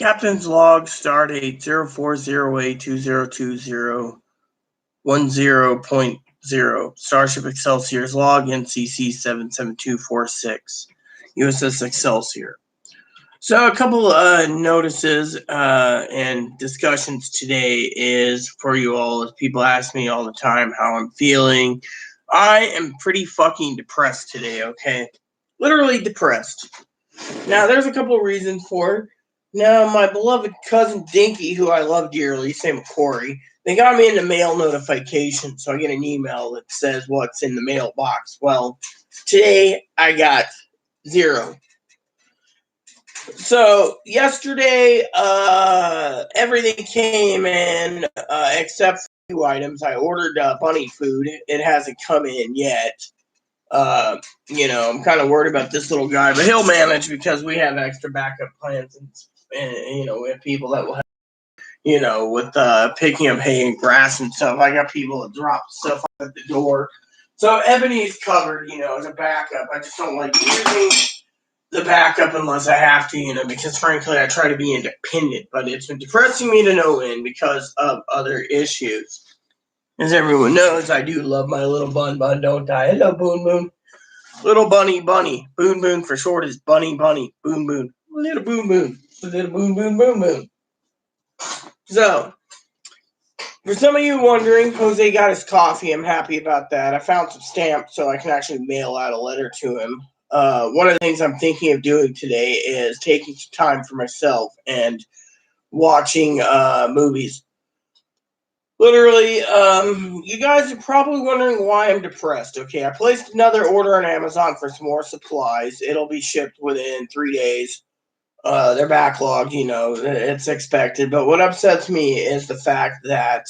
Captain's log, stardate 0408202010.0. Starship Excelsior's log, NCC 77246. USS Excelsior. So a couple notices and discussions today is for you all, as people ask me all the time how I'm feeling. I am pretty fucking depressed today, okay? Literally depressed. Now, there's a couple of reasons for it. Now, my beloved cousin Dinky, who I love dearly, same with Corey, they got me into mail notification, so I get an email that says what's in the mailbox. Well, today I got 0. So yesterday, everything came in except for 2 items. I ordered bunny food. It hasn't come in yet. I'm kind of worried about this little guy, but he'll manage because we have extra backup plans, and we have people that will help, with picking up hay and grass and stuff. I got people that drop stuff at the door. So Ebony's covered, as a backup. I just don't like using the backup unless I have to, because frankly I try to be independent, but it's been depressing me to no end because of other issues. As everyone knows, I do love my little bun, don't I? Hello, Boon Boon. Little bunny. Boon Boon for short is bunny. Boon Boon. Little Boon Boon. Little Boon Boon. So, for some of you wondering, Jose got his coffee. I'm happy about that. I found some stamps so I can actually mail out a letter to him. One of the things I'm thinking of doing today is taking some time for myself and watching movies. Literally, you guys are probably wondering why I'm depressed. Okay, I placed another order on Amazon for some more supplies. It'll be shipped within 3 days. They're backlogged, it's expected. But what upsets me is the fact that,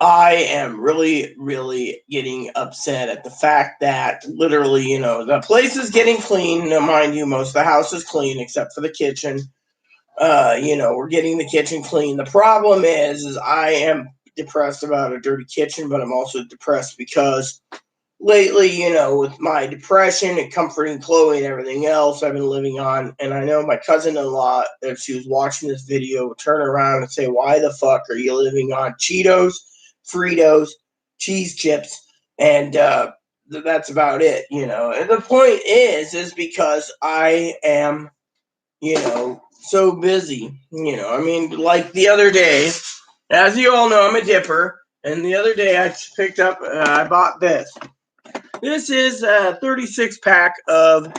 I am really, really getting upset at the fact that literally, the place is getting clean. Now, mind you, most of the house is clean except for the kitchen. We're getting the kitchen clean. The problem is I am depressed about a dirty kitchen, but I'm also depressed because lately, with my depression and comforting Chloe and everything else I've been living on, and I know my cousin-in-law, if she was watching this video, would turn around and say, why the fuck are you living on Cheetos, Fritos, cheese chips, and that's about it, And the point is because I am, so busy, like the other day, as you all know, I'm a dipper, and the other day I bought this. This is a 36-pack of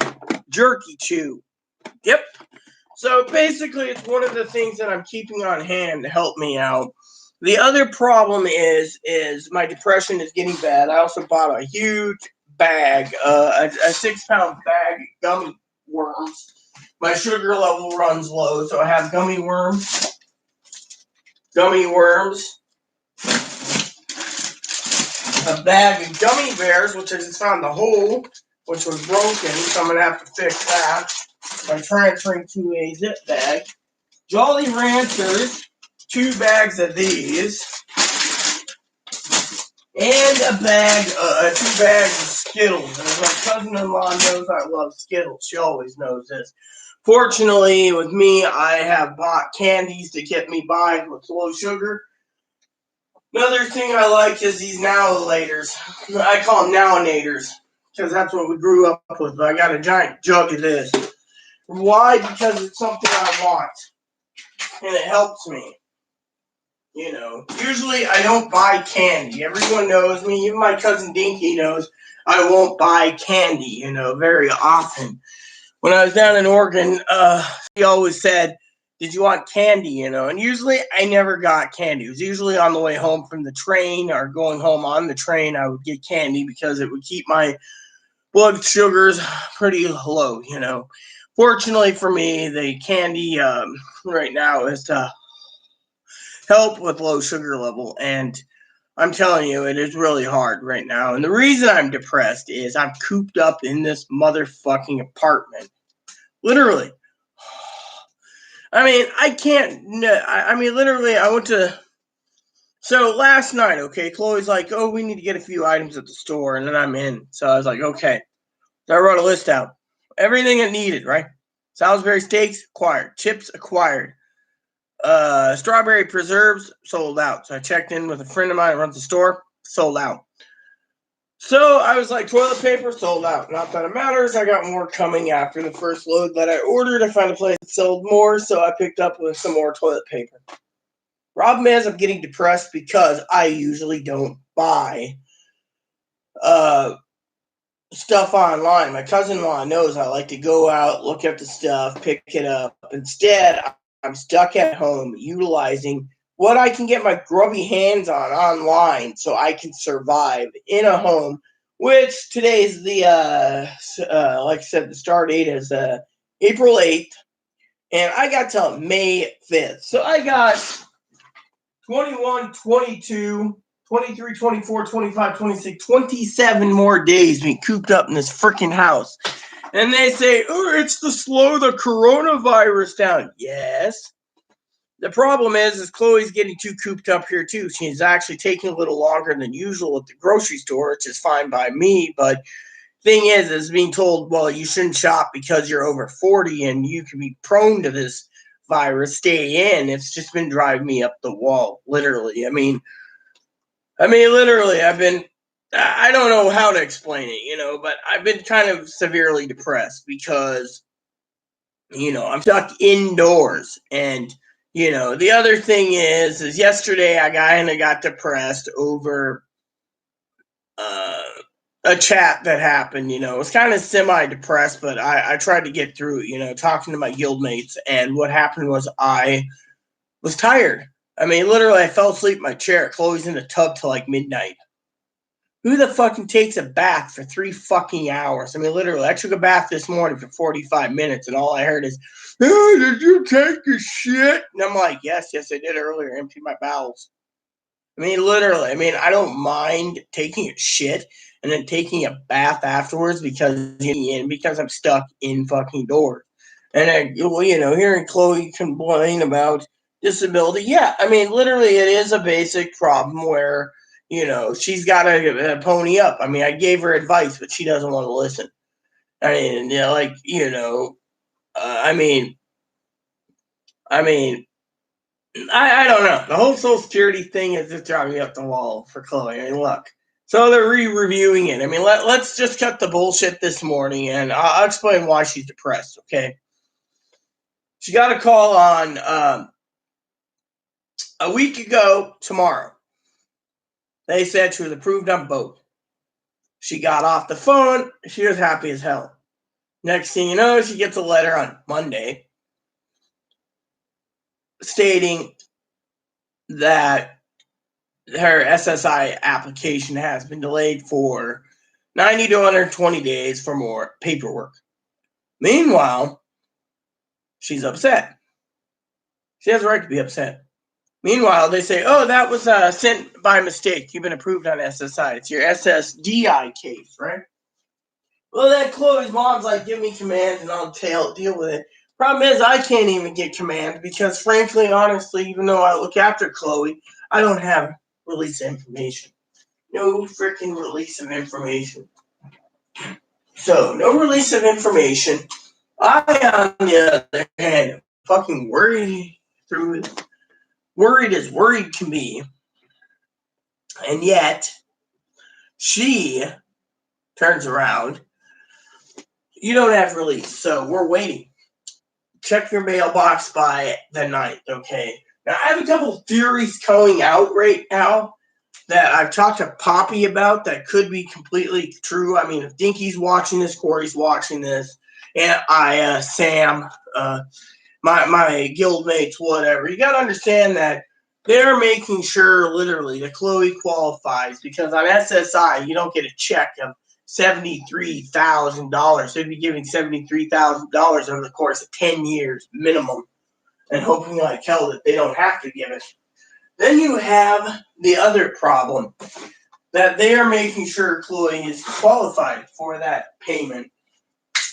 Jerky Chew. Yep. So basically, it's one of the things that I'm keeping on hand to help me out. The other problem is my depression is getting bad. I also bought a huge bag, a 6-pound bag of gummy worms. My sugar level runs low, so I have gummy worms, a bag of gummy bears, which I just found the hole, which was broken, so I'm going to have to fix that by transferring to a zip bag. Jolly Ranchers, 2 bags of these, and 2 bags of Skittles. And my cousin-in-law knows I love Skittles. She always knows this. Fortunately, with me, I have bought candies to get me by with low sugar. Another thing I like is these now-laters. I call them now-nators because that's what we grew up with. I got a giant jug of this. Why? Because it's something I want, and it helps me. Usually I don't buy candy. Everyone knows me. Even my cousin Dinky knows I won't buy candy, very often. When I was down in Oregon, he always said, did you want candy, And usually I never got candy. It was usually on the way home from the train or going home on the train, I would get candy because it would keep my blood sugars pretty low, Fortunately for me, the candy right now is to help with low sugar level, and I'm telling you, it is really hard right now. And the reason I'm depressed is I'm cooped up in this motherfucking apartment. Literally. I can't, literally, I went to, so last night, okay, Chloe's like, oh, we need to get a few items at the store, and then I'm in. So I was like, okay. So I wrote a list out. Everything it needed, right? Salisbury steaks, acquired. Chips, acquired. Strawberry preserves, sold out. So I checked in with a friend of mine who runs the store, sold out. So I was like, toilet paper, sold out. Not that it matters. I got more coming after the first load that I ordered. I found a place that sold more, so I picked up with some more toilet paper. Problem is, I'm getting depressed because I usually don't buy stuff online. My cousin-in-law knows I like to go out, look at the stuff, pick it up. Instead, I'm stuck at home utilizing what I can get my grubby hands on online so I can survive in a home, which today's the, like I said, the start date is April 8th, and I got till May 5th. So I got 21, 22, 23, 24, 25, 26, 27 more days being cooped up in this freaking house. And they say, oh, it's to slow the coronavirus down. Yes. The problem is Chloe's getting too cooped up here, too. She's actually taking a little longer than usual at the grocery store, which is fine by me. But thing is being told, well, you shouldn't shop because you're over 40 and you can be prone to this virus. Stay in. It's just been driving me up the wall, literally. I mean, literally, I don't know how to explain it, but I've been kind of severely depressed because, I'm stuck indoors. And, the other thing is yesterday I got depressed over a chat that happened. It was kind of semi-depressed, but I tried to get through it, talking to my guildmates. And what happened was I was tired. Literally, I fell asleep in my chair. Chloe's in the tub till like midnight. Who the fucking takes a bath for 3 fucking hours? Literally, I took a bath this morning for 45 minutes, and all I heard is, oh, did you take a shit? And I'm like, yes, I did earlier. Empty my bowels. Literally, I don't mind taking a shit and then taking a bath afterwards because I'm stuck in fucking doors. And hearing Chloe complain about disability, yeah, literally, it is a basic problem where she's got to pony up. I gave her advice, but she doesn't want to listen. I don't know. The whole Social Security thing is just driving me up the wall for Chloe. Look. So they're reviewing it. Let's just cut the bullshit this morning, and I'll explain why she's depressed, okay? She got a call on a week ago tomorrow. They said she was approved on both. She got off the phone. She was happy as hell. Next thing you know, she gets a letter on Monday stating that her SSI application has been delayed for 90 to 120 days for more paperwork. Meanwhile, she's upset. She has a right to be upset. Meanwhile, they say, oh, that was sent by mistake. You've been approved on SSI. It's your SSDI case, right? Well, then Chloe's mom's like, give me commands and I'll deal with it. Problem is, I can't even get commands because, frankly, honestly, even though I look after Chloe, I don't have release of information. No freaking release of information. So, no release of information. I, on the other hand, fucking worried through it. Worried as worried can be. And yet, she turns around. You don't have release, so we're waiting. Check your mailbox by the 9th, okay? Now, I have a couple theories going out right now that I've talked to Poppy about that could be completely true. If Dinky's watching this, Corey's watching this, and Sam, my guildmates, whatever. You got to understand that they're making sure, literally, that Chloe qualifies because on SSI, you don't get a check of $73,000. They'd be giving $73,000 over the course of 10 years minimum and hoping like hell that they don't have to give it. Then you have the other problem that they are making sure Chloe is qualified for that payment.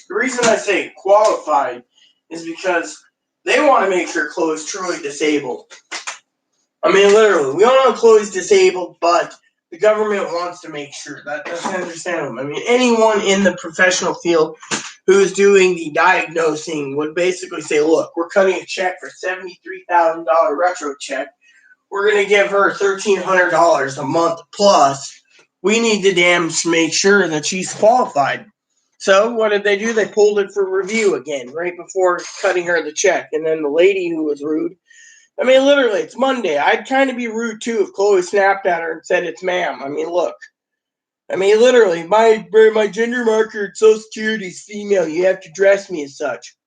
The reason I say qualified is because they want to make sure Chloe's truly disabled. Literally, we all know Chloe's disabled, but the government wants to make sure. That's understandable. Anyone in the professional field who's doing the diagnosing, would basically say, look, we're cutting a check for $73,000 retro check. We're going to give her $1,300 a month plus. We need to damn make sure that she's qualified. So what did they do? They pulled it for review again right before cutting her the check. And then the lady who was rude, I mean, literally, it's Monday. I'd kind of be rude too if Chloe snapped at her and said, it's ma'am. I mean, look. I mean, literally, my gender marker at Social Security is female. You have to dress me as such.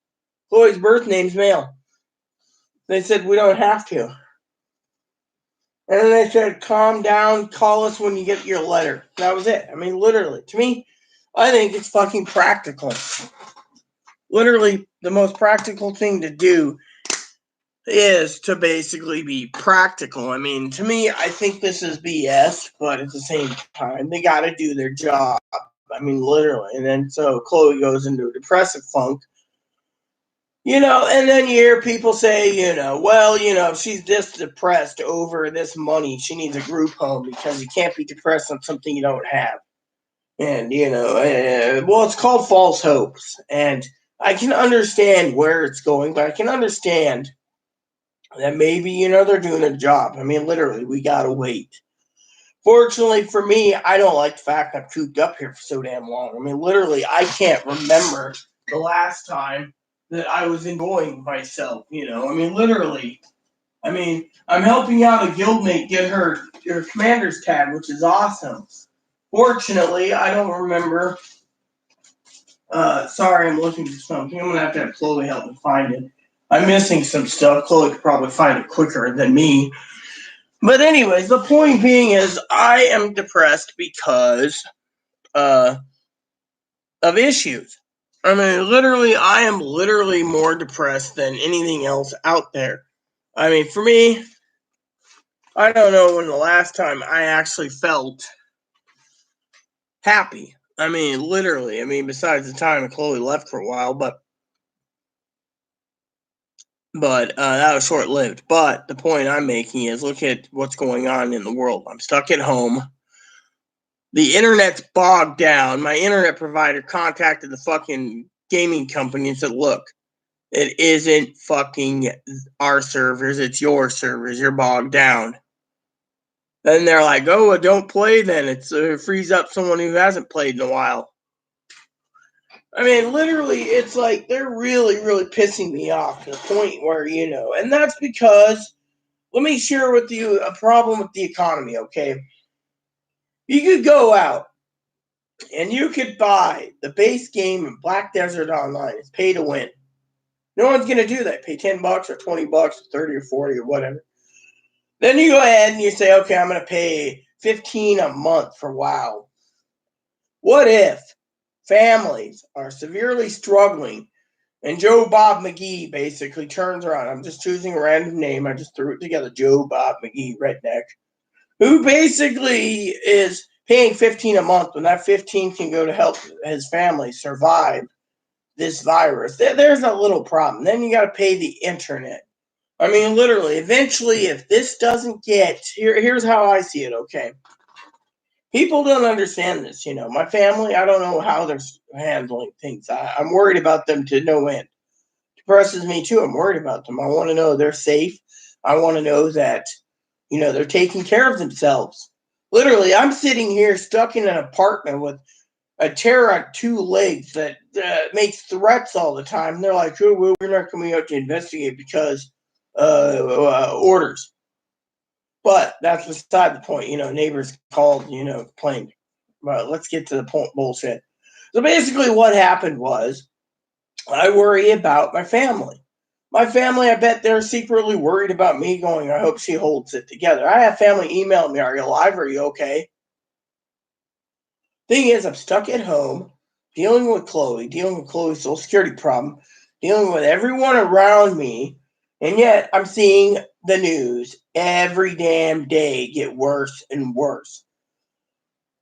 Chloe's birth name's male. They said, we don't have to. And then they said, calm down, call us when you get your letter. That was it. I mean, literally, to me, I think it's fucking practical. Literally, the most practical thing to do is to basically be practical. I mean, to me, I think this is BS, but at the same time, they got to do their job. I mean, literally. And then so Chloe goes into a depressive funk. And then you hear people say, well, she's this depressed over this money. She needs a group home because you can't be depressed on something you don't have. And, well, it's called false hopes. And I can understand where it's going, but I can understand that maybe, they're doing a job. I mean, literally, we got to wait. Fortunately for me, I don't like the fact I'm cooped up here for so damn long. I mean, literally, I can't remember the last time that I was enjoying myself, I mean, literally. I mean, I'm helping out a guildmate get her commander's tag, which is awesome. Fortunately, I don't remember. Sorry, I'm looking for something. I'm going to have Chloe help me find it. I'm missing some stuff. Chloe could probably find it quicker than me. But anyways, the point being is I am depressed because of issues. I mean, literally, I am literally more depressed than anything else out there. I mean, for me, I don't know when the last time I actually felt happy. I mean, literally. I mean, besides the time Chloe left for a while, but that was short-lived. But the point I'm making is look at what's going on in the world. I'm stuck at home. The internet's bogged down. My internet provider contacted the fucking gaming company and said, look, it isn't fucking our servers. It's your servers. You're bogged down. Then they're like, oh, well, don't play then. It frees up someone who hasn't played in a while. I mean, literally, it's like they're really, really pissing me off to the point where, and that's because, let me share with you a problem with the economy, okay? You could go out and you could buy the base game in Black Desert Online. It's pay to win. No one's going to do that. Pay $10 or $20 or 30 or 40 or whatever. Then you go ahead and you say, okay, I'm going to pay $15 a month for WoW. What if families are severely struggling and Joe Bob McGee basically turns around? I'm just choosing a random name. I just threw it together. Joe Bob McGee, redneck, who basically is paying $15 a month when that $15 can go to help his family survive this virus. There's a little problem. Then you got to pay the internet. I mean, literally, eventually, if this doesn't get, here's how I see it, okay? People don't understand this, My family, I don't know how they're handling things. I'm worried about them to no end. It depresses me, too. I'm worried about them. I want to know they're safe. I want to know that, they're taking care of themselves. Literally, I'm sitting here stuck in an apartment with a terror on two legs that makes threats all the time. And they're like, oh, well, we're not coming out to investigate because orders. But that's beside the point. Neighbors called, complained. But let's get to the point bullshit. So basically what happened was I worry about my family. My family, I bet they're secretly worried about me going, I hope she holds it together. I have family email me, are you alive? Are you okay? Thing is, I'm stuck at home, dealing with Chloe's Social Security problem, dealing with everyone around me, and yet I'm seeing the news every damn day get worse and worse.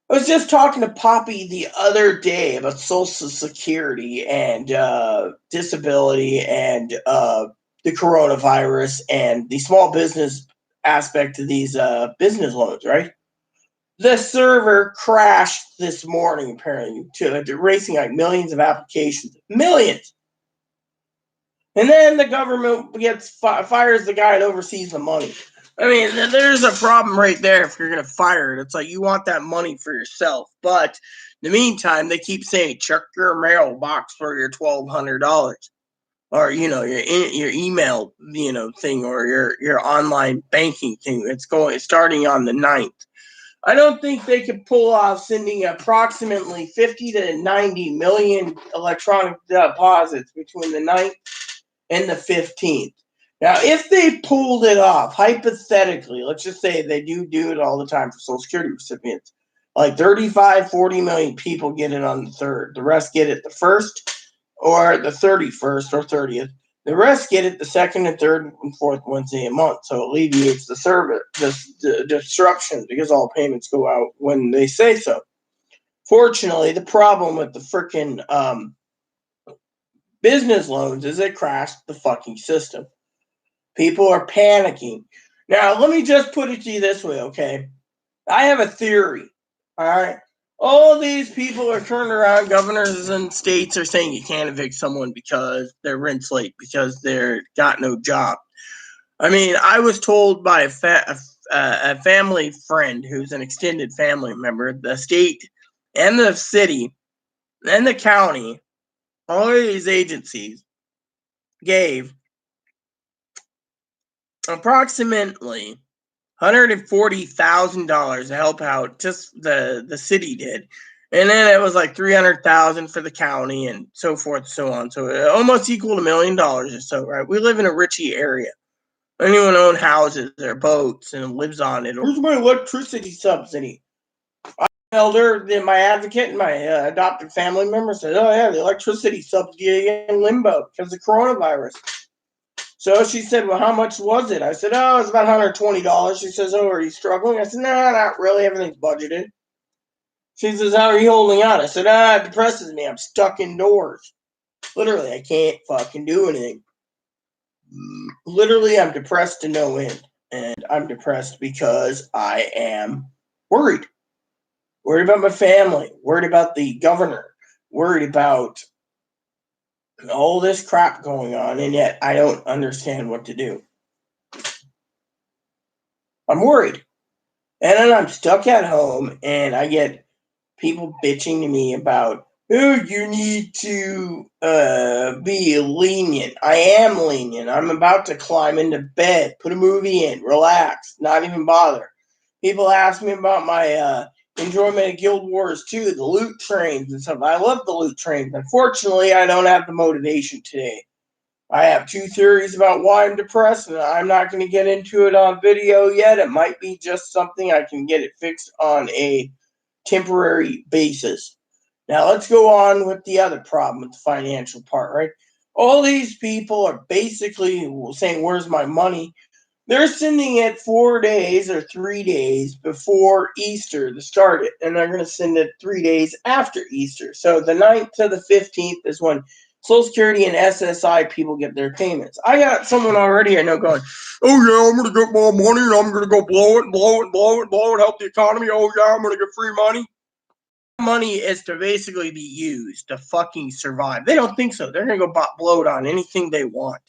I was just talking to Poppy the other day about Social Security and disability and the coronavirus and the small business aspect of these business loans, right? The server crashed this morning, apparently, erasing like millions of applications. Millions! And then the government fires the guy that oversees the money. I mean, there's a problem right there if you're going to fire it. It's like you want that money for yourself. But in the meantime, they keep saying, check your mailbox for your $1,200. Or, your email, thing, or your online banking thing. It's starting on the 9th. I don't think they could pull off sending approximately 50 to 90 million electronic deposits between the 9th and the 15th. Now, if they pulled it off, hypothetically, let's just say they do it all the time for Social Security recipients, like 35, 40 million people get it on the 3rd. The rest get it the 1st or the 31st or 30th. The rest get it the 2nd and 3rd and 4th Wednesday a month. So it alleviates the disruptions because all payments go out when they say so. Fortunately, the problem with the freaking business loans is it crashed the fucking system. People are panicking. Now, let me just put it to you this way, okay? I have a theory, all right? All these people are turning around. Governors and states are saying you can't evict someone because they're rent's late, because they're got no job. I mean, I was told by a family friend who's an extended family member, the state and the city and the county, all of these agencies gave approximately $140,000 to help out. Just the city did, and then it was like $300,000 for the county, and so forth, and so on. So it almost equal to $1 million or so, right? We live in a richy area. Anyone own houses or boats and lives on it? Where's my electricity subsidy? I elder, my advocate, and my adopted family member said, "Oh yeah, the electricity subsidy in limbo because of coronavirus." So she said, "Well, how much was it?" I said, "Oh, it's about $120. She says, "Oh, are you struggling?" I said, "Nah, not really. Everything's budgeted." She says, "How are you holding out?" I said, "It depresses me. I'm stuck indoors. Literally, I can't fucking do anything. Literally, I'm depressed to no end. And I'm depressed because I am worried. Worried about my family. Worried about the governor. Worried about all this crap going on. And yet, I don't understand what to do. I'm worried. And then I'm stuck at home and I get people bitching to me about, oh, you need to be lenient. I am lenient. I'm about to climb into bed, put a movie in, relax, not even bother. People ask me about my enjoyment of Guild Wars 2, the loot trains and stuff. I love the loot trains. Unfortunately, I don't have the motivation today. I have 2 theories about why I'm depressed, and I'm not going to get into it on video yet. It might be just something I can get it fixed on a temporary basis. Now, let's go on with the other problem with the financial part, right? All these people are basically saying, where's my money? They're sending it 4 days or 3 days before Easter to start it, and they're going to send it 3 days after Easter. So the 9th to the 15th is when Social Security and SSI people get their payments. I got someone already I know going, oh yeah, I'm going to get more money and I'm going to go blow it, help the economy. Oh yeah, I'm going to get free money. Money is to basically be used to fucking survive. They don't think so. They're going to go blow it on anything they want.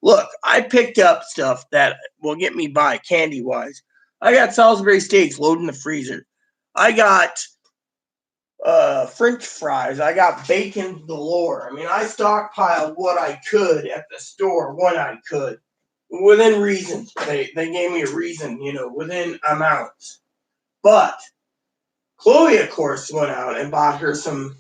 Look, I picked up stuff that will get me by candy-wise. I got Salisbury steaks loaded in the freezer. I got French fries. I got bacon galore. I mean, I stockpiled what I could at the store when I could, within reasons. They gave me a reason, within amounts. But Chloe, of course, went out and bought her some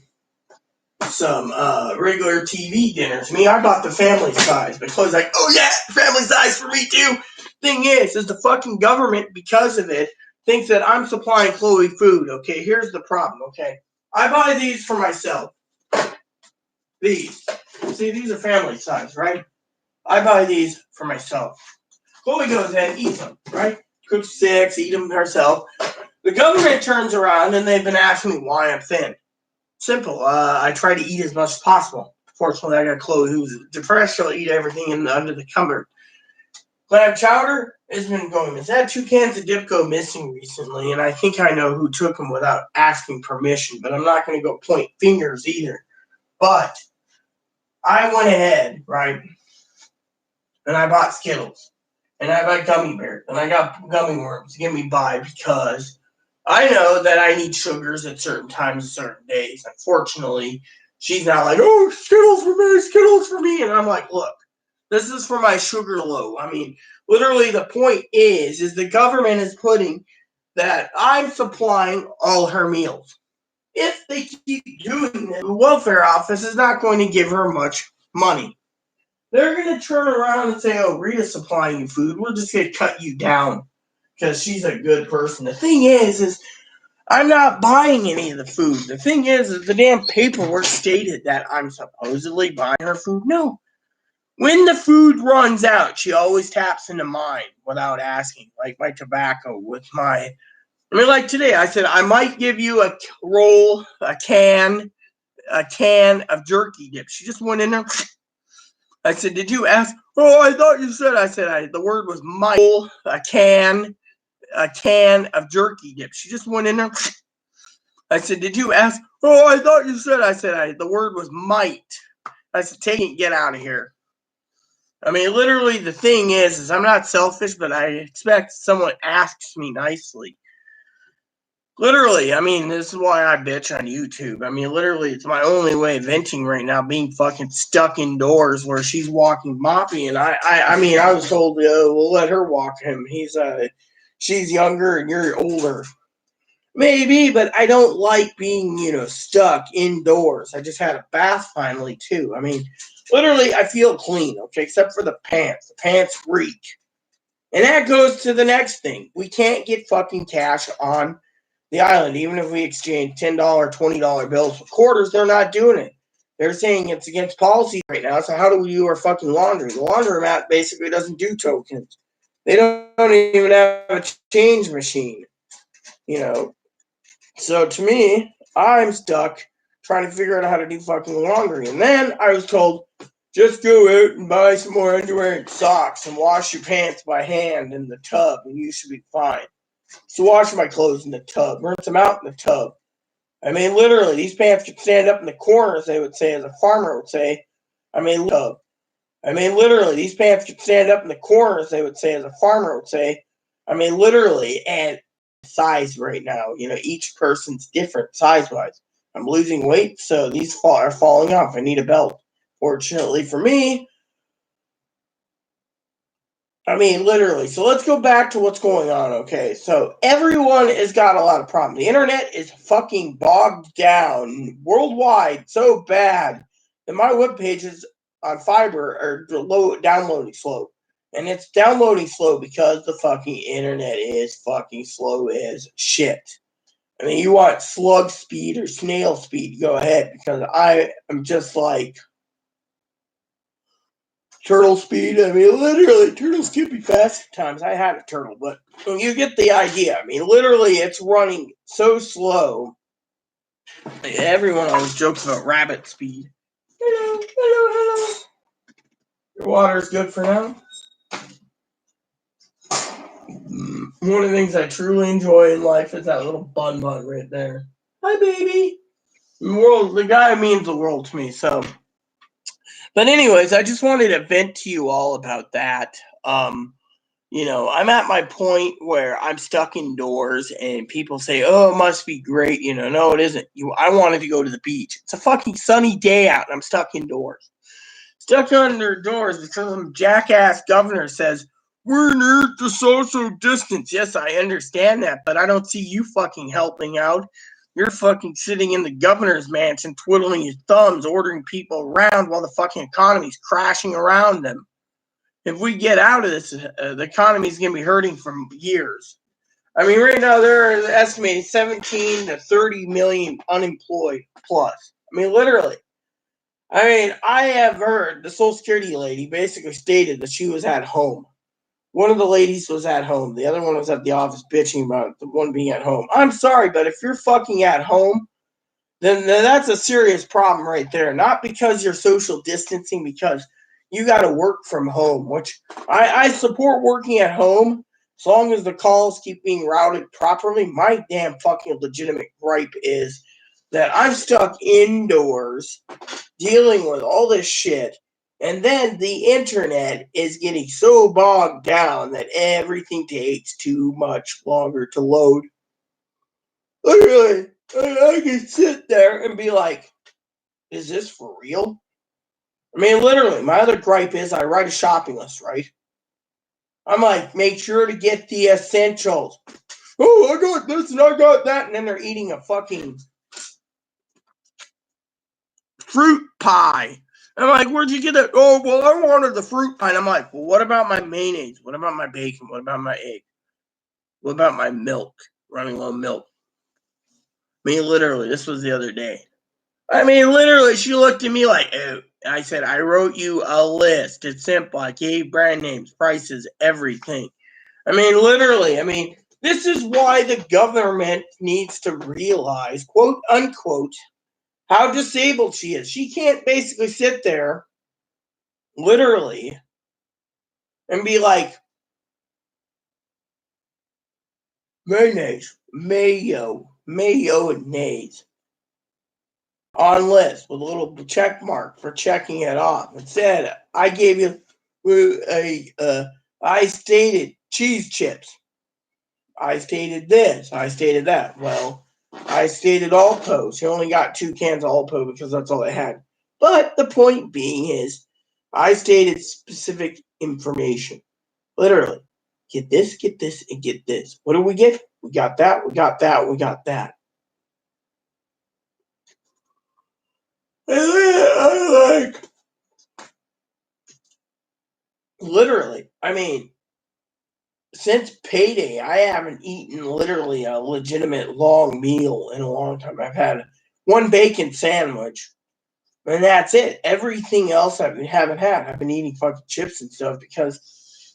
regular TV dinner. To me, I bought the family size, but Chloe's like, oh yeah, family size for me too. Thing is the fucking government, because of it, thinks that I'm supplying Chloe food. Okay, here's the problem. Okay, I buy these for myself. These. See, these are family size, right? I buy these for myself. Chloe goes in, eats them, right? Cooks 6, eat them herself. The government turns around and they've been asking me why I'm thin. Simple. I try to eat as much as possible. Fortunately, I got Chloe who's depressed. She'll eat everything under the cupboard. Clam chowder has been going missing. I had 2 cans of dip go missing recently, and I think I know who took them without asking permission, but I'm not going to go point fingers either. But I went ahead, right, and I bought Skittles, and I bought gummy bears, and I got gummy worms to get me by because I know that I need sugars at certain times and certain days. Unfortunately, she's not like, oh, Skittles for me, Skittles for me. And I'm like, look, this is for my sugar low. I mean, literally the point is the government is putting that I'm supplying all her meals. If they keep doing it, the welfare office is not going to give her much money. They're going to turn around and say, oh, Rita's supplying you food. We're just going to cut you down because she's a good person. The thing is I'm not buying any of the food. The thing is the damn paperwork stated that I'm supposedly buying her food. No. When the food runs out, she always taps into mine without asking, like my tobacco with my... I mean, like today, I said, I might give you a roll, a can of jerky dip. She just went in there. I said, did you ask? Oh, I thought you said. I said, the word was might. A can of jerky dip. She just went in there. I said, did you ask? Oh, I thought you said. I said, the word was might. I said, take it, get out of here. I mean, literally, the thing is I'm not selfish, but I expect someone asks me nicely. Literally, I mean, this is why I bitch on YouTube. I mean, literally, it's my only way of venting right now, being fucking stuck indoors where she's walking Moppy, and I mean, I was told, we'll let her walk him. She's younger and you're older. Maybe, but I don't like being, stuck indoors. I just had a bath finally, too. I mean, literally, I feel clean, okay, except for the pants. The pants reek. And that goes to the next thing. We can't get fucking cash on the island. Even if we exchange $10, $20 bills for quarters, they're not doing it. They're saying it's against policy right now, so how do we do our fucking laundry? The laundromat basically doesn't do tokens. They don't even have a change machine, So to me, I'm stuck trying to figure out how to do fucking laundry. And then I was told, just go out and buy some more underwear and socks and wash your pants by hand in the tub and you should be fine. So wash my clothes in the tub, rinse them out in the tub. I mean, literally, these pants could stand up in the corner, as they would say, as a farmer would say. Literally, these pants could stand up in the corner, as they would say, as a farmer would say. Literally, and size right now. Each person's different size-wise. I'm losing weight, so these are falling off. I need a belt. Fortunately for me, literally. So let's go back to what's going on, okay? So everyone has got a lot of problems. The internet is fucking bogged down worldwide so bad that my web pages on fiber are downloading slow. And it's downloading slow because the fucking internet is fucking slow as shit. I mean, you want slug speed or snail speed, go ahead, because I am just like turtle speed. I mean, literally, turtles can be fast at times. I had a turtle, but you get the idea. I mean, literally, it's running so slow. Everyone always jokes about rabbit speed. Hello. Your water's good for now? One of the things I truly enjoy in life is that little bun right there. Hi, baby. The guy means the world to me, so... But anyways, I just wanted to vent to you all about that. I'm at my point where I'm stuck indoors and people say, oh, it must be great. No, it isn't. I wanted to go to the beach. It's a fucking sunny day out and I'm stuck indoors. Stuck under doors because some jackass governor says, we're near the social distance. Yes, I understand that, but I don't see you fucking helping out. You're fucking sitting in the governor's mansion, twiddling your thumbs, ordering people around while the fucking economy's crashing around them. If we get out of this, the economy's going to be hurting for years. I mean, right now, there are estimated 17 to 30 million unemployed plus. I mean, literally. I have heard the Social Security lady basically stated that she was at home. One of the ladies was at home. The other one was at the office bitching about the one being at home. I'm sorry, but if you're fucking at home, then that's a serious problem right there. Not because you're social distancing, because you got to work from home, which I support working at home as long as the calls keep being routed properly. My damn fucking legitimate gripe is that I'm stuck indoors dealing with all this shit. And then the internet is getting so bogged down that everything takes too much longer to load. Literally, I can sit there and be like, is this for real? I mean, literally, my other gripe is I write a shopping list, right? I'm like, make sure to get the essentials. Oh, I got this and I got that. And then they're eating a fucking fruit pie. I'm like, where'd you get it? Oh, well, I wanted the fruit pie. And I'm like, well, what about my mayonnaise? What about my bacon? What about my egg? What about my milk? Running low on milk. I mean, literally, this was the other day. I mean, literally, she looked at me like, oh. I said, I wrote you a list. It's simple. I gave brand names, prices, everything. I mean, literally, this is why the government needs to realize, quote unquote, how disabled she is. She can't basically sit there, literally, and be like, mayonnaise, mayo, and nays on list with a little check mark for checking it off. Instead, I gave you I stated cheese chips. I stated this. I stated that. Well, I stated Alpo. She only got 2 cans of Alpo because that's all I had. But the point being is, I stated specific information. Literally, get this, and get this. What do we get? We got that, we got that, we got that. I like, literally, since payday, I haven't eaten literally a legitimate long meal in a long time. I've had one bacon sandwich, and that's it. Everything else I haven't had. I've been eating fucking chips and stuff because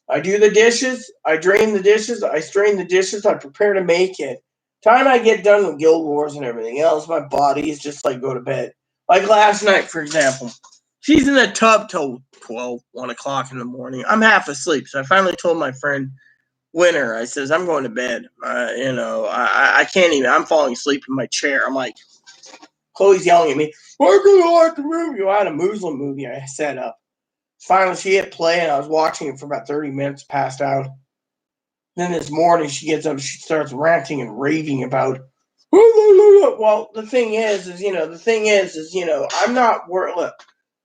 I do the dishes, I drain the dishes, I strain the dishes, I prepare to make it. Time I get done with Guild Wars and everything else, my body is just like go to bed. Like last night, for example, she's in the tub till 12, 1 o'clock in the morning. I'm half asleep, so I finally told my friend Winter, I says, I'm going to bed. I can't even, I'm falling asleep in my chair. I'm like, Chloe's yelling at me, we're going to watch the movie. I had a Muslim movie I set up. Finally, she hit play, and I was watching it for about 30 minutes, passed out. Then this morning, she gets up, she starts ranting and raving about, well, the thing is, I'm not worried. Look,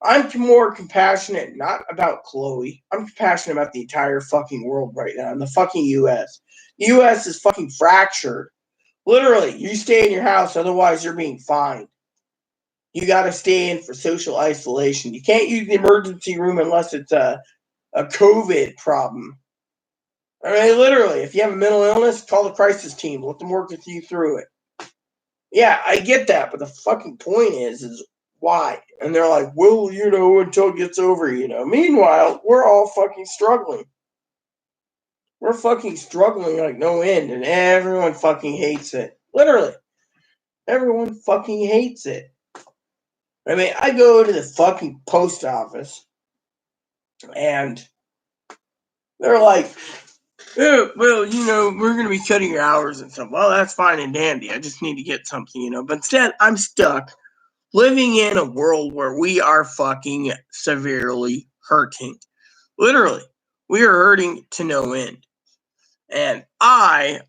I'm more compassionate, not about Chloe. I'm compassionate about the entire fucking world right now, and the fucking U.S. The U.S. is fucking fractured. Literally, you stay in your house, otherwise you're being fined. You got to stay in for social isolation. You can't use the emergency room unless it's a COVID problem. Literally, if you have a mental illness, call the crisis team. Let them work with you through it. Yeah, I get that, but the fucking point is why? And they're like, well, until it gets over, Meanwhile, we're all fucking struggling. We're fucking struggling like no end, and everyone fucking hates it. Literally. Everyone fucking hates it. I go to the fucking post office, and they're like, oh, well, we're going to be cutting your hours and stuff. Well, that's fine and dandy. I just need to get something, But instead, I'm stuck living in a world where we are fucking severely hurting. Literally, we are hurting to no end. And I,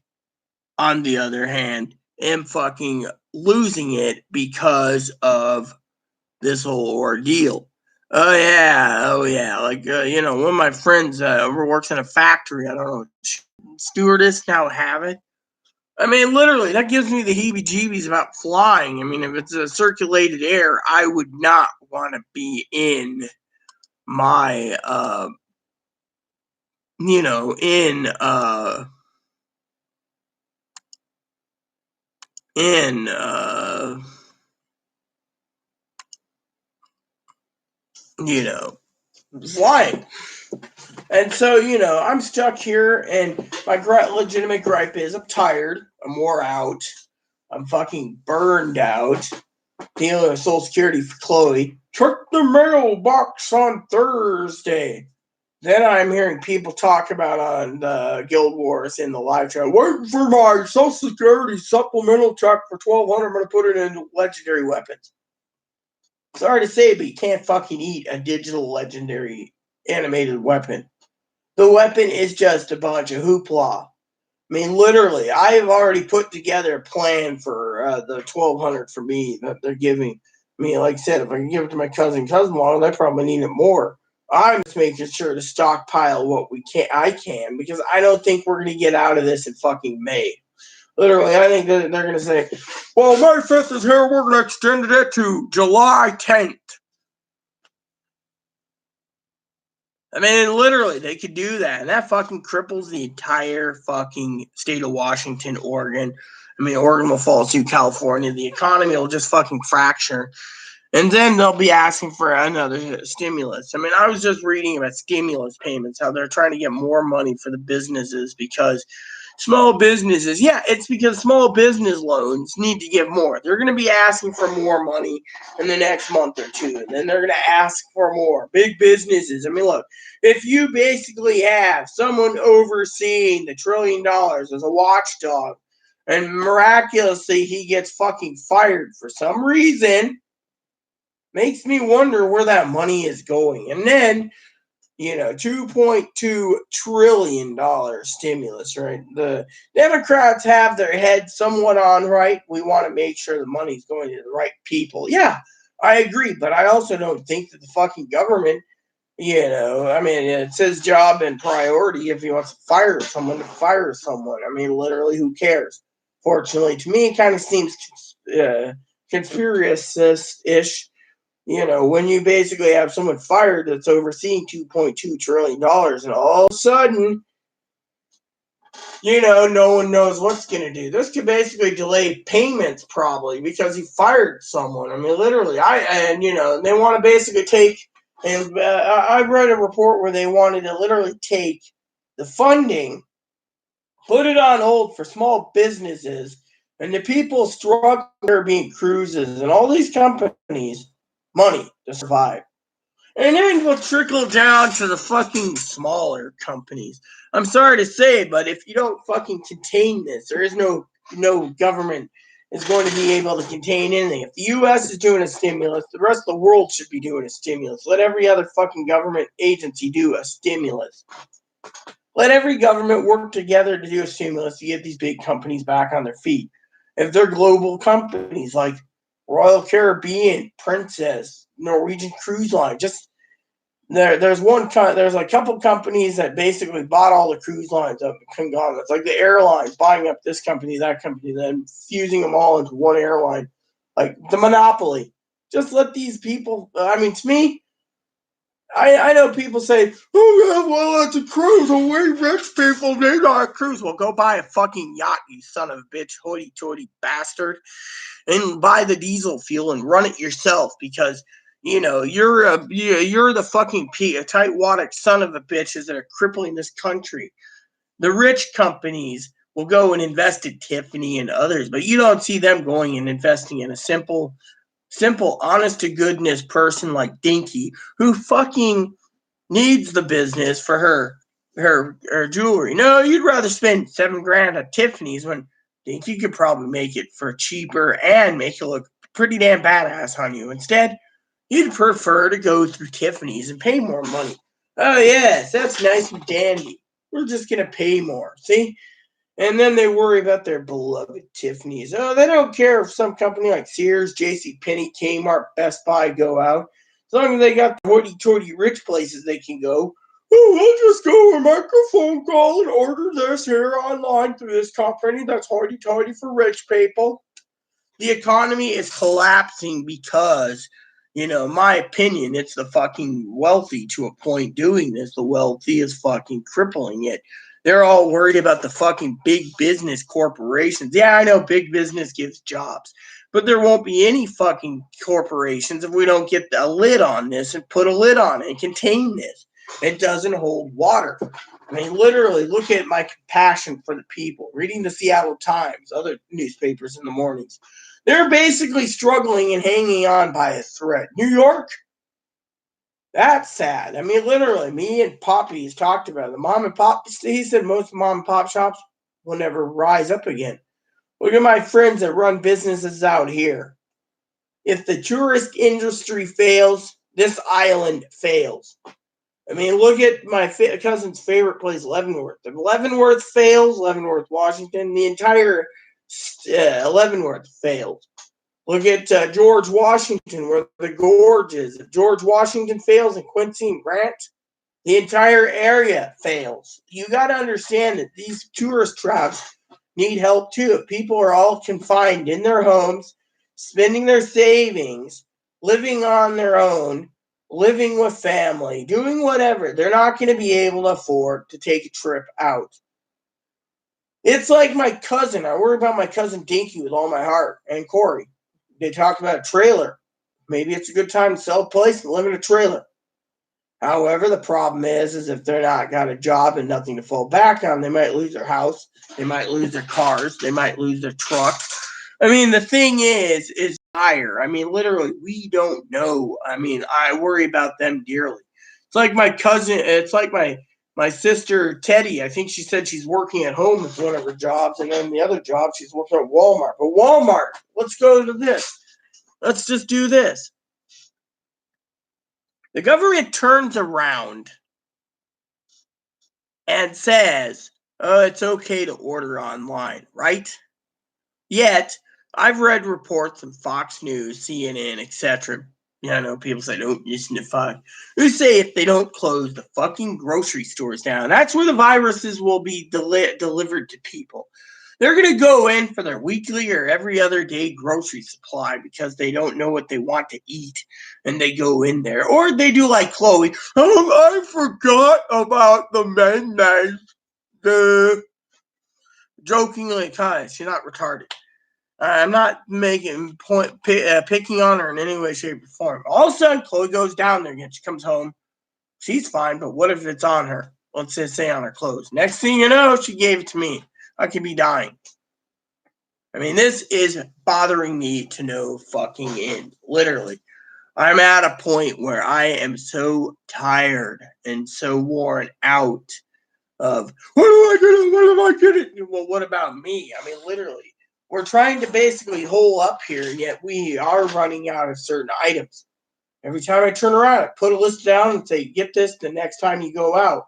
on the other hand, am fucking losing it because of this whole ordeal. Oh yeah. Like one of my friends works in a factory. I don't know, stewardess now have it. Literally, that gives me the heebie-jeebies about flying. If it's a circulated air, I would not want to be in my flying. And so, I'm stuck here, and my legitimate gripe is I'm tired, I'm wore out, I'm fucking burned out. dealing with Social Security for Chloe. Check the mailbox on Thursday. Then I'm hearing people talk about on the Guild Wars in the live show, waiting for my Social Security supplemental check for $1,200. I'm going to put it into legendary weapons. Sorry to say, but you can't fucking eat a digital legendary animated weapon. The weapon is just a bunch of hoopla. I mean, literally, I've already put together a plan for the 1,200 for me that they're giving me. Like I said, if I can give it to my cousin-in-law, they probably need it more. I'm just making sure to stockpile what I can, because I don't think we're going to get out of this in fucking May. Literally, I think that they're going to say, well, May 5th is here, we're going to extend it to July 10th. I mean, literally, they could do that, and that fucking cripples the entire fucking state of Washington, Oregon. I mean, Oregon will fall to California. The economy will just fucking fracture. And then they'll be asking for another stimulus. I mean, I was just reading about stimulus payments, how they're trying to get more money for the businesses because small businesses, it's because small business loans need to give more. They're going to be asking for more money in the next month or two, and then they're going to ask for more. Big businesses. I mean, look, if you basically have someone overseeing the $1 trillion as a watchdog, and miraculously he gets fucking fired for some reason, makes me wonder where that money is going. And then, $2.2 trillion stimulus, right? The Democrats have their head somewhat on right. We want to make sure the money's going to the right people. Yeah, I agree. But I also don't think that the fucking government, I mean, it says job and priority. If he wants to fire someone, to fire someone. I mean, literally, who cares? Fortunately, to me, it kind of seems conspiracy-ish. When you basically have someone fired that's overseeing $2.2 trillion, and all of a sudden, no one knows what's going to do. This could basically delay payments probably because he fired someone. I mean, literally, they want to basically take, and I read a report where they wanted to literally take the funding, put it on hold for small businesses, and the people struggling Caribbean cruises and all these companies money to survive. And then we'll trickle down to the fucking smaller companies. I'm sorry to say, but if you don't fucking contain this, there is no government is going to be able to contain anything. If the U.S. is doing a stimulus, the rest of the world should be doing a stimulus. Let every other fucking government agency do a stimulus. Let every government work together to do a stimulus to get these big companies back on their feet. If they're global companies like Royal Caribbean, Princess, Norwegian Cruise Line, there's a couple companies that basically bought all the cruise lines up, conglomerates, like the airlines buying up this company, that company, then fusing them all into one airline, like the monopoly. Just let these people. I mean, to me, I know people say, "Oh yeah, well it's a cruise, and we rich people need our cruise." Well, go buy a fucking yacht, you son of a bitch, hoity-toity bastard, and buy the diesel fuel and run it yourself, because you're the fucking tightwadded son of a bitches that are crippling this country. The rich companies will go and invest in Tiffany and others, but you don't see them going and investing in a simple, honest to goodness person like Dinky, who fucking needs the business for her jewelry. No, you'd rather spend $7,000 at Tiffany's when Dinky could probably make it for cheaper and make it look pretty damn badass on you. Instead, you'd prefer to go through Tiffany's and pay more money. Oh yes, that's nice and dandy. We're just gonna pay more. See? And then they worry about their beloved Tiffany's. Oh, they don't care if some company like Sears, JCPenney, Kmart, Best Buy go out. As long as they got the hoity-toity rich places they can go. Oh, we'll just go and make a phone call and order this here online through this company that's hoity-toity for rich people. The economy is collapsing because, my opinion, it's the fucking wealthy to a point doing this. The wealthy is fucking crippling it. They're all worried about the fucking big business corporations. Yeah, I know big business gives jobs, but there won't be any fucking corporations if we don't get a lid on this and put a lid on it and contain this. It doesn't hold water. I mean, literally, look at my compassion for the people. Reading the Seattle Times, other newspapers in the mornings. They're basically struggling and hanging on by a thread. New York, that's sad. I mean, literally, me and Poppy's talked about it. The mom and pop, he said most mom and pop shops will never rise up again. Look at my friends that run businesses out here. If the tourist industry fails, this island fails. I mean, look at my cousin's favorite place, Leavenworth. If Leavenworth fails, Leavenworth, Washington, the entire Leavenworth fails. Look at George Washington, where the gorge is. If George Washington fails and Quincy and Grant, the entire area fails. You got to understand that these tourist traps need help too. People are all confined in their homes, spending their savings, living on their own, living with family, doing whatever. They're not going to be able to afford to take a trip out. It's like my cousin. I worry about my cousin Dinky with all my heart, and Corey. They talk about a trailer. Maybe it's a good time to sell a place and live in a trailer. However, the problem is if they're not got a job and nothing to fall back on, they might lose their house, they might lose their cars, they might lose their truck. I mean, the thing is higher. I mean, literally, we don't know. I mean, I worry about them dearly. It's like my cousin. It's like my sister Teddy. I think she said she's working at home with one of her jobs, and then the other job she's working at Walmart. But Walmart, let's go to this. Let's just do this. The government turns around and says, oh, it's okay to order online, right? Yet, I've read reports from Fox News, CNN, etc. Yeah, I know people say don't listen to Fox. Who say if they don't close the fucking grocery stores down, that's where the viruses will be delivered to people. They're going to go in for their weekly or every other day grocery supply because they don't know what they want to eat, and they go in there. Or they do like Chloe. I forgot about the mayonnaise. Jokingly, she's not retarded. I'm not making picking on her in any way, shape, or form. All of a sudden, Chloe goes down there again. She comes home. She's fine, but what if it's on her? Let's just say on her clothes. Next thing you know, she gave it to me. I could be dying. I mean, this is bothering me to no fucking end. Literally. I'm at a point where I am so tired and so worn out of, what am I getting? What am I getting? Well, what about me? I mean, literally. We're trying to basically hole up here, and yet we are running out of certain items. Every time I turn around, I put a list down and say, get this the next time you go out.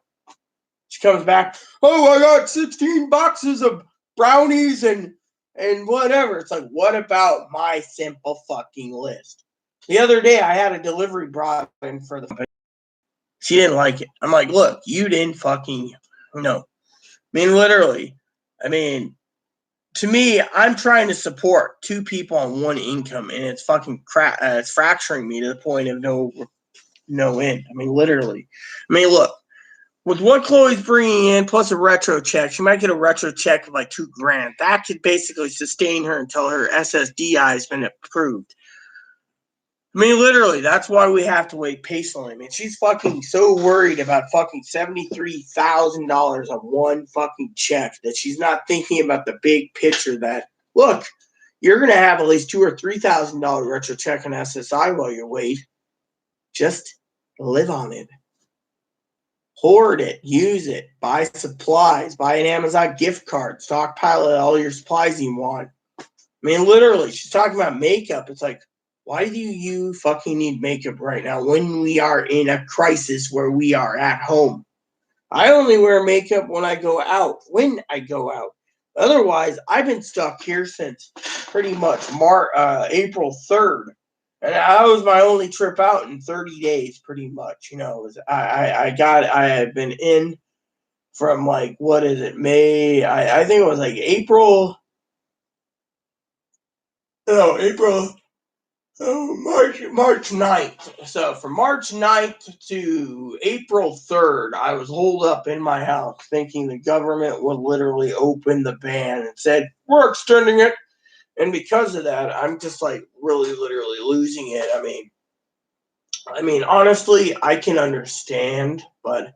She comes back, oh, I got 16 boxes of brownies and whatever. It's like, what about my simple fucking list? The other day, I had a delivery brought in for the company. She didn't like it. I'm like, look, you didn't fucking know. I mean, literally. I mean, to me, I'm trying to support two people on one income, and it's fucking it's fracturing me to the point of no end. I mean, literally. I mean, look, with what Chloe's bringing in plus a retro check, she might get a retro check of like $2,000. That could basically sustain her until her SSDI has been approved. I mean, literally, that's why we have to wait patiently. I mean, she's fucking so worried about fucking $73,000 on one fucking check that she's not thinking about the big picture that, look, you're going to have at least $2,000 or $3,000 retro check on SSI while you wait. Just live on it. Hoard it. Use it. Buy supplies. Buy an Amazon gift card. Stockpile all your supplies you want. I mean, literally, she's talking about makeup. It's like, why do you fucking need makeup right now when we are in a crisis where we are at home? I only wear makeup when I go out. Otherwise, I've been stuck here since pretty much April 3rd. And that was my only trip out in 30 days, pretty much. You know, I have been in from like, what is it, May? I think it was like April. No, April. March 9th. So from March 9th to April 3rd, I was holed up in my house thinking the government would literally open the ban and said, we're extending it. And because of that, I'm just like really literally losing it. I mean, honestly, I can understand, but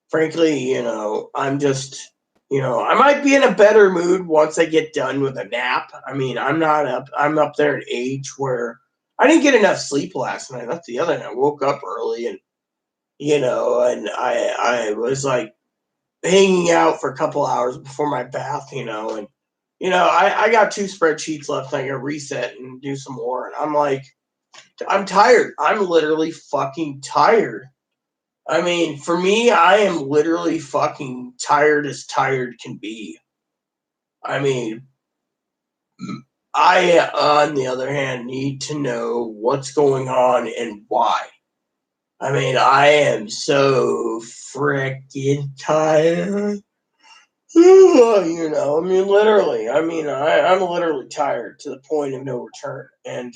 frankly, you know, I'm just I might be in a better mood once I get done with a nap. I mean, I'm up there in age where I didn't get enough sleep last night. That's the other thing. I woke up early and, and I was like hanging out for a couple hours before my bath, and, I got 2 spreadsheets left. I got reset and do some more. And I'm like, I'm tired. I'm literally fucking tired. I mean, for me, I am literally fucking tired as tired can be. I mean, I, on the other hand, need to know what's going on and why. I mean, I am so freaking tired. I mean, literally. I mean, I'm literally tired to the point of no return. And,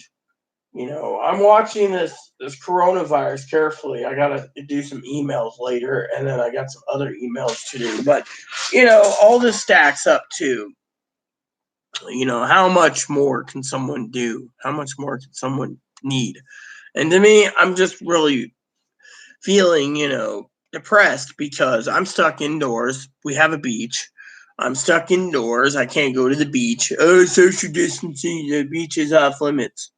I'm watching this coronavirus carefully. I gotta do some emails later, and then I got some other emails to do. But, all this stacks up to, how much more can someone do? How much more can someone need? And to me, I'm just really feeling, depressed because I'm stuck indoors. We have a beach. I'm stuck indoors. I can't go to the beach. Oh, social distancing. The beach is off limits.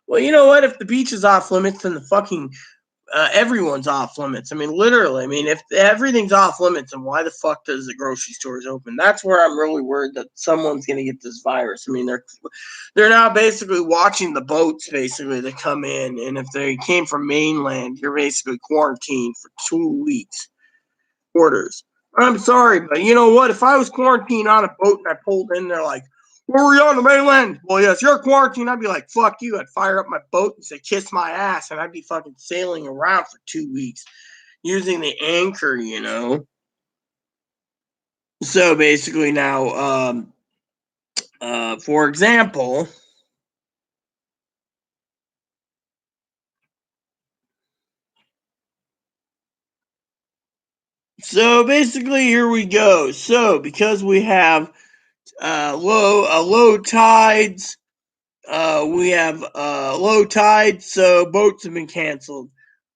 Well, you know what? If the beach is off limits, then the fucking everyone's off limits. I mean, literally. I mean, if everything's off limits, then why the fuck does the grocery stores open? That's where I'm really worried that someone's gonna get this virus. I mean, they're now basically watching the boats basically that come in, and if they came from mainland, you're basically quarantined for 2 weeks. Orders. I'm sorry, but you know what? If I was quarantined on a boat and I pulled in, they're like, "Where were you on the mainland?" Well, yes, you're quarantined. I'd be like, "Fuck you!" I'd fire up my boat and say, "Kiss my ass," and I'd be fucking sailing around for 2 weeks using the anchor. So basically, now, for example, so basically, here we go. So because we have low tides. We have low tide, so boats have been canceled.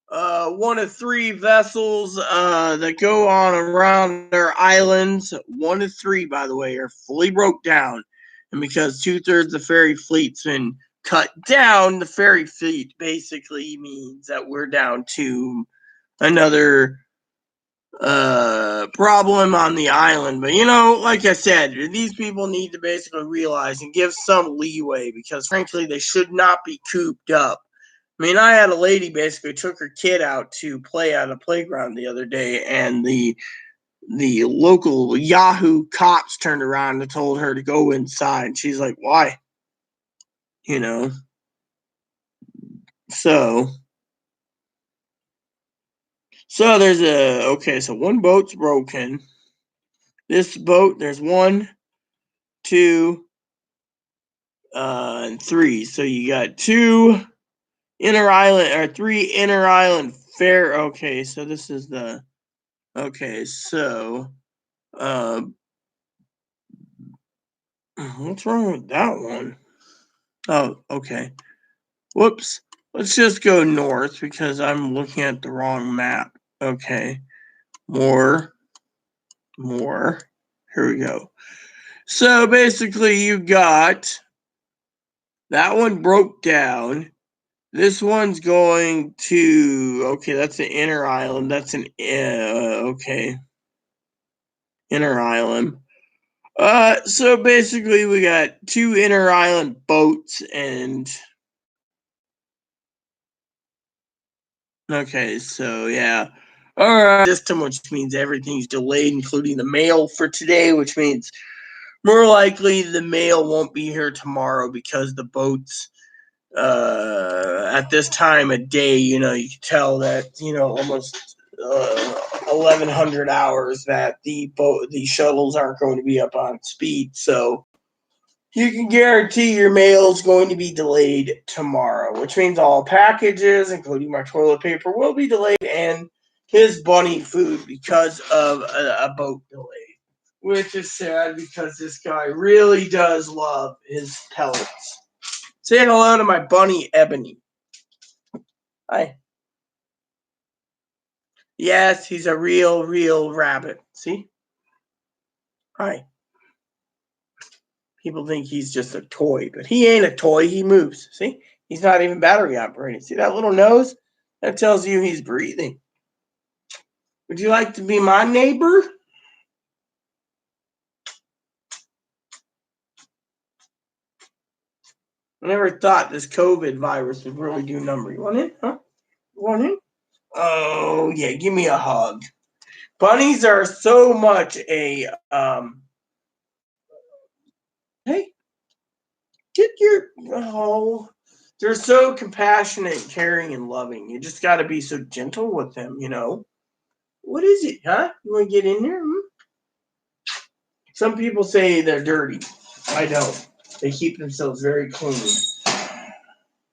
One of 3 vessels that go on around their islands, 1 of 3, by the way, are fully broke down. And because 2/3 of the ferry fleet's been cut down, the ferry fleet basically means that we're down to another problem on the island. But like I said, these people need to basically realize and give some leeway because frankly they should not be cooped up. I mean, I had a lady basically took her kid out to play at a playground the other day, and the local Yahoo cops turned around and told her to go inside. She's like, "Why?" You know. So there's so one boat's broken. This boat, there's 1, 2, and 3. So you got 2 inner island or 3 inner island fair. Okay, so this is the what's wrong with that one? Oh, okay. Whoops. Let's just go north because I'm looking at the wrong map. Okay. More. Here we go. So basically you got that one broke down. This one's going to, okay, that's an inner island. That's an, okay. Inner island. So basically we got 2 inner island boats and, okay, so yeah. Alright, system, which means everything's delayed, including the mail for today, which means more likely the mail won't be here tomorrow because the boats, at this time of day, you can tell that, almost 1100 hours that the shuttles aren't going to be up on speed. So you can guarantee your mail is going to be delayed tomorrow, which means all packages, including my toilet paper, will be delayed and his bunny food because of a boat delay. Which is sad because this guy really does love his pellets. Say hello to my bunny, Ebony. Hi. Yes, he's a real rabbit. See? Hi. People think he's just a toy, but he ain't a toy. He moves. See? He's not even battery operated. See that little nose? That tells you he's breathing. Would you like to be my neighbor? I never thought this COVID virus would really do number. You want it? Huh? You want it? Oh, yeah. Give me a hug. Bunnies are so much a, hey, get your, oh, they're so compassionate, caring, and loving. You just got to be so gentle with them, you know? What is it, huh? You want to get in there? Some people say they're dirty. I don't. They keep themselves very clean.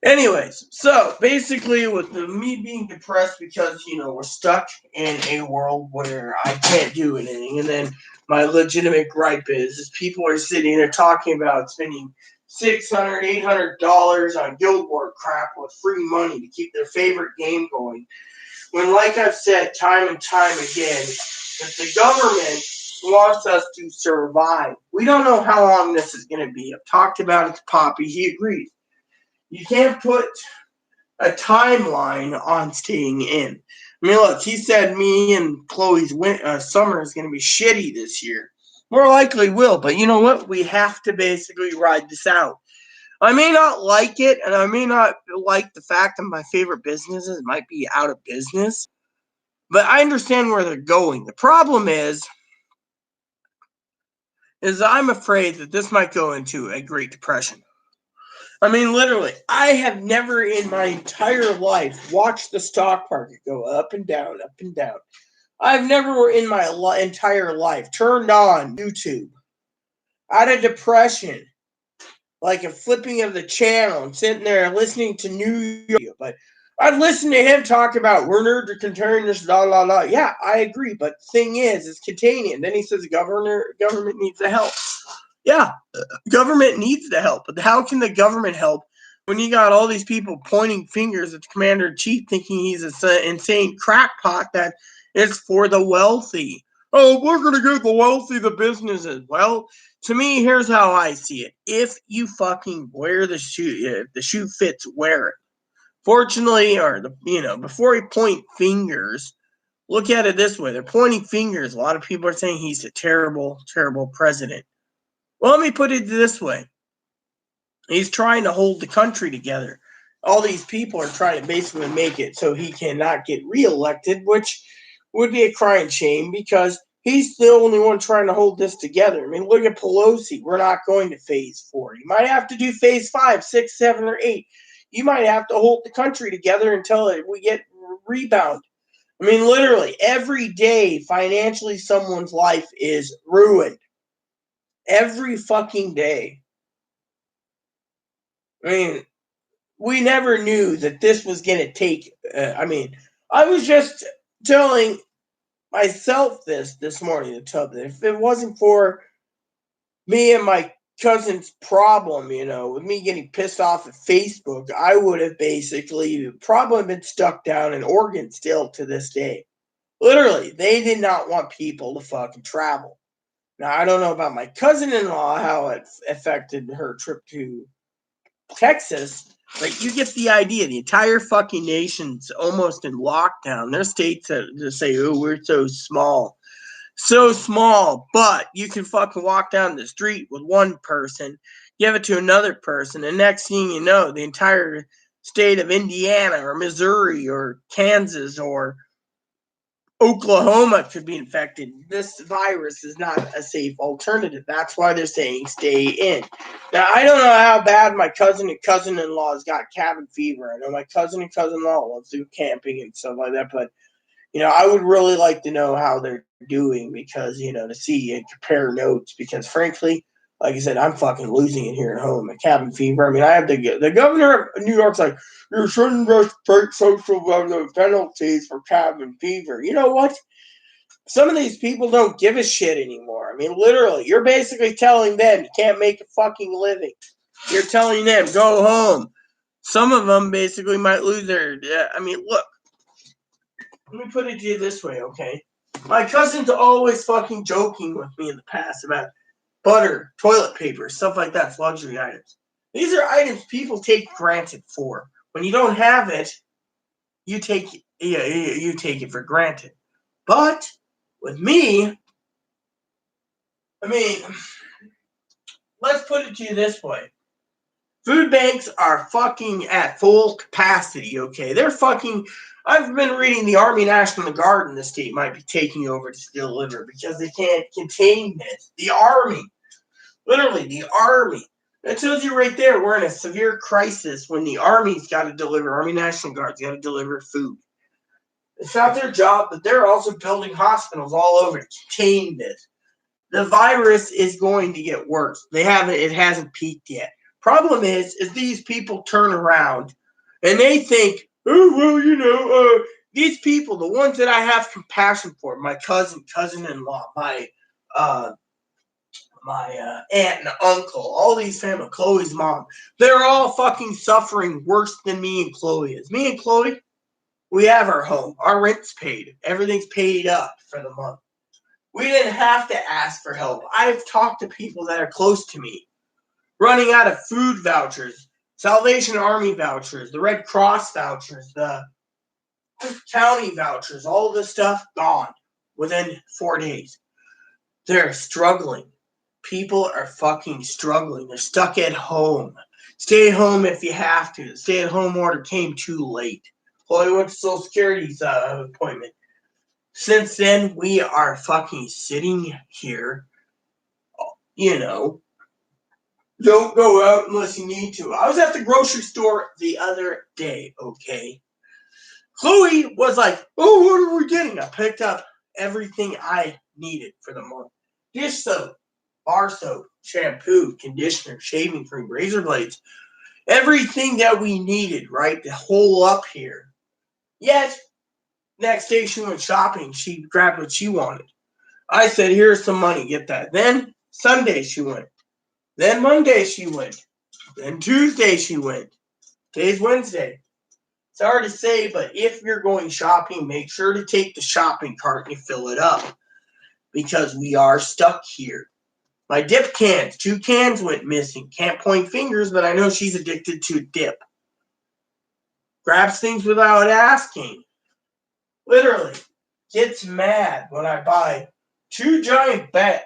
Anyways, so basically, with me being depressed because we're stuck in a world where I can't do anything, and then my legitimate gripe is people are sitting there talking about spending $600, $800 on Guild Wars crap with free money to keep their favorite game going. When, like I've said time and time again, that the government wants us to survive. We don't know how long this is going to be. I've talked about it to Poppy. He agrees. You can't put a timeline on staying in. I mean, look, he said me and Chloe's summer is going to be shitty this year. More likely will, but you know what? We have to basically ride this out. I may not like it, and I may not like the fact that my favorite businesses might be out of business, but I understand where they're going. The problem is I'm afraid that this might go into a Great Depression. I mean, literally, I have never in my entire life watched the stock market go up and down, up and down. I've never in my entire life turned on YouTube out of depression, like a flipping of the channel and sitting there listening to New York. But I'd listen to him talk about we're nerds comparing this, la la la. Yeah, I agree. But the thing is, it's containing. Then he says government needs the help. Yeah, government needs the help, but how can the government help when you got all these people pointing fingers at the commander in chief, thinking he's an insane crackpot that is for the wealthy? Oh, we're going to give the wealthy the businesses. Well, to me, here's how I see it. If you fucking wear the shoe, if the shoe fits, wear it. Fortunately, before you point fingers, look at it this way. They're pointing fingers. A lot of people are saying he's a terrible, terrible president. Well, let me put it this way. He's trying to hold the country together. All these people are trying to basically make it so he cannot get reelected, which would be a crying shame because he's the only one trying to hold this together. I mean, look at Pelosi. We're not going to phase 4. You might have to do phase 5, 6, 7, or 8. You might have to hold the country together until we get rebound. I mean, literally, every day financially someone's life is ruined. Every fucking day. I mean, we never knew that this was going to take. I was just telling myself this morning, the tub, that if it wasn't for me and my cousin's problem, with me getting pissed off at Facebook, I would have basically probably been stuck down in Oregon still to this day. Literally, they did not want people to fucking travel. Now, I don't know about my cousin-in-law, how it affected her trip to Texas, but you get the idea. The entire fucking nation's almost in lockdown. There's states that just say, oh, we're so small. So small, but you can fucking walk down the street with one person, give it to another person, and next thing you know, the entire state of Indiana or Missouri or Kansas or Oklahoma could be infected. This virus is not a safe alternative. That's why they're saying stay in. Now, I don't know how bad my cousin and cousin-in-law's got cabin fever. I know my cousin and cousin-in-law loves to do camping and stuff like that, but, I would really like to know how they're doing because, to see and compare notes because, frankly, like I said, I'm fucking losing it here at home. A cabin fever. I mean, I have the governor of New York's like, you shouldn't just take social penalties for cabin fever. You know what? Some of these people don't give a shit anymore. I mean, literally, you're basically telling them you can't make a fucking living. You're telling them, go home. Some of them basically might lose their. I mean, look. Let me put it to you this way, okay? My cousin's always fucking joking with me in the past about butter, toilet paper, stuff like that. It's luxury items. These are items people take granted for. When you don't have it, you take it for granted. But with me, I mean, let's put it to you this way. Food banks are fucking at full capacity, okay? They're fucking... I've been reading the Army National Guard in the state might be taking over to deliver because they can't contain this. The Army. Literally, the Army. That tells you right there we're in a severe crisis when the Army's got to deliver, Army National Guard's got to deliver food. It's not their job, but they're also building hospitals all over to contain this. The virus is going to get worse. It hasn't peaked yet. Problem is these people turn around and they think, oh, well, these people, the ones that I have compassion for, my cousin-in-law, my aunt and uncle, all these family, Chloe's mom, they're all fucking suffering worse than me and Chloe is. Me and Chloe, we have our home. Our rent's paid. Everything's paid up for the month. We didn't have to ask for help. I've talked to people that are close to me, running out of food vouchers, Salvation Army vouchers, the Red Cross vouchers, the county vouchers, all this stuff gone within 4 days. They're struggling. People are fucking struggling. They're stuck at home. Stay at home if you have to. The stay-at-home order came too late. Chloe went to Social Security's appointment. Since then, we are fucking sitting here, don't go out unless you need to. I was at the grocery store the other day, okay? Chloe was like, oh, what are we getting? I picked up everything I needed for the month. Dish soap, bar soap, shampoo, conditioner, shaving cream, razor blades. Everything that we needed, right, to hole up here. Yet, next day she went shopping. She grabbed what she wanted. I said, here's some money, get that. Then Sunday she went. Then Monday she went. Then Tuesday she went. Today's Wednesday. It's hard to say, but if you're going shopping, make sure to take the shopping cart and fill it up. Because we are stuck here. My dip cans, 2 cans went missing. Can't point fingers, but I know she's addicted to dip. Grabs things without asking. Literally. Gets mad when I buy 2 giant bags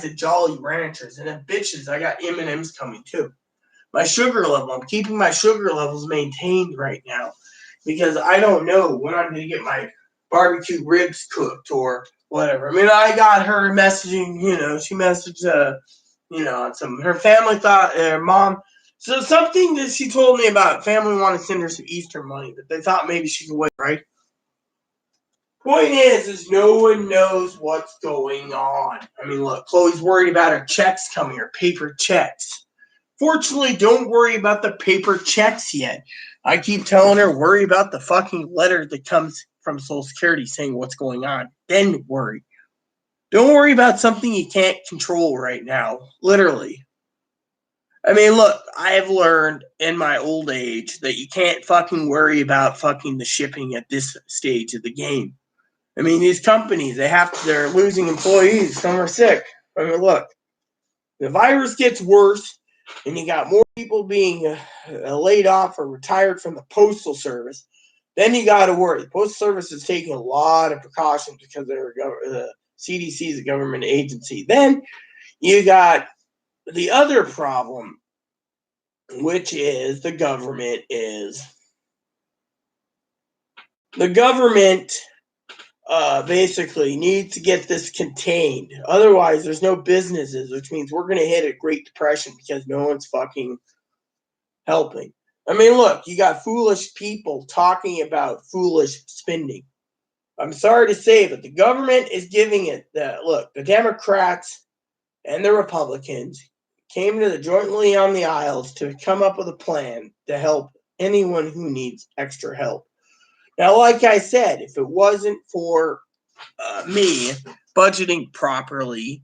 of Jolly Ranchers, and then bitches, I got M&Ms coming too. My sugar level, I'm keeping my sugar levels maintained right now because I don't know when I'm going to get my barbecue ribs cooked or whatever. I mean, I got her messaging, she messaged, her family thought, her mom. So something that she told me about, family wanted to send her some Easter money, but they thought maybe she could wait, right? Point is no one knows what's going on. I mean, look, Chloe's worried about her checks coming, her paper checks. Fortunately, don't worry about the paper checks yet. I keep telling her, worry about the fucking letter that comes from Social Security saying what's going on. Then worry. Don't worry about something you can't control right now. Literally. I mean, look, I have learned in my old age that you can't fucking worry about fucking the shipping at this stage of the game. I mean, these companies, they're losing employees. Some are sick. I mean, look, the virus gets worse, and you got more people being laid off or retired from the Postal Service. Then you got to worry. The Postal Service is taking a lot of precautions because the CDC is a government agency. Then you got the other problem, which is the government basically needs to get this contained. Otherwise, there's no businesses, which means we're going to hit a Great Depression because no one's fucking helping. I mean, look, you got foolish people talking about foolish spending. I'm sorry to say, but the government is giving it look, the Democrats and the Republicans came to the jointly on the aisles to come up with a plan to help anyone who needs extra help. Now, like I said, if it wasn't for me budgeting properly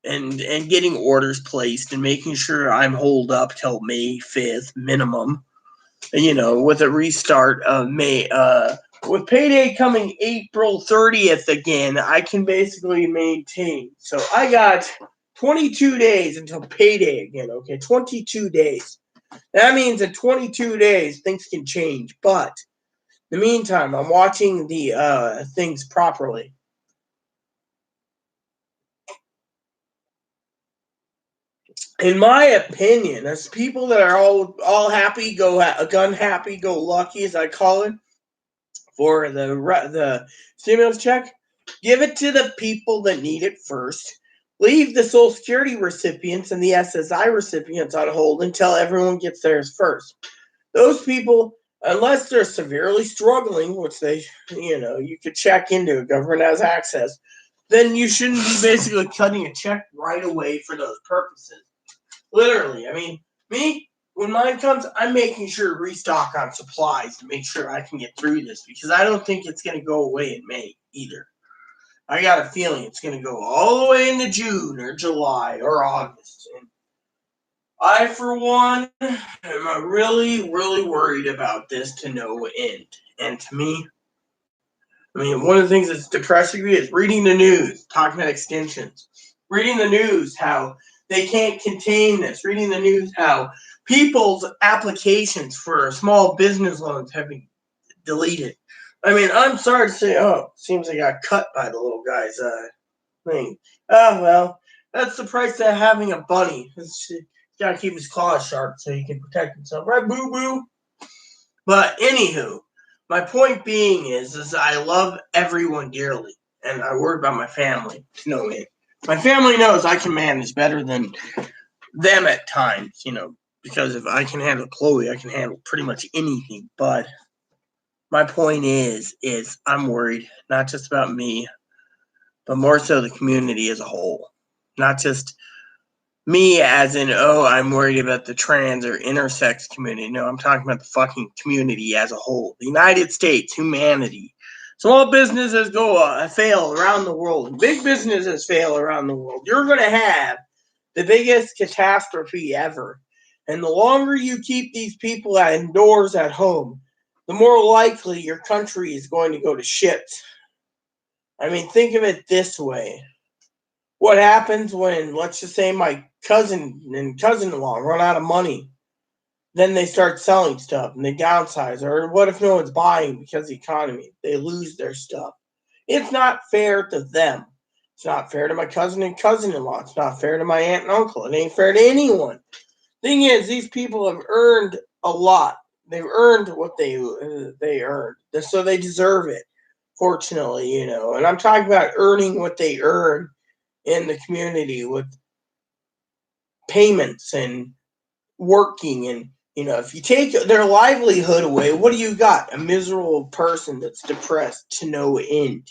and getting orders placed and making sure I'm holed up till May 5th minimum, with a restart of with payday coming April 30th again, I can basically maintain. So I got 22 days until payday again, okay? 22 days. That means in 22 days, things can change. But in the meantime, I'm watching the things properly. In my opinion, as people that are all happy, gun happy, go lucky, as I call it, for the stimulus check, give it to the people that need it first. Leave the Social Security recipients and the SSI recipients on hold until everyone gets theirs first. Those people, unless they're severely struggling, which you could check into, government has access, then you shouldn't be basically cutting a check right away for those purposes. Literally, I mean, me, when mine comes, I'm making sure to restock on supplies to make sure I can get through this because I don't think it's going to go away in May either. I got a feeling it's going to go all the way into June or July or August. And I, for one, am really, really worried about this to no end. And to me, I mean, one of the things that's depressing me is reading the news, talking about extensions, reading the news, how they can't contain this, reading the news, how people's applications for small business loans have been deleted. I mean, I'm sorry to say, seems I got cut by the little guy's thing. Oh, well, that's the price of having a bunny. He's got to keep his claws sharp so he can protect himself. Right, boo-boo? But anywho, my point being is I love everyone dearly, and I worry about my family to no end. My family knows I can manage better than them at times, because if I can handle Chloe, I can handle pretty much anything. But my point is I'm worried not just about me, but more so the community as a whole. Not just me as in, I'm worried about the trans or intersex community. No, I'm talking about the fucking community as a whole. The United States, humanity. Small businesses fail around the world. And big businesses fail around the world. You're going to have the biggest catastrophe ever. And the longer you keep these people indoors at home, the more likely your country is going to go to shit. I mean, think of it this way. What happens when, let's just say, my cousin and cousin-in-law run out of money? Then they start selling stuff and they downsize. Or what if no one's buying because of the economy? They lose their stuff. It's not fair to them. It's not fair to my cousin and cousin-in-law. It's not fair to my aunt and uncle. It ain't fair to anyone. Thing is, these people have earned a lot. They've earned what they earned, so they deserve it. Fortunately, and I'm talking about earning what they earn in the community with payments and working. And if you take their livelihood away, what do you got? A miserable person that's depressed to no end.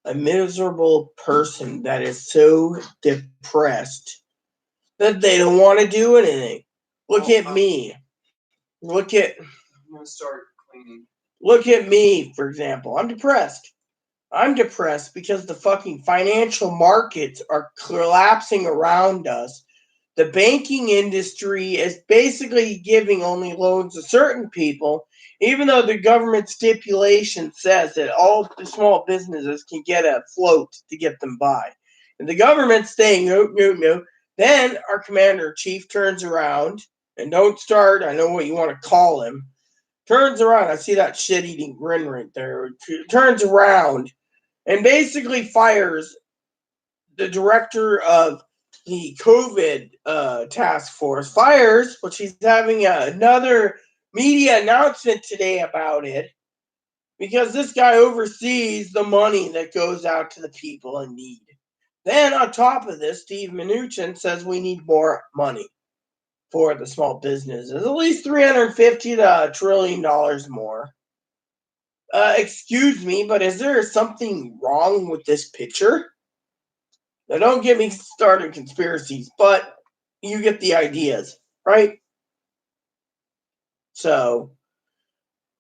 A miserable person that is so depressed that they don't want to do anything. Look at me. Look at I'm gonna start cleaning. Look at me, for example. I'm depressed. I'm depressed because the fucking financial markets are collapsing around us. The banking industry is basically giving only loans to certain people, even though the government stipulation says that all the small businesses can get a float to get them by. And the government's saying, no. Then our commander-in-chief turns around, and don't start, I know what you want to call him, turns around, I see that shit-eating grin right there, turns around and basically fires the director of the COVID task force, but she's having another media announcement today about it because this guy oversees the money that goes out to the people in need. Then on top of this, Steve Mnuchin says we need more money for the small businesses, at least $350 to $1 trillion more. Excuse me, but is there something wrong with this picture? Now, don't get me started on conspiracies, but you get the ideas, right? So,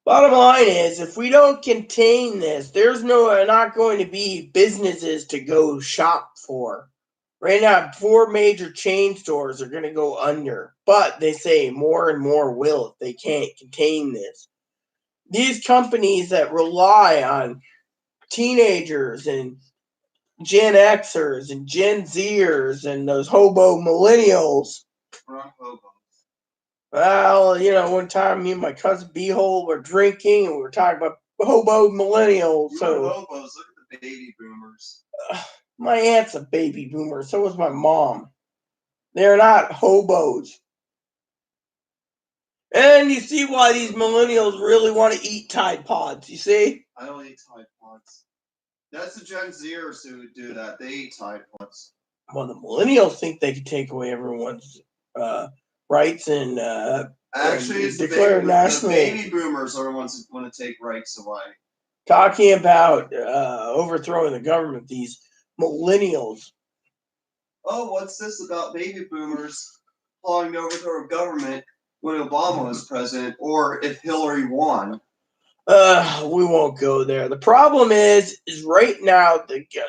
bottom line is, if we don't contain this, there's not going to be businesses to go shop for. Right now, 4 major chain stores are going to go under, but they say more and more will if they can't contain this. these companies that rely on teenagers and Gen Xers and Gen Zers and those hobo millennials. We're not hobos. Well, one time me and my cousin Beehole were drinking and we were talking about hobo millennials. You So are hobos. Look at the baby boomers. My aunt's a baby boomer. So was my mom. They're not hobos. And you see why these millennials really want to eat Tide Pods, you see? I don't eat Tide Pods. That's the Gen Zers who do that. They eat Tide Pods. Well, the millennials think they can take away everyone's rights and actually, it's the baby boomers are the ones who want to take rights away. Talking about overthrowing the government, these millennials. Oh, what's this about baby boomers plotting to overthrow a government when Obama was president, or if Hillary won? We won't go there. The problem is right now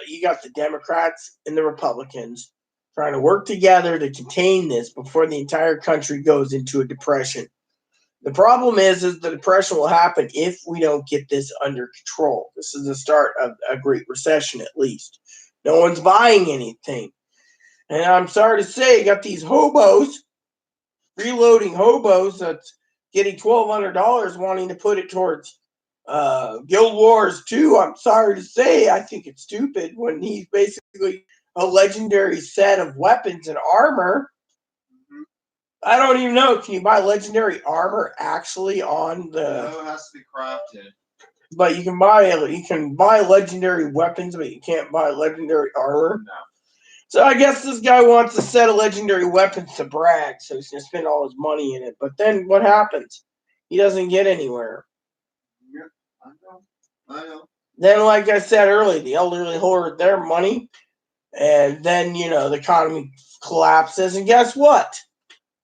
you got the Democrats and the Republicans trying to work together to contain this before the entire country goes into a depression. The problem is the depression will happen if we don't get this under control. This is the start of a great recession, at least. No one's buying anything. And I'm sorry to say, you got these hobos, freeloading hobos that's getting $1,200 wanting to put it towards Guild Wars 2. I'm sorry to say, I think it's stupid when he's basically a legendary set of weapons and armor. I don't even know. Can you buy legendary armor actually on the? No, it has to be crafted. But you can buy legendary weapons, but you can't buy legendary armor. No. So I guess this guy wants a set of legendary weapons to brag, so he's gonna spend all his money in it. But then what happens? He doesn't get anywhere. Yeah, I know. Then, like I said earlier, the elderly hoard their money, and then the economy collapses. And guess what?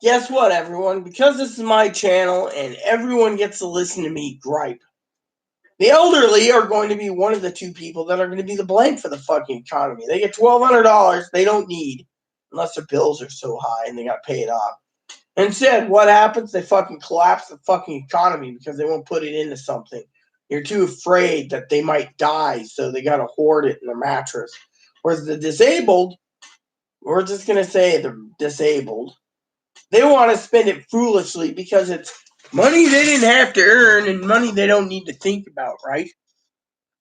Guess what, everyone? Because this is my channel and everyone gets to listen to me gripe, the elderly are going to be one of the two people that are going to be the blame for the fucking economy. They get $1,200 they don't need unless their bills are so high and they got to pay it off. Instead, what happens? They fucking collapse the fucking economy because they won't put it into something. You're too afraid that they might die, so they got to hoard it in their mattress. Whereas the disabled, we're just going to say they're disabled. They want to spend it foolishly because it's money they didn't have to earn and money they don't need to think about, right?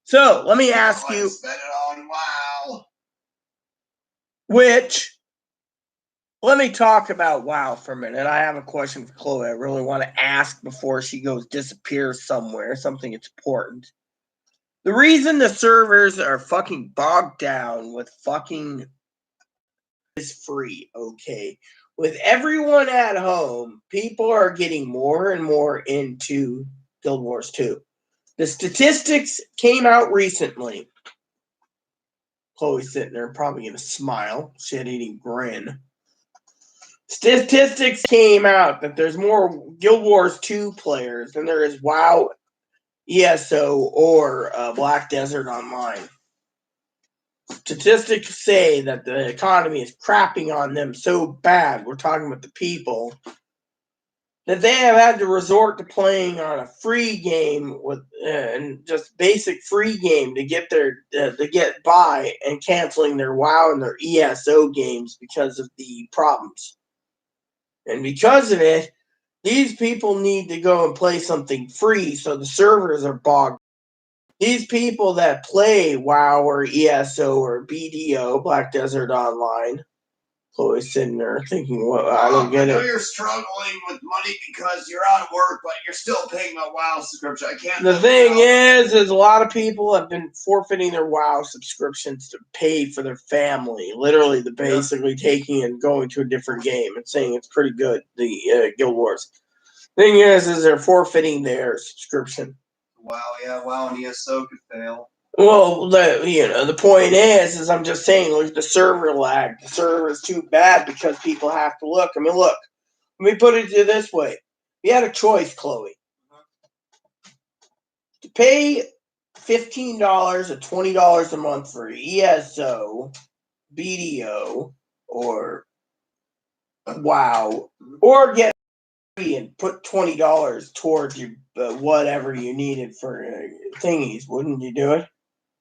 So, let me ask you. Spend it on WoW. Let me talk about WoW for a minute. I have a question for Chloe I really want to ask before she disappears somewhere, something important. The reason the servers are fucking bogged down with fucking is free, okay? With everyone at home, people are getting more and more into Guild Wars 2. The statistics came out recently. Chloe's sitting there probably going to smile, shit-eating grin. Statistics came out that there's more Guild Wars 2 players than there is WoW, ESO, or Black Desert Online. Statistics say that the economy is crapping on them so bad, we're talking about the people, that they have had to resort to playing on a free game with and just basic free game to get by, and canceling their WoW and their ESO games because of the problems. And because of it, these people need to go and play something free, so the servers are bogged. These people that play WoW or ESO or BDO, Black Desert Online, Chloe's sitting there thinking, "Well, I don't get it." I know you're struggling with money because you're out of work, but you're still paying my WoW subscription. I can't. The thing is a lot of people have been forfeiting their WoW subscriptions to pay for their family. Literally, they're basically taking and going to a different game and saying it's pretty good. The Guild Wars. Thing is they're forfeiting their subscription. WoW and ESO could fail. Well, the point is I'm just saying, look, the server lag. The server is too bad because people have to look. I mean, look, let me put it to you this way. You had a choice, Chloe. To pay $15 or $20 a month for ESO, BDO, or WoW, or get and put $20 towards your whatever you needed for thingies. Wouldn't you do it?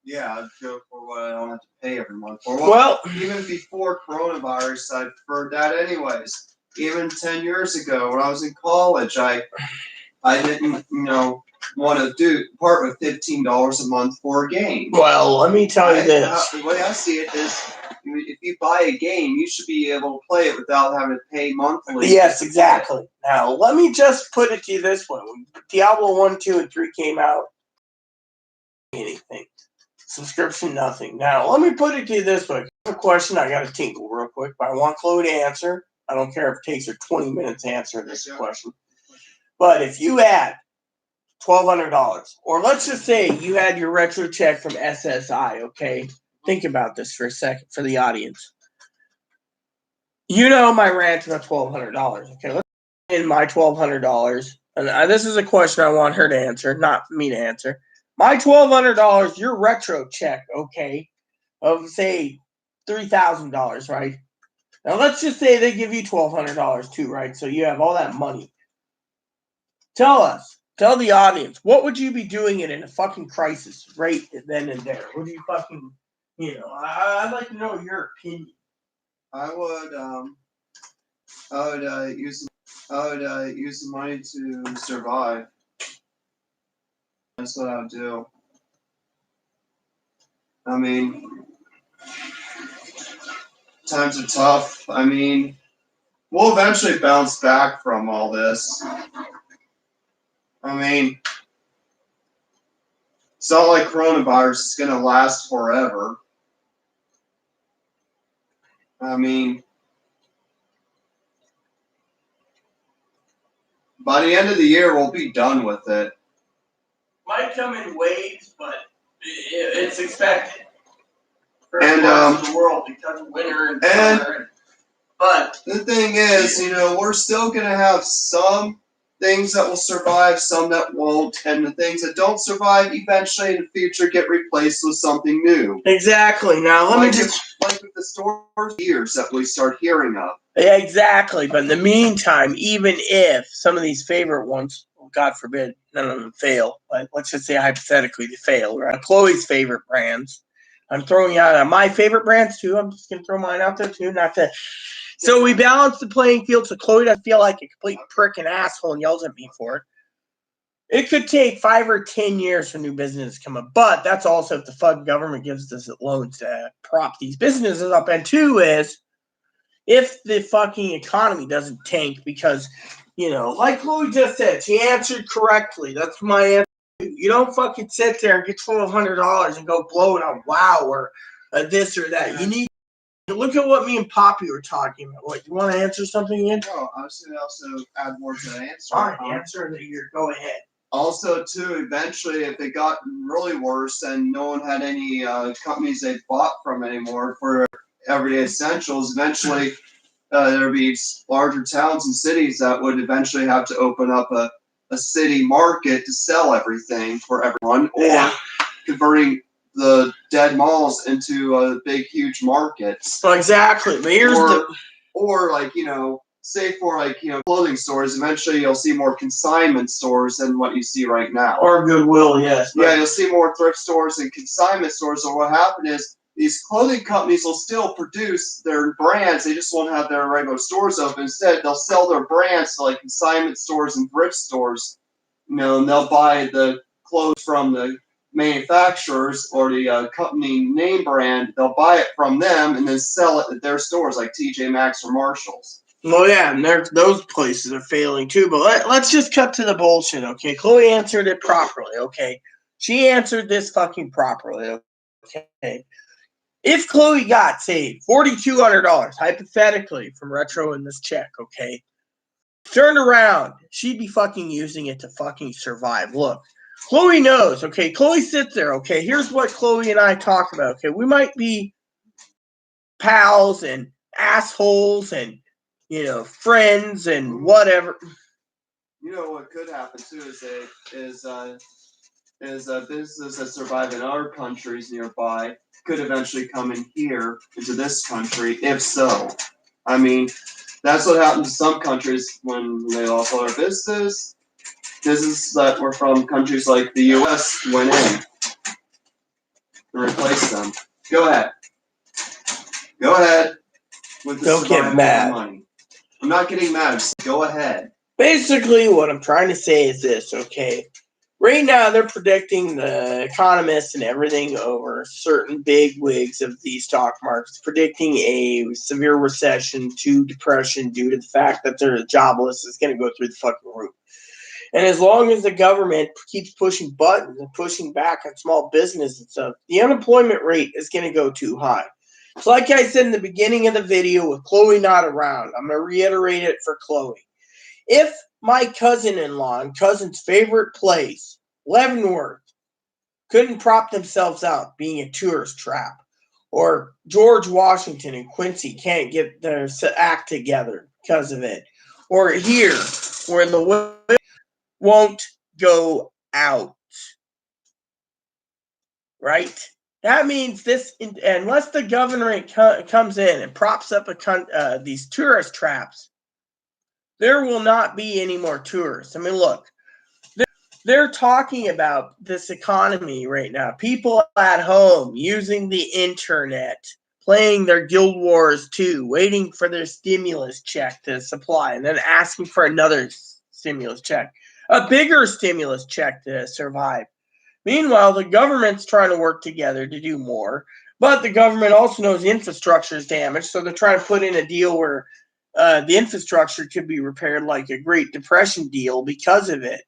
Yeah, I'd go for what I don't have to pay every month for. Well, even before coronavirus, I preferred that anyways. Even 10 years ago, when I was in college, I didn't, want to part with $15 a month for a game. well, let me tell you this. The way I see it is, if you buy a game, you should be able to play it without having to pay monthly. Yes, exactly. Now, let me just put it to you this way. When Diablo 1, 2, and 3 came out, anything. Subscription, nothing. Now, let me put it to you this way. I have a question I got to tinkle real quick, but I want Chloe to answer. I don't care if it takes her 20 minutes to answer this question. But if you add $1,200, or let's just say you had your retro check from SSI, okay? Think about this for a second for the audience. You know my rant about $1,200, okay? Let's in my $1,200, and this is a question I want her to answer, not me to answer. My $1,200, your retro check, okay, of say $3,000, right? Now let's just say they give you $1,200 too, right? So you have all that money. Tell the audience, what would you be doing in a fucking crisis right then and there? Would you fucking, I'd like to know your opinion. I would use the money to survive. That's what I would do. I mean, times are tough. I mean, we'll eventually bounce back from all this. I mean, it's not like coronavirus is going to last forever. I mean, by the end of the year, we'll be done with it. Might come in waves, but it's expected. For And the world because of winter and summer. But the thing is, we're still going to have some things that will survive, some that won't, and the things that don't survive eventually in the future get replaced with something new. Exactly. Now let me just like with the stores years that we start hearing of. Yeah, exactly. But in the meantime, even if some of these favorite ones, God forbid, none of them fail, but let's just say hypothetically they fail, right? Chloe's favorite brands. I'm throwing out my favorite brands too. I'm just gonna throw mine out there too, not to. So we balance the playing field so Chloe doesn't feel like a complete prick and asshole and yells at me for it. It could take 5 or 10 years for new businesses to come up, but that's also if the fucking government gives us loans to prop these businesses up. And two is if the fucking economy doesn't tank because, like Chloe just said, she answered correctly. That's my answer. You don't fucking sit there and get $1,200 and go blow it on WoW or this or that. You need to look at what me and Poppy were talking about. What, you want to answer something again? No, I was going to also add more to the answer. Fine, answer that you're. Go ahead. Also, too, eventually, if it got really worse and no one had any companies they bought from anymore for everyday essentials, eventually there would be larger towns and cities that would eventually have to open up a city market to sell everything for everyone, or converting the dead malls into big, huge markets. Well, exactly. But here's or like, say for like, clothing stores, eventually you'll see more consignment stores than what you see right now. Or Goodwill, yes. Yeah, you'll see more thrift stores and consignment stores. So what happened is these clothing companies will still produce their brands. They just won't have their regular stores open. Instead, they'll sell their brands to like consignment stores and thrift stores. And they'll buy the clothes from the manufacturers or the company name brand. They'll buy it from them and then sell it at their stores like TJ Maxx or Marshalls. Well, yeah, and those places are failing too. But let's just cut to the bullshit, okay? Chloe answered it properly, okay? She answered this fucking properly, okay? If Chloe got, say, $4,200, hypothetically, from Retro in this check, okay? Turned around, she'd be fucking using it to fucking survive. Look, Chloe knows, okay? Chloe sits there, okay? Here's what Chloe and I talk about, okay? We might be pals and assholes and friends and whatever. What could happen too is businesses that survive in our countries nearby could eventually come in here into this country. If so, I mean, That's what happened to some countries when they lost all their businesses. Businesses that were from countries like the U.S. went in and replaced them. Go ahead. Go ahead with the Don't get survival of mad. money. I'm not getting mad. Just go ahead. Basically, what I'm trying to say is this, okay? Right now, they're predicting, the economists and everything over certain big wigs of the stock markets, predicting a severe recession to depression due to the fact that their jobless is going to go through the fucking roof. And as long as the government keeps pushing buttons and pushing back on small business and stuff, the unemployment rate is going to go too high. So like I said in the beginning of the video, with Chloe not around, I'm going to reiterate it for Chloe. If my cousin-in-law and cousin's favorite place, Leavenworth, couldn't prop themselves out being a tourist trap, or George Washington and Quincy can't get their act together because of it, or here, where the wind won't go out, right? That means this, unless the governor comes in and props up these tourist traps, there will not be any more tourists. I mean, look, they're talking about this economy right now. People at home using the internet, playing their Guild Wars 2, waiting for their stimulus check to supply, and then asking for another stimulus check, a bigger stimulus check to survive. Meanwhile, the government's trying to work together to do more, but the government also knows infrastructure is damaged, so they're trying to put in a deal where the infrastructure could be repaired, like a Great Depression deal, because of it.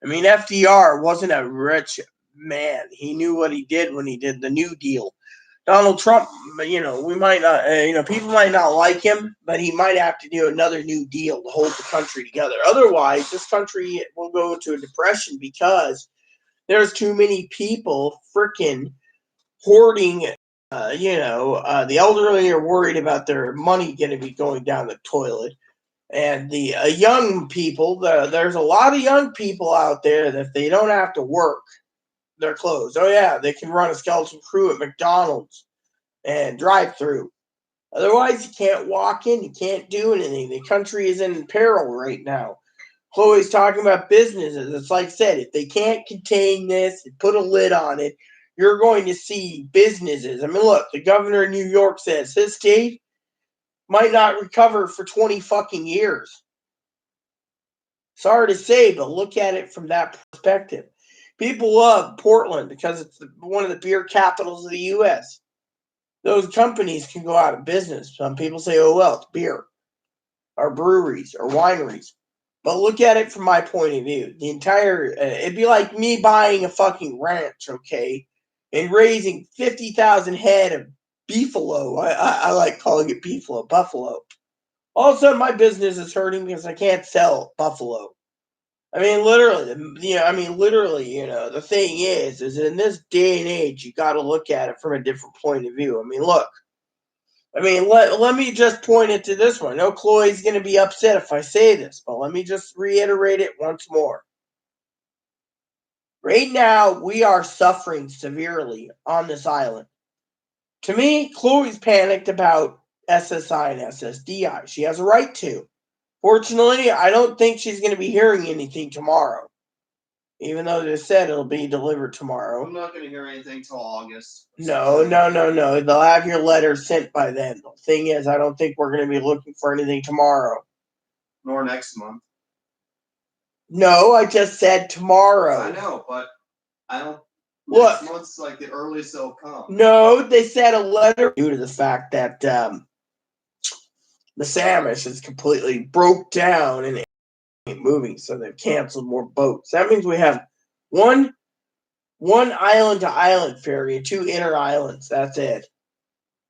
I mean, FDR wasn't a rich man. He knew what he did when he did the New Deal. Donald Trump, we might not, people might not like him, but he might have to do another New Deal to hold the country together. Otherwise, this country will go into a depression because there's too many people freaking hoarding. The elderly are worried about their money going to be going down the toilet. And the young people, there's a lot of young people out there that if they don't have to work, they're closed. Oh, yeah, they can run a skeleton crew at McDonald's and drive through. Otherwise, you can't walk in, you can't do anything. The country is in peril right now. Chloe's talking about businesses. It's like I said, if they can't contain this and put a lid on it, you're going to see businesses. I mean, look, the governor of New York says his state might not recover for 20 fucking years. Sorry to say, but look at it from that perspective. People love Portland because it's one of the beer capitals of the U.S. Those companies can go out of business. Some people say, oh, well, it's beer, or breweries, or wineries. But look at it from my point of view. It'd be like me buying a fucking ranch, okay, and raising 50,000 head of beefalo. I like calling it beefalo, buffalo. All of a sudden, my business is hurting because I can't sell buffalo. I mean, literally, the thing is in this day and age, you got to look at it from a different point of view. I mean, look, let me just point it to this one. I know Chloe's going to be upset if I say this, but let me just reiterate it once more. Right now, we are suffering severely on this island. To me, Chloe's panicked about SSI and SSDI. She has a right to. Fortunately, I don't think she's going to be hearing anything tomorrow. Even though they said it'll be delivered tomorrow. I'm not going to hear anything till August. No. They'll have your letter sent by then. The thing is, I don't think we're going to be looking for anything tomorrow. Nor next month. No, I just said tomorrow. I know, but I don't. Look, next month's like the earliest they'll come. No, they said a letter due to the fact that the Samish is completely broke down and ain't moving, so they've canceled more boats. That means we have one island to island ferry and 2 inner islands. That's it.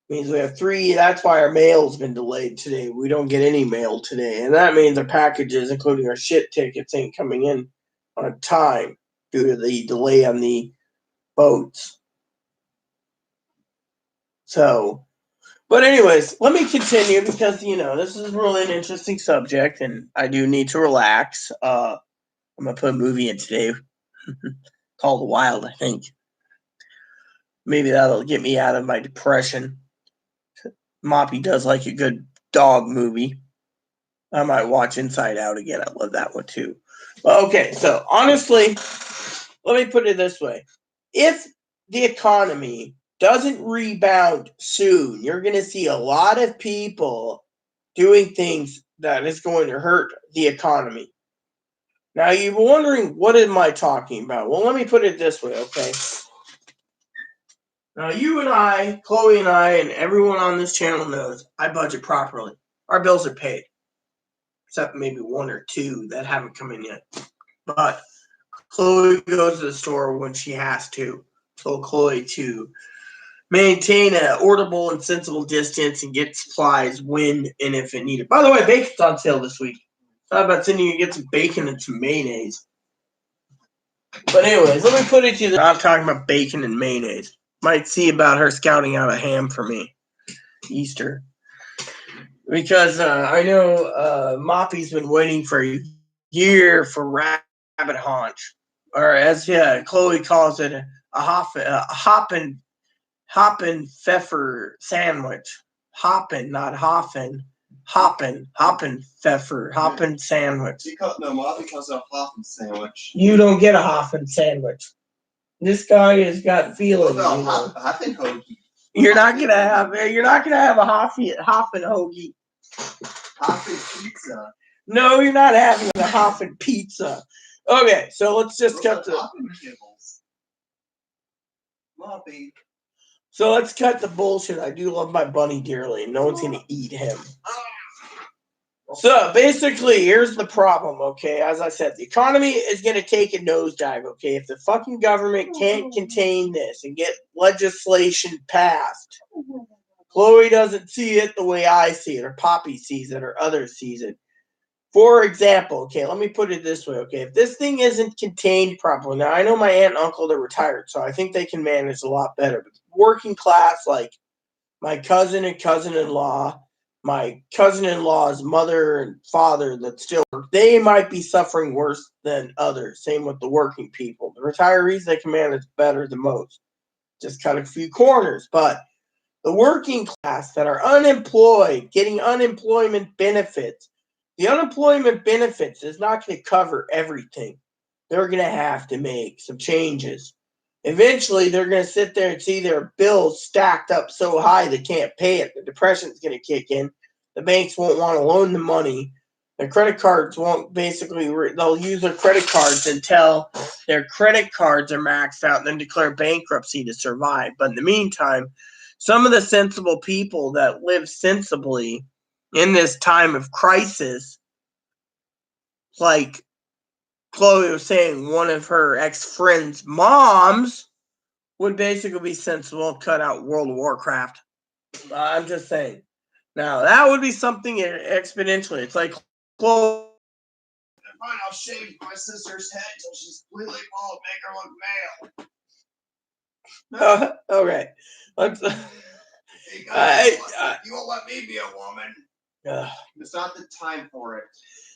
Means we have 3. That's why our mail's been delayed today. We don't get any mail today. And that means our packages, including our shit tickets, ain't coming in on time due to the delay on the boats. So, but anyways, let me continue because, this is really an interesting subject and I do need to relax. I'm going to put a movie in today called The Wild, I think. Maybe that'll get me out of my depression. Moppy does like a good dog movie. I might watch Inside Out again. I love that one too. But okay, so honestly, let me put it this way. If the economy doesn't rebound soon, you're going to see a lot of people doing things that is going to hurt the economy. Now, you're wondering, what am I talking about? Well, let me put it this way, okay? Now, you and I, Chloe and I, and everyone on this channel knows I budget properly. Our bills are paid, except maybe one or two that haven't come in yet. But Chloe goes to the store when she has to. So Chloe to maintain an orderable and sensible distance and get supplies when and if it needed. By the way, bacon's on sale this week. Thought about sending you to get some bacon and some mayonnaise. But anyways, let me put it to you. I'm talking about bacon and mayonnaise. Might see about her scouting out a ham for me. Easter. Because I know Moppy's been waiting for a year for rabbit haunch. Or as Chloe calls it, a hoppin' pfeffer sandwich. Hoppin', not hoffin'. Hoppin' pfeffer, hoppin' sandwich. Moppy calls it a hoppin' sandwich. You don't get a hoppin' sandwich. This guy has got feelings. What about hoppin' hoagie? You're not gonna have a hoppin' hoagie. Hoppin' pizza. No, you're not having a hoppin' pizza. Okay, so let's just cut the hoppin' kibbles. Moppy. So let's cut the bullshit. I do love my bunny dearly, and no one's gonna eat him. So basically, here's the problem, okay? As I said, the economy is going to take a nosedive, okay? If the fucking government can't contain this and get legislation passed, Chloe doesn't see it the way I see it, or Poppy sees it, or others sees it. For example, okay, let me put it this way, okay? If this thing isn't contained properly, now I know my aunt and uncle, they're retired, so I think they can manage a lot better. But working class, like my cousin and cousin-in-law, my cousin-in-law's mother and father that still work, they might be suffering worse than others. Same with the working people. The retirees, they can manage better than most. Just cut a few corners. But the working class that are unemployed, getting unemployment benefits, the unemployment benefits is not going to cover everything. They're going to have to make some changes. Eventually, they're going to sit there and see their bills stacked up so high they can't pay it. The depression's going to kick in. The banks won't want to loan the money. Their credit cards won't they'll use their credit cards until their credit cards are maxed out and then declare bankruptcy to survive. But in the meantime, some of the sensible people that live sensibly in this time of crisis, like Chloe was saying, one of her ex-friend's moms would basically be sensible and cut out World of Warcraft. I'm just saying. Now, that would be something exponentially. It's like Chloe. Fine, I'll shave my sister's head until she's completely bald, make her look male. Okay. Let's. You won't let me be a woman. It's not the time for it.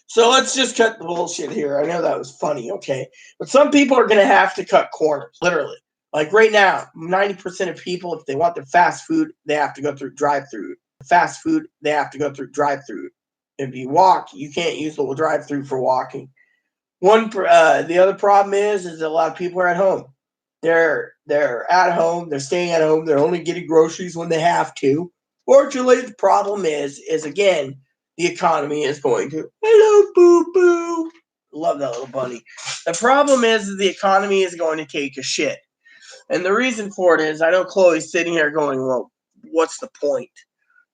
So let's just cut the bullshit here. I know that was funny, okay? But some people are going to have to cut corners, literally. Like right now, 90% of people, if they want their fast food, they have to go through drive-through. Fast food, they have to go through drive-through. If you walk, you can't use the drive-through for walking. The other problem is a lot of people are at home. They're at home. They're staying at home. They're only getting groceries when they have to. Fortunately, the problem is again, the economy is going to, hello, boo-boo. Love that little bunny. The problem is the economy is going to take a shit. And the reason for it is, I know Chloe's sitting here going, well, what's the point?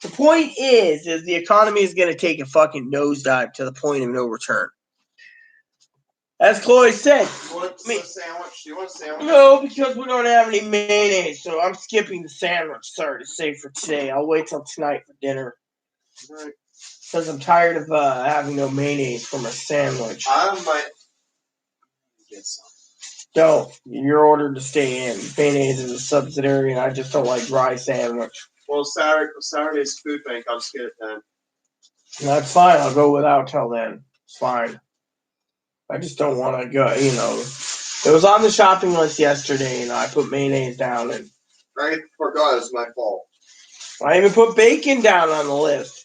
The point is the economy is going to take a fucking nosedive to the point of no return. As Chloe said. You want a sandwich? Do you want a sandwich? No, because we don't have any mayonnaise, so I'm skipping the sandwich, sorry to say, for today. I'll wait till tonight for dinner. Right. Because I'm tired of having no mayonnaise for my sandwich. I might get some. Don't. You're ordered to stay in. Mayonnaise is a subsidiary, and I just don't like dry sandwich. Well, Saturday's food bank. I'll just get it then. That's fine. I'll go without till then. It's fine. I just don't want to go, It was on the shopping list yesterday, and I put mayonnaise down. And I forgot it was my fault. I even put bacon down on the list.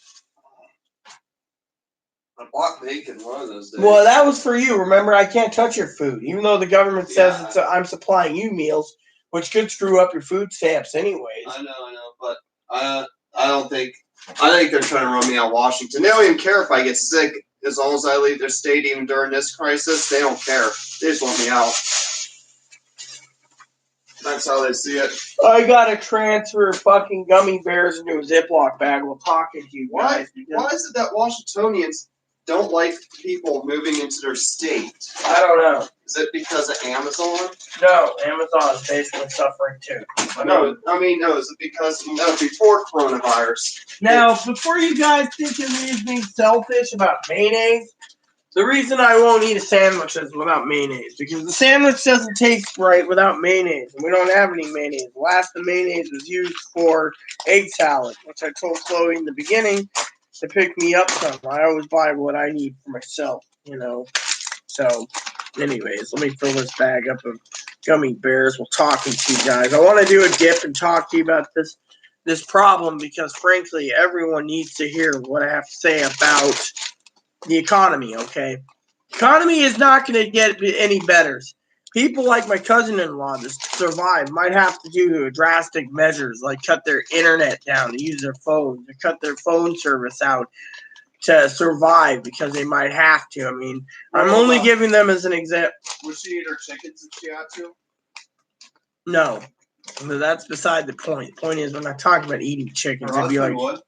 I bought bacon one of those days. Well, that was for you. Remember, I can't touch your food, even though the government says I'm supplying you meals, which could screw up your food stamps, anyways. I know, but I don't think. I think they're trying to run me out of Washington. They don't even care if I get sick, as long as I leave their state even during this crisis. They don't care. They just want me out. That's how they see it. I gotta transfer fucking gummy bears into a Ziploc bag while talking to you guys. Why is it that Washingtonians don't like people moving into their state? I don't know. Is it because of Amazon? No, Amazon is basically suffering too. No, is it because before coronavirus? Now, before you guys think of me as being selfish about mayonnaise, the reason I won't eat a sandwich is without mayonnaise, because the sandwich doesn't taste right without mayonnaise, and we don't have any mayonnaise. Last, the mayonnaise was used for egg salad, which I told Chloe in the beginning to pick me up some. I always buy what I need for myself, So, anyways, let me fill this bag up of gummy bears while talking to you guys. I want to do a dip and talk to you about this problem because, frankly, everyone needs to hear what I have to say about the economy, okay? Economy is not going to get any better. People like my cousin-in-law to survive might have to do drastic measures like cut their internet down to use their phone, to cut their phone service out to survive because they might have to. I mean, I'm only giving them as an example. Would she eat her chickens if she had to? No. That's beside the point. The point is, we're not talking about eating chickens. It'd be like, would.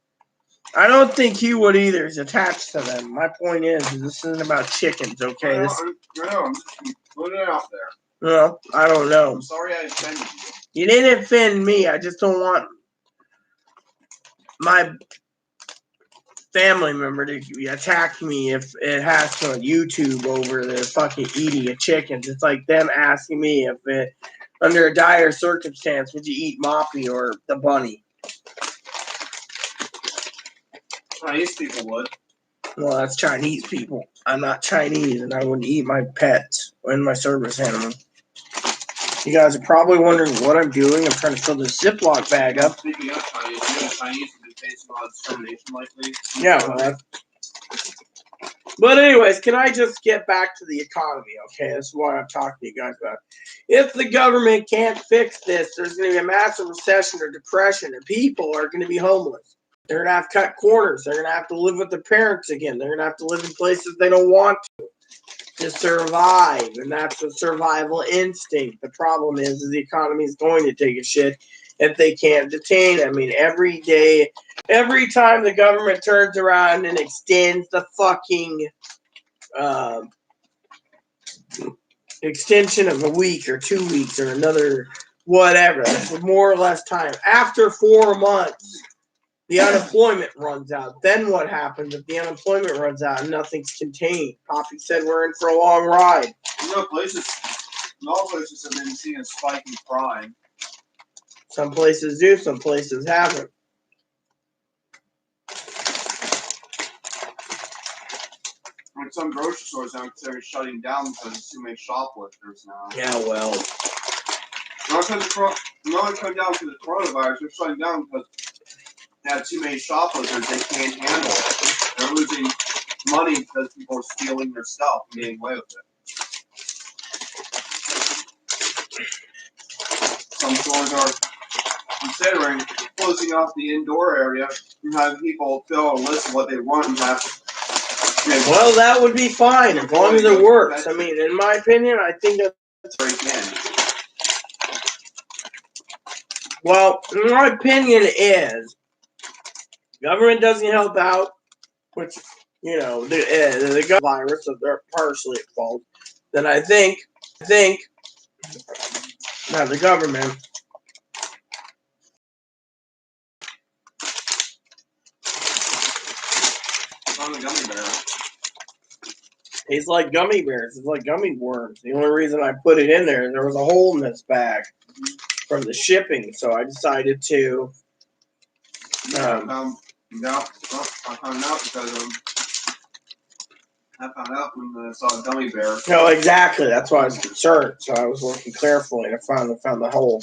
I don't think he would either. He's attached to them. My point is this isn't about chickens, okay? I'm just putting it out there. Well, I don't know. I'm sorry I offended you. You didn't offend me. I just don't want my family member to attack me if it has to on YouTube over the fucking eating of chickens. It's like them asking me if it, under a dire circumstance, would you eat Moppy or the bunny? Chinese people would. Well, that's Chinese people. I'm not Chinese, and I wouldn't eat my pets and my service animal. You guys are probably wondering what I'm doing. I'm trying to fill this Ziploc bag up. Speaking of Chinese, you know Chinese have been facing a lot of discrimination lately. Yeah, but anyways, can I just get back to the economy, okay? This is what I'm talking to you guys about. If the government can't fix this, there's going to be a massive recession or depression, and people are going to be homeless. They're going to have to cut corners. They're going to have to live with their parents again. They're going to have to live in places they don't want to survive, and that's a survival instinct. The problem is the economy is going to take a shit if they can't detain it. I mean, every day, every time the government turns around and extends the fucking extension of a week or 2 weeks or another whatever, that's more or less time. After 4 months, the unemployment runs out. Then what happens if the unemployment runs out and nothing's contained? Poppy said we're in for a long ride. All places have been seeing a spike in crime. Some places do, some places haven't. Like some grocery stores now considering shutting down because there's too many shoplifters now. Yeah, well. Not coming down to the coronavirus, they're shutting down because they have too many shoplifters, they can't handle it. They're losing money because people are stealing their stuff and getting away with it. Some stores are considering closing off the indoor area and having people fill a list of what they want and have. Well, that would be fine as long as it works. I mean, in my opinion, I think that's where you can. Well, my opinion is government doesn't help out, which, the virus, so they're partially at fault. Then I think that the government On the gummy bear. tastes like gummy bears. It's like gummy worms. The only reason I put it in there was a hole in this bag from the shipping, so I decided to. I found out because I found out when I saw a gummy bear. No, exactly. That's why I was concerned. So I was looking carefully and I found the hole.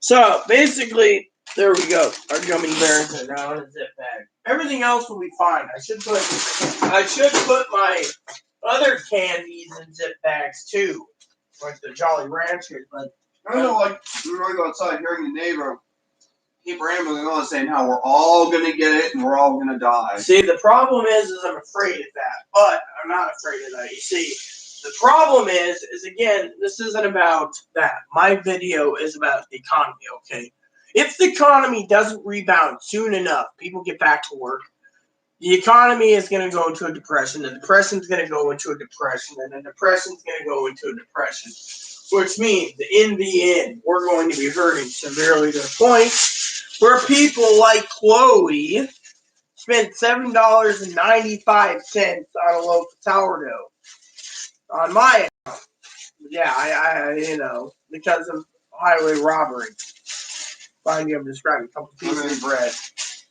So basically, There we go. Our gummy bears are now in a zip bag. Everything else will be fine. I should put my other candies in zip bags too, like the Jolly Ranchers. But I don't know, like we were going to go outside, hearing the neighbor keep rambling on, saying how we're all gonna get it and we're all gonna die. See, the problem is I'm afraid of that, but I'm not afraid of that. You see, the problem is again, this isn't about that. My video is about the economy. Okay, if the economy doesn't rebound soon enough, people get back to work. The economy is going to go into a depression. The depression is going to go into a depression, and the depression is going to go into a depression, which means in the end, we're going to be hurting severely to the point where people like Chloe spent $7.95 on a loaf of sourdough on my account. Yeah, I because of highway robbery. Finally, I'm describing a couple pieces of bread.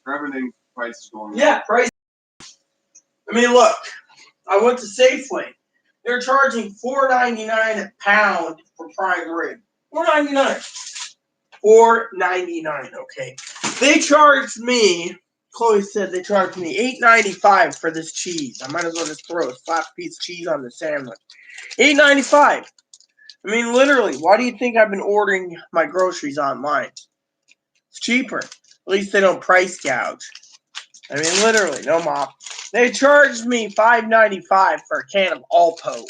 Everything price is going up. Yeah, price. I mean, look, I went to Safeway. They're charging $4.99 a pound for prime rib. $4.99. $4.99. Okay. They charged me. Chloe said they charged me $8.95 for this cheese. I might as well just throw a flat piece of cheese on the sandwich. $8.95. I mean, literally, why do you think I've been ordering my groceries online? It's cheaper. At least they don't price gouge. I mean, literally, no mop. They charged me $5.95 for a can of Alpo.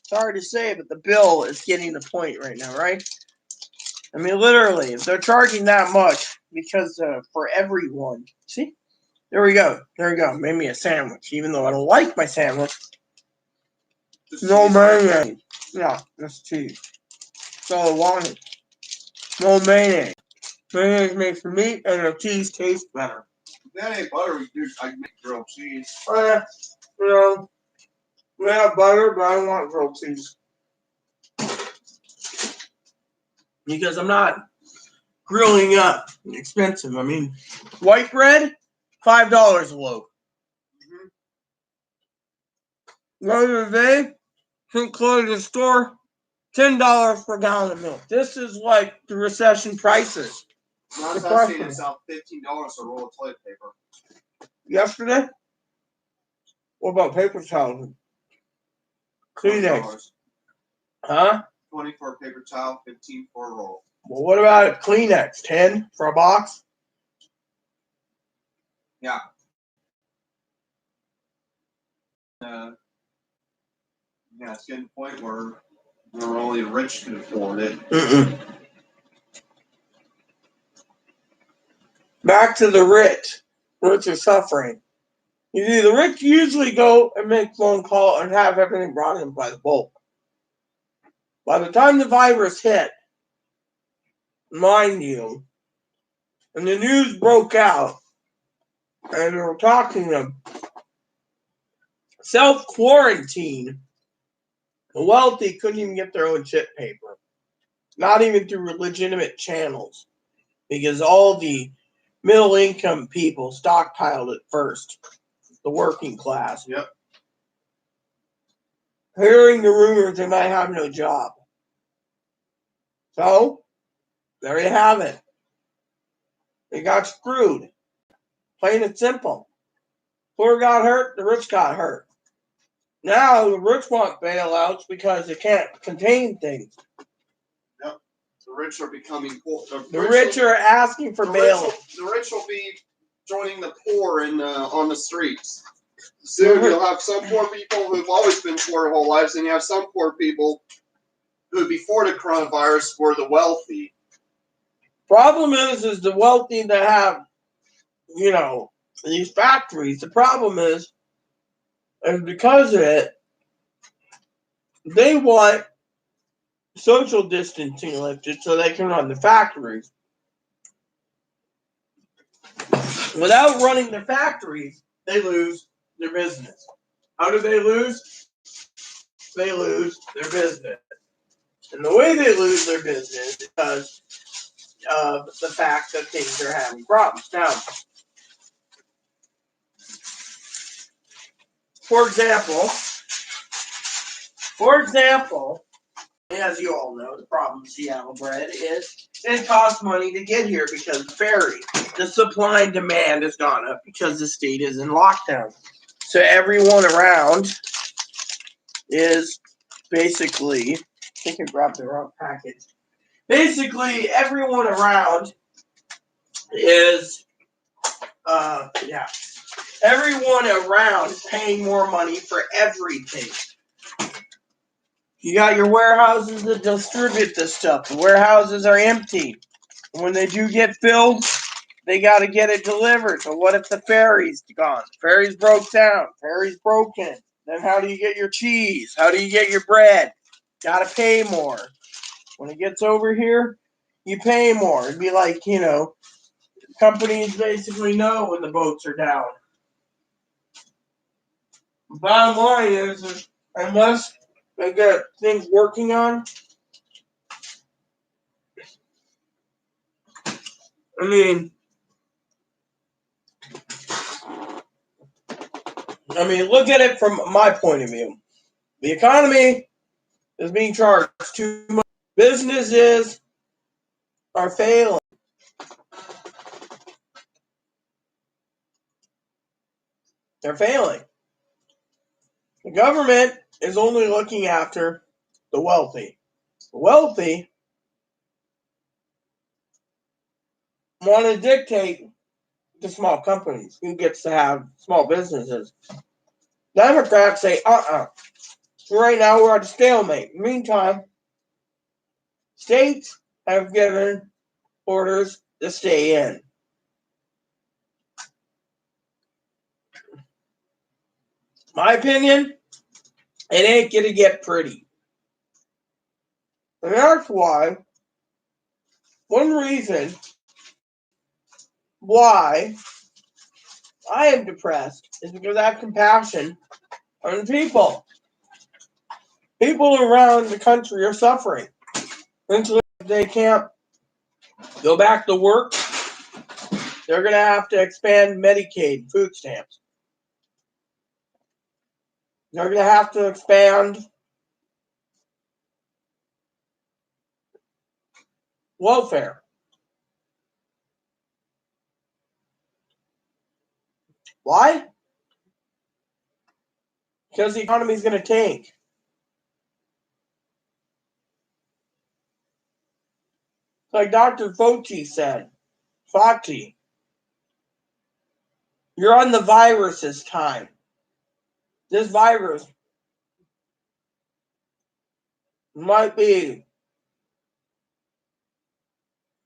Sorry to say, but the bill is getting the point right now, right? I mean, literally, if they're charging that much, because for everyone. See? There we go. There we go. Made me a sandwich, even though I don't like my sandwich. No mayonnaise. Yeah, that's cheese. That's all I wanted. No mayonnaise. Mayonnaise makes the meat and the cheese taste better. If that ain't butter, I can make grilled cheese. We have butter, but I don't want grilled cheese. Because I'm not grilling up expensive. I mean, white bread, $5 a loaf. The other day, St. Claudia's store, $10 per gallon of milk. This is like the recession prices. I was saying it's out $15 for a roll of toilet paper. Yesterday? What about paper towels? Kleenex. Huh? 20 for a paper towel, 15 for a roll. Well, what about Kleenex? 10 for a box? Yeah. Yeah, it's getting to the point where only the rich can afford it. Back to the rich. Rich are suffering. You see, the rich usually go and make phone call and have everything brought in by the bulk. By the time the virus hit, mind you, and the news broke out, and they were talking of self-quarantine, the wealthy couldn't even get their own shit paper. Not even through legitimate channels. Because all the middle-income people stockpiled it first. The working class. Yep. Hearing the rumors they might have no job. So, there you have it. They got screwed. Plain and simple. Poor got hurt, the rich got hurt. Now the rich want bailouts because they can't contain things. Yep. The rich are becoming poor. The rich are asking for bailouts. The rich will be joining the poor on the streets. Soon you'll have some poor people who've always been poor their whole lives, and you have some poor people who before the coronavirus were the wealthy. Problem is the wealthy that have, these factories. The problem is because of it, they want social distancing lifted so they can run the factories. Without running the factories, they lose their business. How do they lose? They lose their business. And the way they lose their business is because of the fact that things are having problems. Now, for example, as you all know, the problem with Seattle bread is it costs money to get here because of the ferry. The supply and demand has gone up because the state is in lockdown. So everyone around is basically, I think I grabbed the wrong package. Basically, everyone around is, everyone around is paying more money for everything. You got your warehouses that distribute this stuff. The warehouses are empty. When they do get filled, they got to get it delivered. So what if the ferry's gone? The ferry's broke down. Ferry's broken. Then how do you get your cheese? How do you get your bread? Got to pay more. When it gets over here, you pay more. It'd be like, companies basically know when the boats are down. Bottom line is unless they get things working on, look at it from my point of view. The economy is being charged too much. Businesses are failing. They're failing. The government is only looking after the wealthy. The wealthy want to dictate to small companies who gets to have small businesses. Democrats say, right now we're at a stalemate. Meantime, states have given orders to stay in. My opinion, it ain't gonna get pretty. And that's why, one reason why I am depressed is because I have compassion on the people. People around the country are suffering. Until they can't go back to work, they're going to have to expand Medicaid, food stamps. They're going to have to expand welfare. Why? Because the economy is going to tank. Like Dr. Fauci said, you're on the virus's time. This virus might be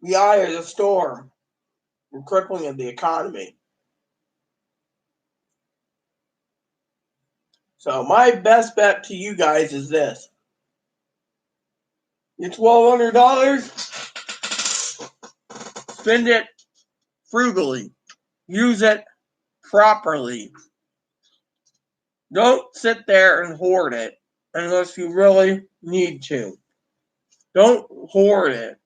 the eye of the storm and crippling of the economy. So my best bet to you guys is this. Your $1,200, spend it frugally. Use it properly. Don't sit there and hoard it unless you really need to. Don't hoard it.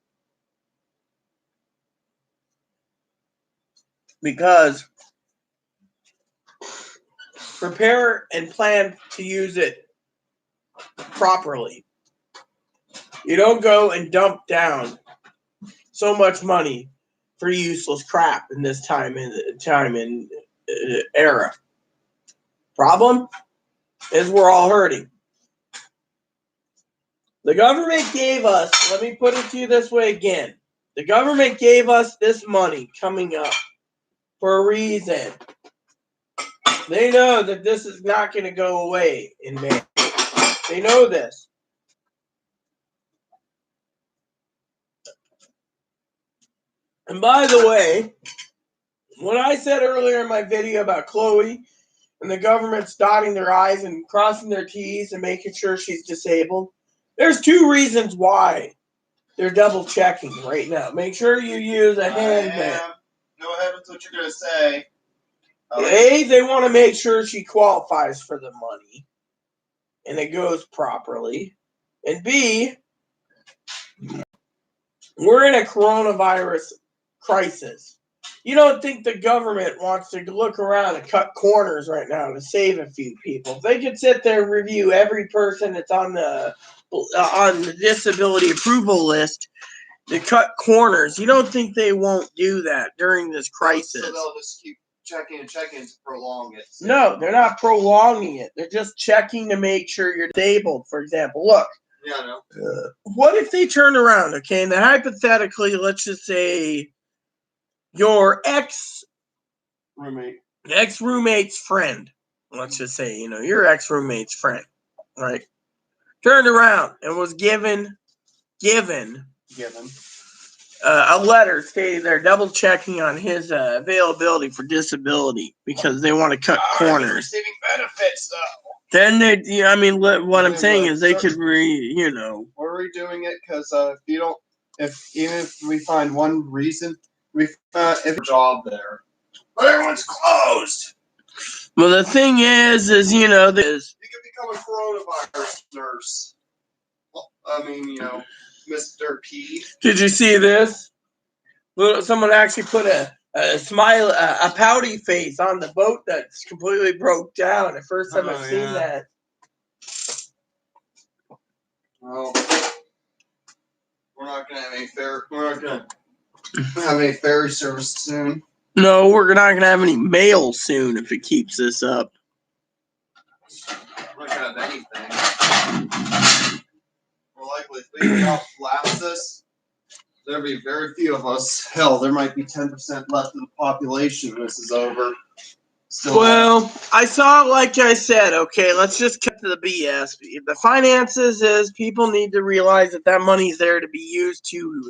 Because prepare and plan to use it properly. You don't go and dump down so much money for useless crap in this time in era. Problem is we're all hurting. The government gave us, let me put it to you this way again. The government gave us this money coming up for a reason. They know that this is not going to go away in May. They know this. And by the way, when I said earlier in my video about Chloe and the government's dotting their I's and crossing their T's and making sure she's disabled, there's two reasons why they're double checking right now. Make sure you use a handbag. Go ahead with what you're going to say. A, they want to make sure she qualifies for the money and it goes properly. And B, we're in a coronavirus crisis. You don't think the government wants to look around and cut corners right now to save a few people? If they could sit there and review every person that's on the on the disability approval list to cut corners. You don't think they won't do that during this crisis? So they'll just keep checking to prolong it. So. No, they're not prolonging it. They're just checking to make sure you're disabled. For example, look. Yeah, I know. What if they turn around, okay? And then hypothetically, let's just say your ex-roommate's friend. Let's just say, your ex-roommate's friend, right? Turned around and was given a letter stating they're double checking on his availability for disability because they want to cut corners. Receiving benefits, though. Then what I'm saying is they could We're redoing it because even if we find one reason, if a job there, but everyone's closed. Well, the thing is, this. You can become a coronavirus nurse. Mr. P. Did you see this? Someone actually put a smile, a pouty face on the boat that's completely broke down. The first time I've seen that. Well, we're not gonna have any ferry service soon. No, we're not gonna have any mail soon if it keeps this up. We're not gonna have anything. More likely, if we collapse this, there'll be very few of us. Hell, there might be 10% left of the population when this is over. Well, I saw, like I said, okay, let's just cut to the BS. The finances is people need to realize that money is there to be used to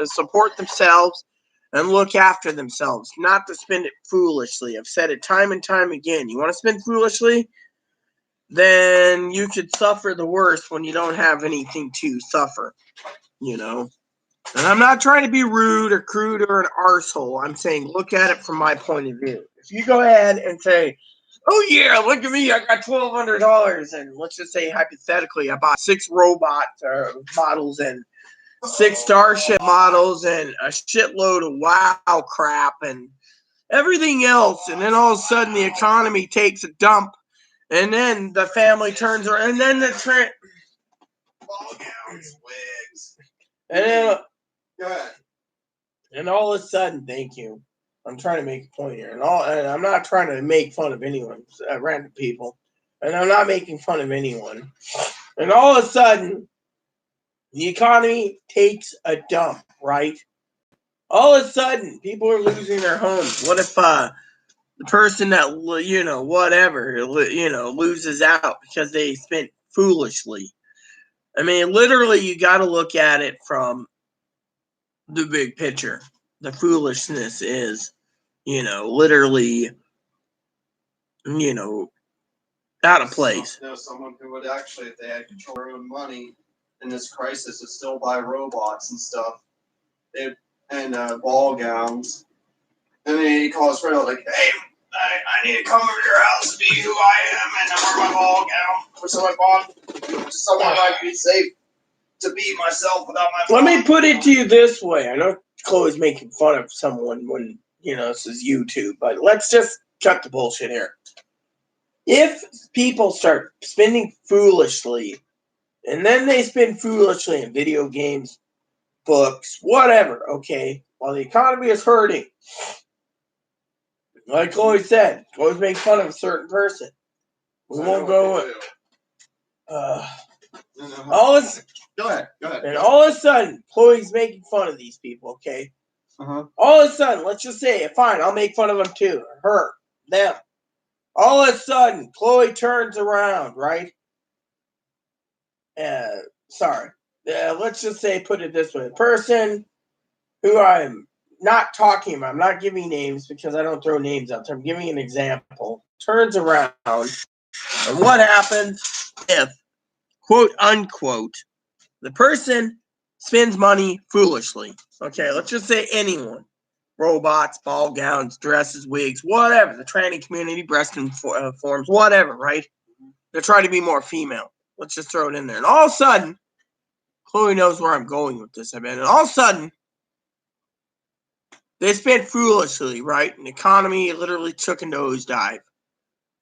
support themselves and look after themselves, not to spend it foolishly. I've said it time and time again. You want to spend foolishly? Then you could suffer the worst when you don't have anything to suffer, And I'm not trying to be rude or crude or an arsehole. I'm saying look at it from my point of view. If you go ahead and say, oh yeah, look at me, I got $1,200, and let's just say hypothetically I bought 6 robot models and 6 Starship models and a shitload of WoW crap and everything else, and then all of a sudden the economy takes a dump, and then the family turns around, and then ball gowns, wigs, and then go ahead. And all of a sudden, thank you. I'm trying to make a point here, and I'm not trying to make fun of anyone, random people, and I'm not making fun of anyone. And all of a sudden, the economy takes a dump, right? All of a sudden, people are losing their homes. What if the person that loses out because they spent foolishly? I mean, literally, you got to look at it from the big picture. The foolishness is, literally, out of place. Someone who would actually, if they had control of their own money in this crisis, would still buy robots and stuff, and ball gowns. And then he calls his friend like, hey, I need to come over to your house and be who I am, and I wear my ball gown for someone might be safe to be myself without my. Let me put it to you this way. I know Chloe's making fun of someone when this is YouTube, but let's just cut the bullshit here. If people start spending foolishly, and then they spend foolishly in video games, books, whatever, okay, while the economy is hurting, like Chloe said, Chloe's making fun of a certain person. We won't go. Go ahead. And all of a sudden, Chloe's making fun of these people, okay? All of a sudden, let's just say, fine, I'll make fun of them too. Her, them. All of a sudden, Chloe turns around, right? Let's just say, put it this way. The person who I'm not talking about, I'm not giving names because I don't throw names out there. I'm giving an example. Turns around, and what happens if, quote unquote, the person spends money foolishly? Okay, let's just say anyone. Robots, ball gowns, dresses, wigs, whatever. The tranny community, breast forms, whatever, right? They're trying to be more female. Let's just throw it in there. And all of a sudden, Chloe knows where I'm going with this, and all of a sudden, they spent foolishly, right? And the economy literally took a nosedive.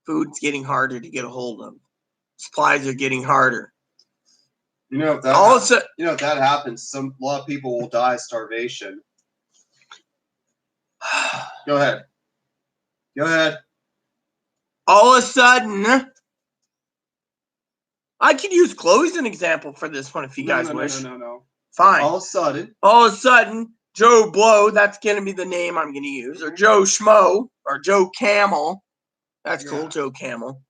Food's getting harder to get a hold of. Supplies are getting harder. You know if that happens, a lot of people will die of starvation. Go ahead. All of a sudden, I could use Chloe as an example for this one if you guys wish. No. Fine. All of a sudden, Joe Blow, that's going to be the name I'm going to use, or Joe Schmo, or Joe Camel. That's cool, Joe Camel.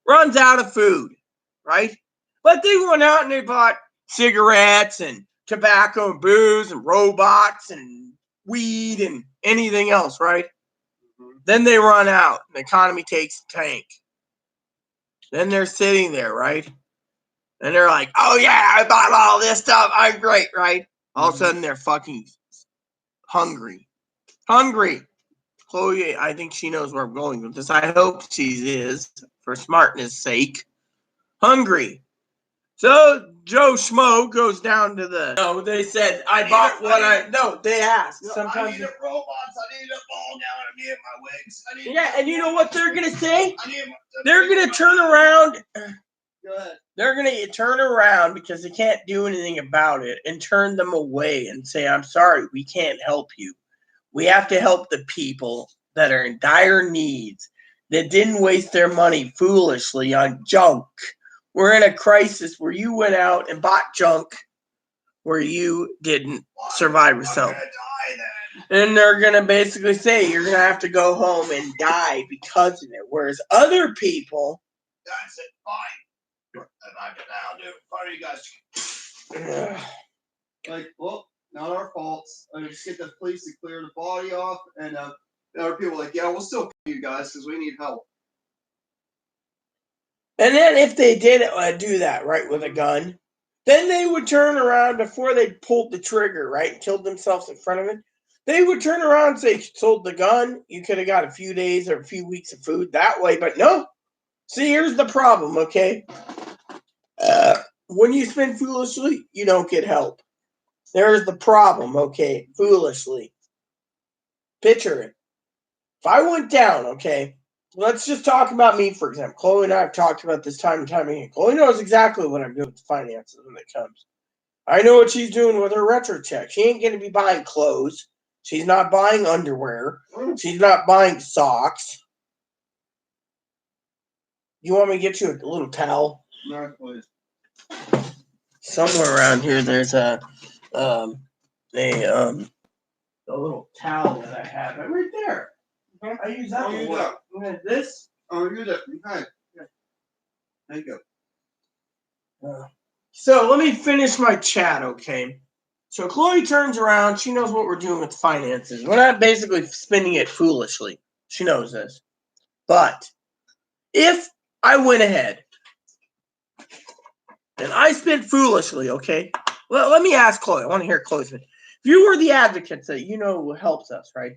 Runs out of food, right? But they went out and they bought cigarettes and tobacco and booze and robots and weed and anything else, right? Mm-hmm. Then they run out. The economy takes a tank. Then they're sitting there, right? And they're like, oh yeah, I bought all this stuff. I'm great, right? All of a sudden they're fucking hungry. Chloe, I think she knows where I'm going with this. I hope she is, for smartness' sake. Hungry. So Joe Schmo goes down to the. No, they said they asked. No, Sometimes I need robots. I need a ball gown. I need my wigs. and you know what they're gonna say? They're gonna turn around. Go ahead. They're gonna turn around because they can't do anything about it and turn them away and say, "I'm sorry, we can't help you. We have to help the people that are in dire needs that didn't waste their money foolishly on junk. We're in a crisis where you went out and bought junk where you didn't survive yourself." And they're going to basically say you're going to have to go home and die because of it. Whereas other people. That's it. Fine. I'll do it for you guys. Like, well, not our faults. I mean, just get the police to clear the body off. And other people are like, yeah, we'll still kill you guys because we need help. And then if they did do that, right, with a gun, then they would turn around before they pulled the trigger, right, and killed themselves in front of it. They would turn around and say, sold the gun, you could have got a few days or a few weeks of food that way. But no. See, here's the problem, okay? When you spend foolishly, you don't get help. There's the problem, okay? Foolishly. Picture it. If I went down, okay? Let's just talk about me, for example. Chloe and I have talked about this time and time again. Chloe knows exactly what I'm doing with finances when it comes. I know what she's doing with her retro check. She ain't going to be buying clothes. She's not buying underwear. She's not buying socks. You want me to get you a little towel? No, please. Somewhere around here, there's a little towel that I have. Right there. I use that one. This? Oh, use it. Okay. Thank you. So let me finish my chat, okay? So Chloe turns around. She knows what we're doing with finances. We're not basically spending it foolishly. She knows this. But if I went ahead and I spent foolishly, okay? Well, let me ask Chloe. I want to hear Chloe's opinion. If you were the advocates that you know helps us, right?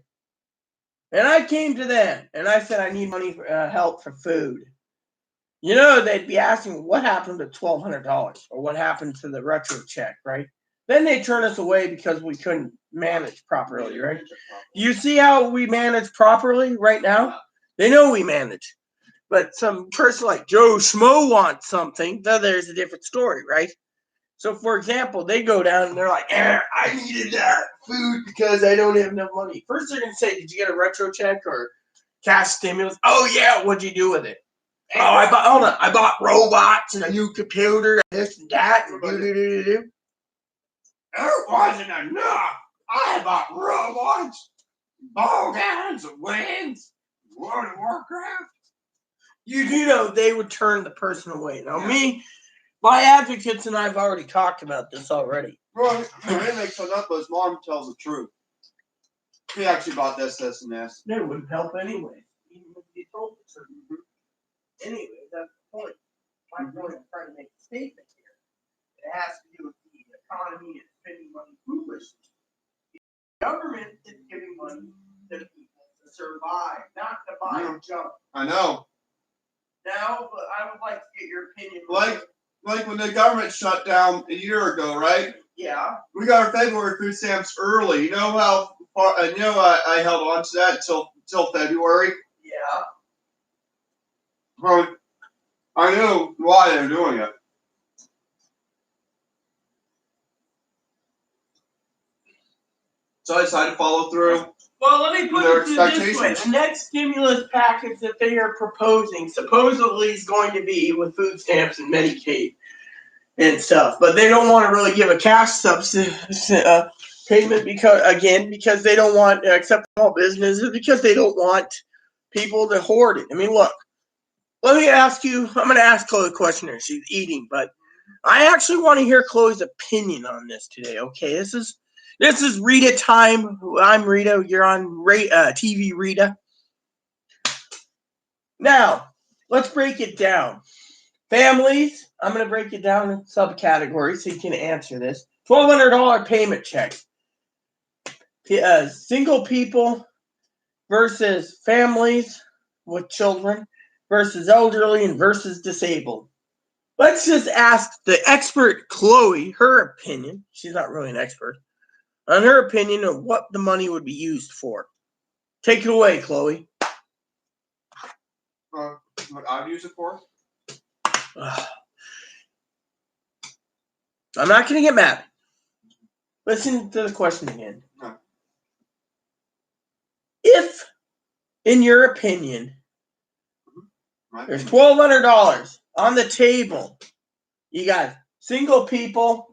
And I came to them and I said I need money for help for food. You know, they'd be asking what happened to $1,200 or what happened to the retro check, right? Then they turn us away because we couldn't manage properly, right? You see how we manage properly right now? They know we manage. But some person like Joe Schmo wants something, then there's a different story, right? So, for example, they go down and they're like, I needed that food because I don't have enough money. First, they're going to say, did you get a retro check or cash stimulus? Oh, yeah, what'd you do with it? Oh, I bought robots and a new computer and this and that and do. It wasn't enough. I bought robots, ball gowns, and wings, World of Warcraft. You do know they would turn the person away. Now, me, my advocates and I've already talked about this already. Right. He makes it up, but his mom tells the truth. He actually bought this, and this. It wouldn't help anyway. Even if you told the truth. Anyway, that's the point. My point is trying to make a statement here. It has to do with the economy and spending money foolishly. The government is giving money to people to survive, not to buy junk. I know. Now, but I would like to get your opinion. Like when the government shut down a year ago, right? Yeah. We got our February food stamps early. You know how far? I held on to that until February. Yeah. Well, I know why they're doing it. So I decided to follow through. Well, let me put Their it this way. expectations. The next stimulus package that they are proposing supposedly is going to be with food stamps and Medicaid and stuff. But they don't want to really give a cash subsidy payment because they don't want to accept all businesses because they don't want people to hoard it. I mean, look, let me ask you. I'm going to ask Chloe a question here. She's eating, but I actually want to hear Chloe's opinion on this today. Okay, this is Rita time. I'm Rita. You're on TV, Rita. Now, let's break it down. Families, I'm going to break it down in subcategories so you can answer this. $1,200 payment check. Single people versus families with children versus elderly and versus disabled. Let's just ask the expert Chloe her opinion. She's not really an expert. On her opinion of what the money would be used for. Take it away, Chloe. What I'd use it for? I'm not going to get mad. Listen to the question again. No. If, in your opinion, there's $1,200 on the table, you got single people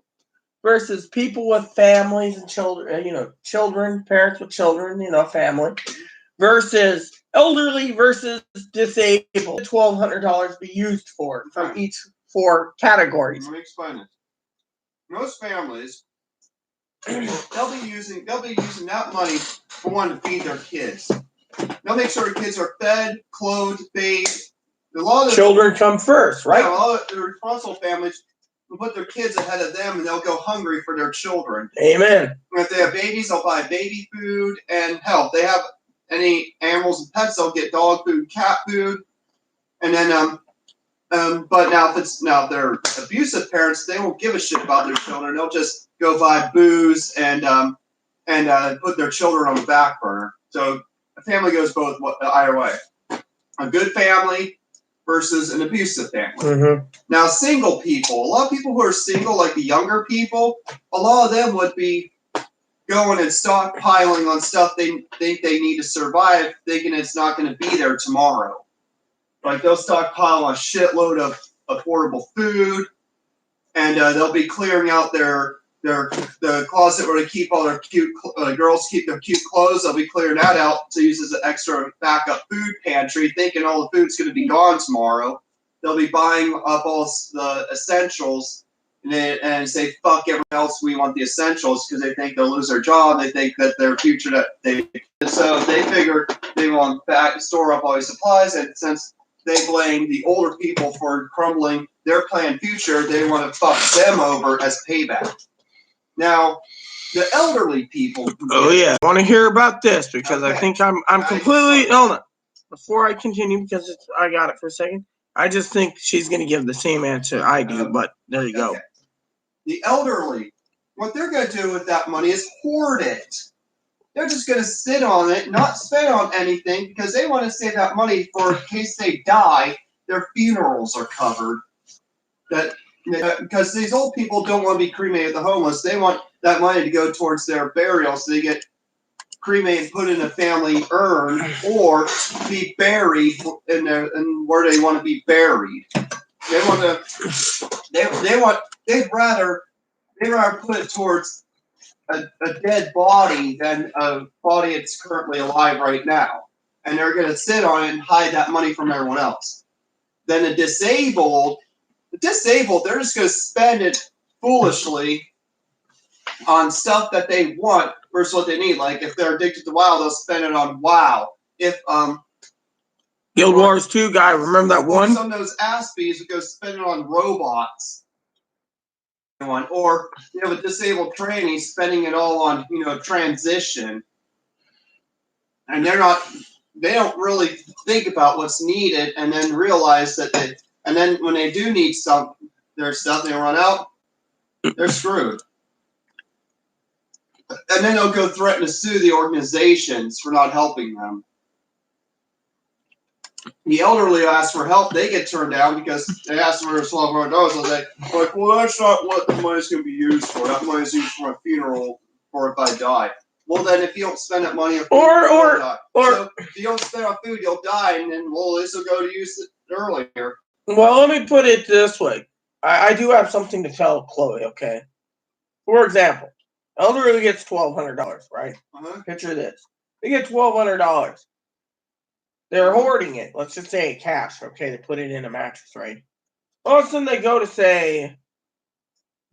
versus people with families and children, children, parents with children, family, versus elderly versus disabled. $1,200 be used for from each 4 categories. Let me explain it. Most families, they'll be using that money for one to feed their kids. They'll make sure the kids are fed, clothed, bathed. A lot of children come first, right? Yeah, a lot of the responsible families will put their kids ahead of them, and they'll go hungry for their children. Amen. And if they have babies, they'll buy baby food, and hell, if they have any animals and pets, they'll get dog food, cat food, and then but if they're abusive parents, they won't give a shit about their children. They'll just go buy booze and put their children on the back burner. So a family goes both either way. A good family versus an abusive family. Mm-hmm. Now, single people, a lot of people who are single, like the younger people, a lot of them would be going and stockpiling on stuff they think they need to survive, thinking it's not going to be there tomorrow. Like they'll stockpile a shitload of affordable food, and they'll be clearing out the closet where they keep all their cute girls keep their cute clothes. They'll be clearing that out to use as an extra backup food pantry, thinking all the food's going to be gone tomorrow. They'll be buying up all the essentials and say fuck everyone else. We want the essentials because they think they'll lose their job. They think that their future so they figure they want to store up all these supplies, and since they blame the older people for crumbling their planned future, they want to fuck them over as payback. Now, the elderly people. Oh yeah, I want to hear about this because I think I'm completely. Hold on, before I continue, because I got it for a second. I just think she's going to give the same answer I do, but there you go. The elderly, what they're going to do with that money is hoard it. They're just going to sit on it, not spend on anything, because they want to save that money for in case they die, their funerals are covered. Because these old people don't want to be cremated, the homeless. They want that money to go towards their burial, so they get cremated, put in a family urn, or be buried in where they want to be buried. They'd rather put it towards a dead body than a body that's currently alive right now. And they're going to sit on it and hide that money from everyone else. Then the disabled, they're just going to spend it foolishly on stuff that they want versus what they need. Like if they're addicted to WoW, they'll spend it on WoW. If Guild Wars 2 guy, remember that one? Some of those Aspies would go spend it on robots. Or you have a disabled trainee spending it all on transition, and they don't really think about what's needed, and then realize that and then when they do need their stuff, they run out, they're screwed. And then they'll go threaten to sue the organizations for not helping them. The elderly ask for help, they get turned down because they ask for $1,200. So they're like, well, that's not what the money's going to be used for. That money's used for a funeral or if I die. Well, then if you don't spend that money on food, Or so if you don't spend on food, you'll die, and then this will go to use it earlier. Well, let me put it this way. I do have something to tell Chloe, okay? For example, elderly gets $1,200, right? Picture this. They get $1,200. They're hoarding it. Let's just say cash, okay? They put it in a mattress, right? All of a sudden they go to say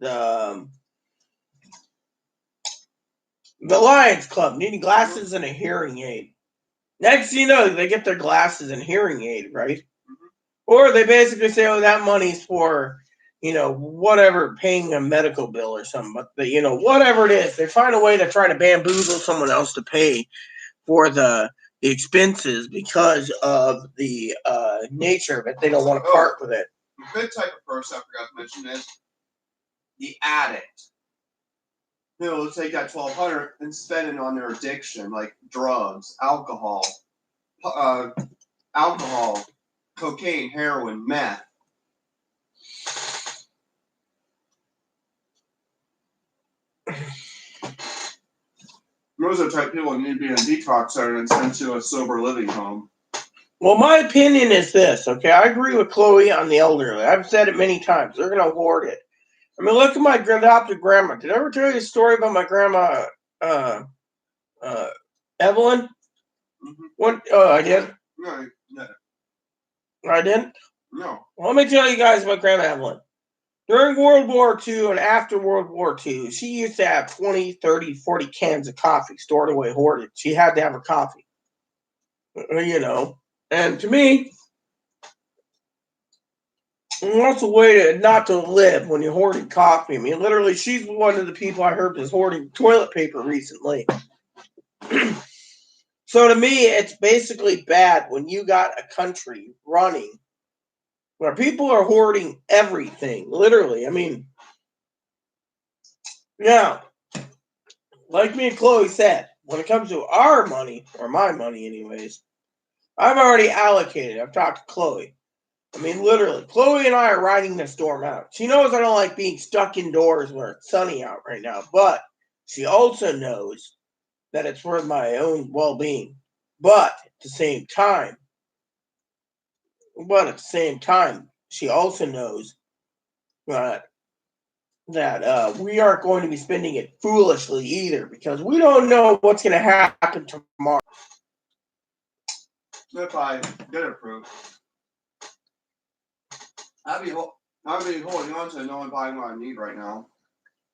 the Lions Club needing glasses and a hearing aid. Next thing you know, they get their glasses and hearing aid, right? Or they basically say, oh, that money's for, whatever, paying a medical bill or something. But, whatever it is, they find a way to try to bamboozle someone else to pay for the expenses because of the nature of it. They don't want to part with it. A good type of person I forgot to mention is the addict. They'll take that $1,200 and spend it on their addiction, like drugs, alcohol, cocaine, heroin, meth. Those are the type of people who need to be in a detox center and sent to a sober living home. Well, my opinion is this, okay? I agree with Chloe on the elderly. I've said it many times. They're going to hoard it. I mean, look at my adopted grandma. Did I ever tell you a story about my grandma, Evelyn? Mm-hmm. What? Oh, I did? No. I didn't? No. Well, let me tell you guys about Grandma Evelyn. During World War II and after World War II, she used to have 20, 30, 40 cans of coffee stored away, hoarded. She had to have her coffee. And to me, that's a way not to live when you're hoarding coffee. I mean, literally, she's one of the people I heard was hoarding toilet paper recently. So to me, it's basically bad when you got a country running where people are hoarding everything, literally. I mean, now, like me and Chloe said, when it comes to our money, or my money anyways, I've already allocated. I've talked to Chloe. I mean, literally, Chloe and I are riding this storm out. She knows I don't like being stuck indoors where it's sunny out right now, but she also knows that it's for my own well-being. But at the same time, she also knows that we aren't going to be spending it foolishly either, because we don't know what's going to happen tomorrow. If I get approved, I'd be holding on to knowing buying what I need right now.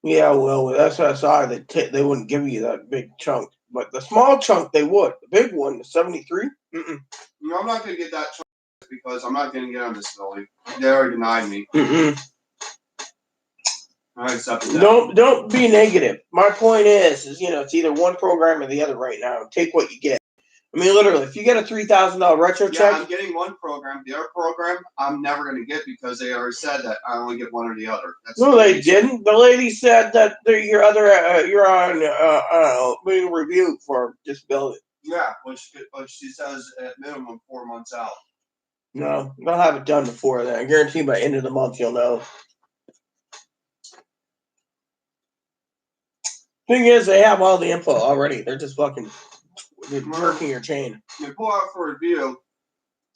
Yeah, well, with SSI, they wouldn't give you that big chunk. But the small chunk, they would. The big one, the 73? I'm not going to get that chunk because I'm not going to get on disability. They already denied me. I accepted that. Don't be negative. My point is it's either one program or the other right now. Take what you get. I mean, literally, if you get a $3,000 retro check. I'm getting one program. The other program, I'm never going to get because they already said that I only get one or the other. No, they didn't. The lady said that you're on being reviewed for disability. Yeah, which she says at minimum 4 months out. No, they'll have it done before then. I guarantee by end of the month you'll know. Thing is, they have all the info already. They're just fucking jerking your chain. They pull out for review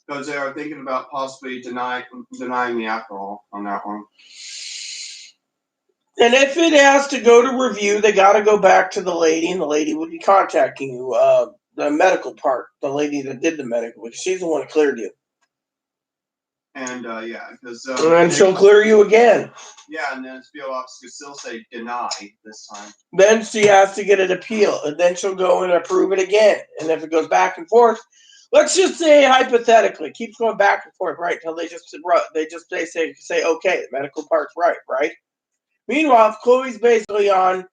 because they are thinking about possibly denying the alcohol on that one. And if it has to go to review, they got to go back to the lady, and the lady would be contacting you. The medical part, the lady that did the medical, because she's the one that cleared you. And because and then she'll clear you again. Yeah, and then the field office could still say deny this time. Then she has to get an appeal, and then she'll go and approve it again. And if it goes back and forth, let's just say hypothetically, keeps going back and forth, right? Until they say okay, the medical part's right? Meanwhile, if Chloe's basically on,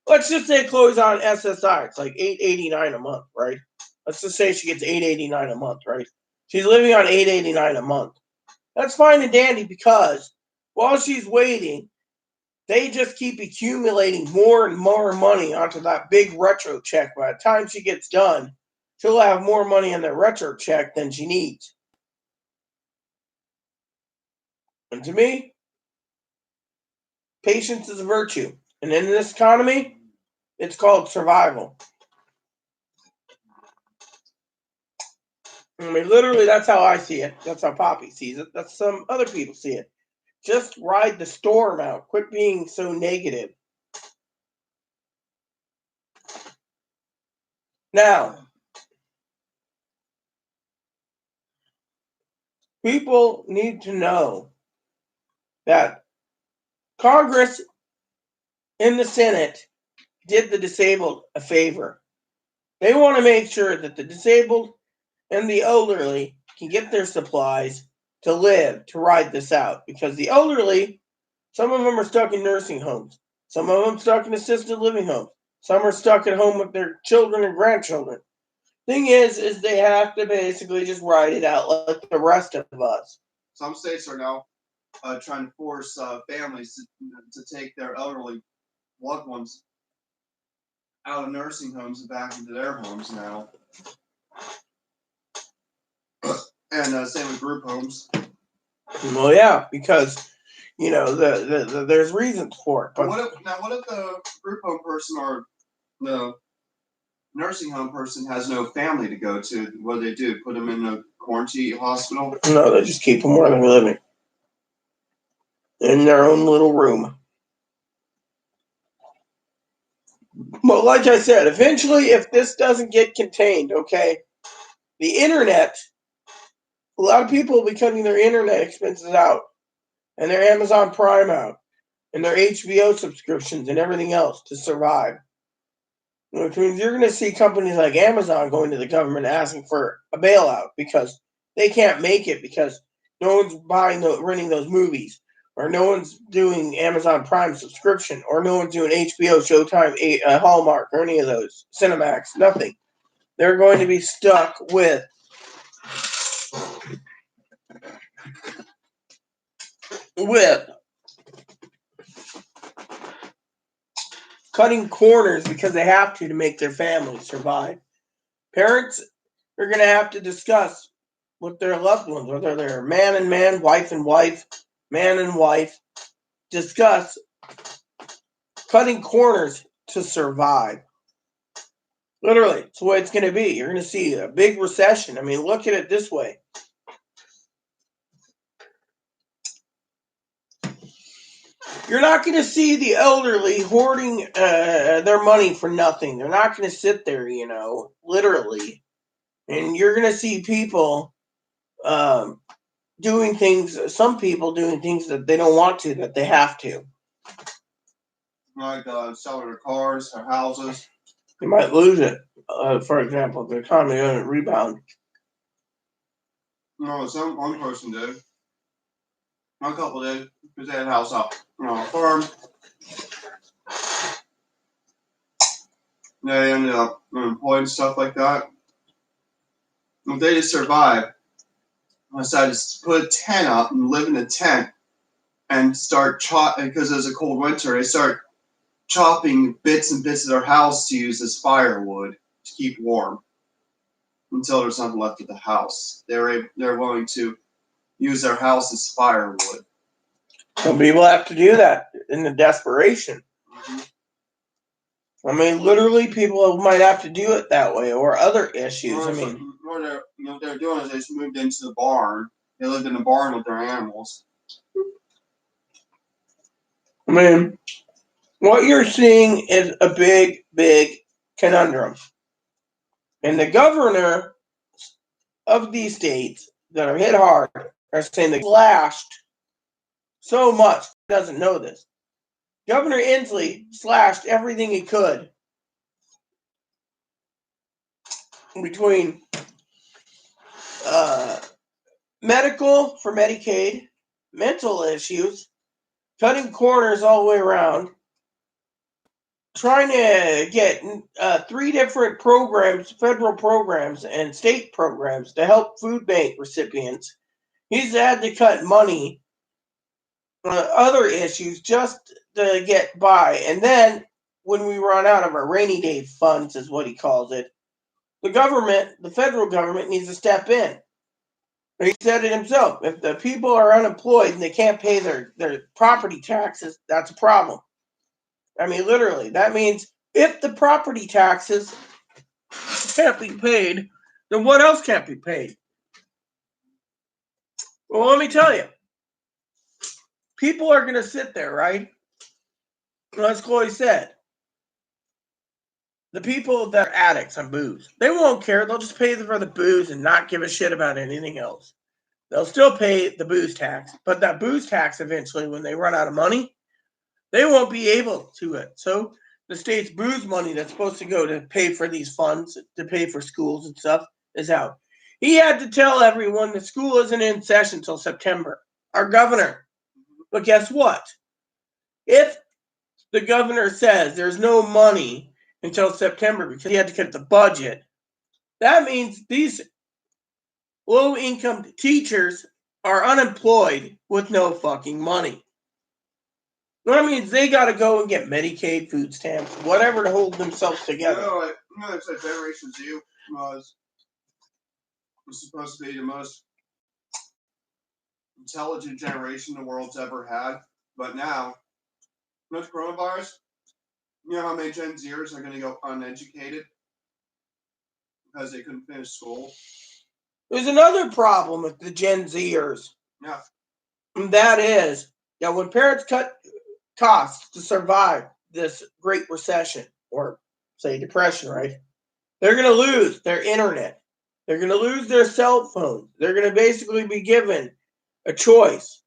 let's just say Chloe's on SSI, it's like $889 a month, right? Let's just say she gets $889 a month, right? She's living on $889 a month. That's fine and dandy because while she's waiting, they just keep accumulating more and more money onto that big retro check. By the time she gets done, she'll have more money in the retro check than she needs. And to me, patience is a virtue. And in this economy, it's called survival. I mean, literally, that's how I see it. That's how Poppy sees it. That's some other people see it. Just ride the storm out. Quit being so negative. Now, people need to know that Congress in the Senate did the disabled a favor. They want to make sure that the disabled and the elderly can get their supplies to live, to ride this out. Because the elderly, some of them are stuck in nursing homes. Some of them stuck in assisted living homes. Some are stuck at home with their children and grandchildren. Thing is they have to basically just ride it out like the rest of us. Some states are now trying to force families to take their elderly loved ones out of nursing homes and back into their homes now. And same with group homes. Well, yeah, because there's reasons for it. But what if the group home person or the nursing home person has no family to go to? What do they do? Put them in a quarantine hospital? No, they just keep them where they're living, in their own little room. But like I said, eventually, if this doesn't get contained, okay, the internet, a lot of people will be cutting their internet expenses out, and their Amazon Prime out, and their HBO subscriptions and everything else to survive. Which means you're going to see companies like Amazon going to the government asking for a bailout because they can't make it because no one's renting those movies, or no one's doing Amazon Prime subscription, or no one's doing HBO, Showtime, Hallmark, or any of those, Cinemax, nothing. They're going to be stuck with cutting corners because they have to make their family survive. Parents are going to have to discuss with their loved ones, whether they're man and man, wife and wife, man and wife, discuss cutting corners to survive. Literally, it's the way it's going to be. You're going to see a big recession. I mean, look at it this way. You're not going to see the elderly hoarding their money for nothing. They're not going to sit there, literally. And you're going to see people doing things, some people doing things that they don't want to, that they have to. Like selling their cars, their houses. You might lose it. For example, if the economy doesn't rebound. No, one person did. A couple did, because they had a house out on a farm. They ended up unemployed and stuff like that. If they just survived, I decided to put a tent up and live in a tent and start because it was a cold winter, they start chopping bits and bits of their house to use as firewood to keep warm until there's nothing left of the house. They're willing to use their house as firewood. Some people have to do that in the desperation. Mm-hmm. I mean, literally, people might have to do it that way, or other issues. What they're doing is they just moved into the barn. They lived in the barn with their animals. I mean, what you're seeing is a big, big conundrum. And the governor of these states that are hit hard are saying they slashed so much. He doesn't know this. Governor Inslee slashed everything he could between medical for Medicaid, mental issues, cutting corners all the way around, trying to get 3 different programs, federal programs and state programs to help food bank recipients. He's had to cut money on other issues just to get by. And then when we run out of our rainy day funds, is what he calls it, the federal government needs to step in. He said it himself. If the people are unemployed and they can't pay their property taxes, that's a problem. I mean, literally, that means if the property taxes can't be paid, then what else can't be paid? Well, let me tell you. People are going to sit there, right? As Chloe said, the people that are addicts on booze, they won't care. They'll just pay for the booze and not give a shit about anything else. They'll still pay the booze tax, but that booze tax eventually, when they run out of money, they won't be able to it. So the state's booze money that's supposed to go to pay for these funds, to pay for schools and stuff, is out. He had to tell everyone that school isn't in session until September. Our governor. But guess what? If the governor says there's no money until September because he had to cut the budget, that means these low-income teachers are unemployed with no fucking money. That means they got to go and get Medicaid, food stamps, whatever to hold themselves together. It's like Generation Z was supposed to be the most intelligent generation the world's ever had, but now, with coronavirus, you know how many Gen Zers are going to go uneducated because they couldn't finish school? There's another problem with the Gen Zers. Yeah. And that is that when parents cut costs to survive this Great Recession, or say depression, right? They're going to lose their internet. They're going to lose their cell phones. They're going to basically be given a choice.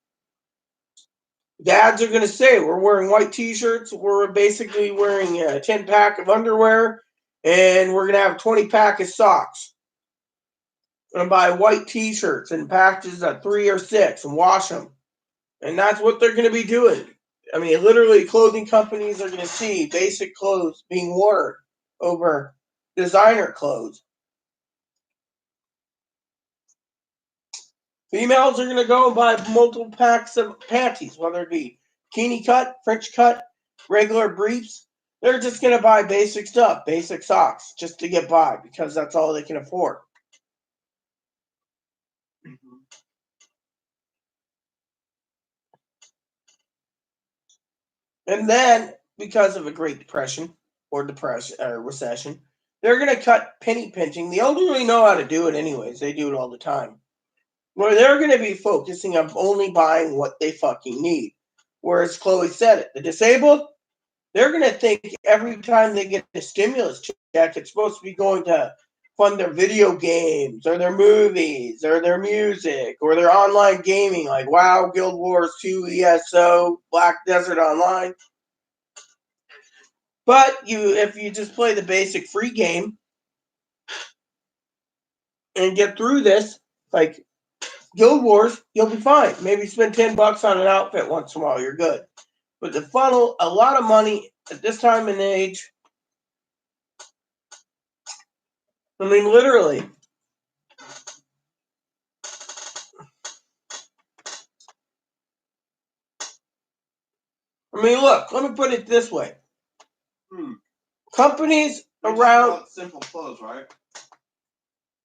Dads are going to say, we're wearing white t-shirts, we're basically wearing a 10-pack of underwear, and we're going to have a 20-pack of socks. I'm going to buy white t-shirts in packages of 3 or 6 and wash them. And that's what they're going to be doing. I mean, literally, clothing companies are going to see basic clothes being worn over designer clothes. Females are going to go and buy multiple packs of panties, whether it be bikini cut, French cut, regular briefs. They're just going to buy basic stuff, basic socks, just to get by because that's all they can afford. And then, because of a Great Depression or recession, they're going to cut penny pinching. The elderly know how to do it anyways. They do it all the time. Where they're going to be focusing on only buying what they fucking need. Whereas Chloe said it, the disabled, they're going to think every time they get a stimulus check, it's supposed to be going to fund their video games or their movies or their music or their online gaming like WoW, Guild Wars 2, ESO, Black Desert Online. But if you just play the basic free game and get through this, like Guild Wars, you'll be fine. Maybe spend $10 on an outfit once in a while, you're good. But to funnel a lot of money at this time and age, I mean, literally. I mean, look, let me put it this way. Companies around... Simple clothes, right?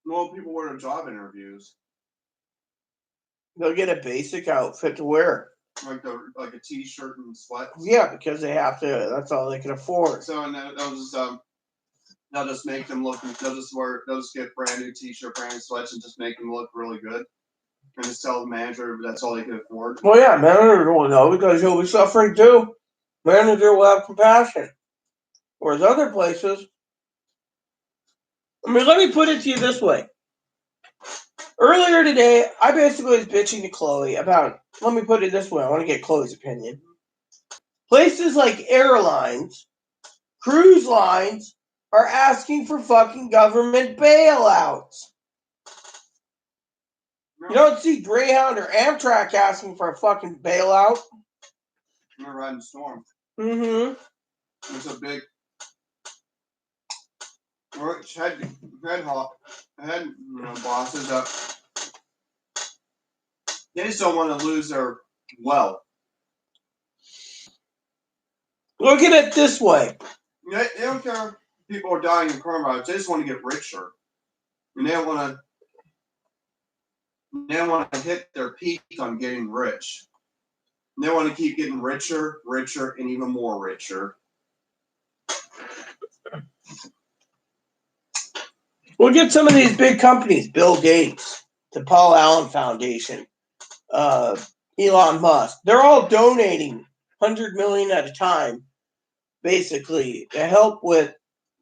Well, people wear to job interviews. They'll get a basic outfit to wear. Like a t-shirt and sweats? Yeah, because they have to. That's all they can afford. So, and they'll just make them look, they'll just get brand new t-shirt, brand new sweats, and just make them look really good. And just tell the manager that's all they can afford. Well, yeah, manager will know because he'll be suffering too. Manager will have compassion. Whereas other places, I mean, let me put it to you this way. Earlier today, I basically was bitching to Chloe about, let me put it this way, I want to get Chloe's opinion. Places like airlines, cruise lines, are asking for fucking government bailouts. You don't see Greyhound or Amtrak asking for a fucking bailout. They're riding the storm. Mm-hmm. It's a big head bosses up. They just don't want to lose their wealth. Look at it this way. They don't care if people are dying in coronavirus. They just want to get richer. And they don't want to hit their peak on getting rich. And they want to keep getting richer, and even more richer. Look at some of these big companies, Bill Gates, the Paul Allen Foundation. Elon Musk. They're all donating $100 million at a time, basically, to help with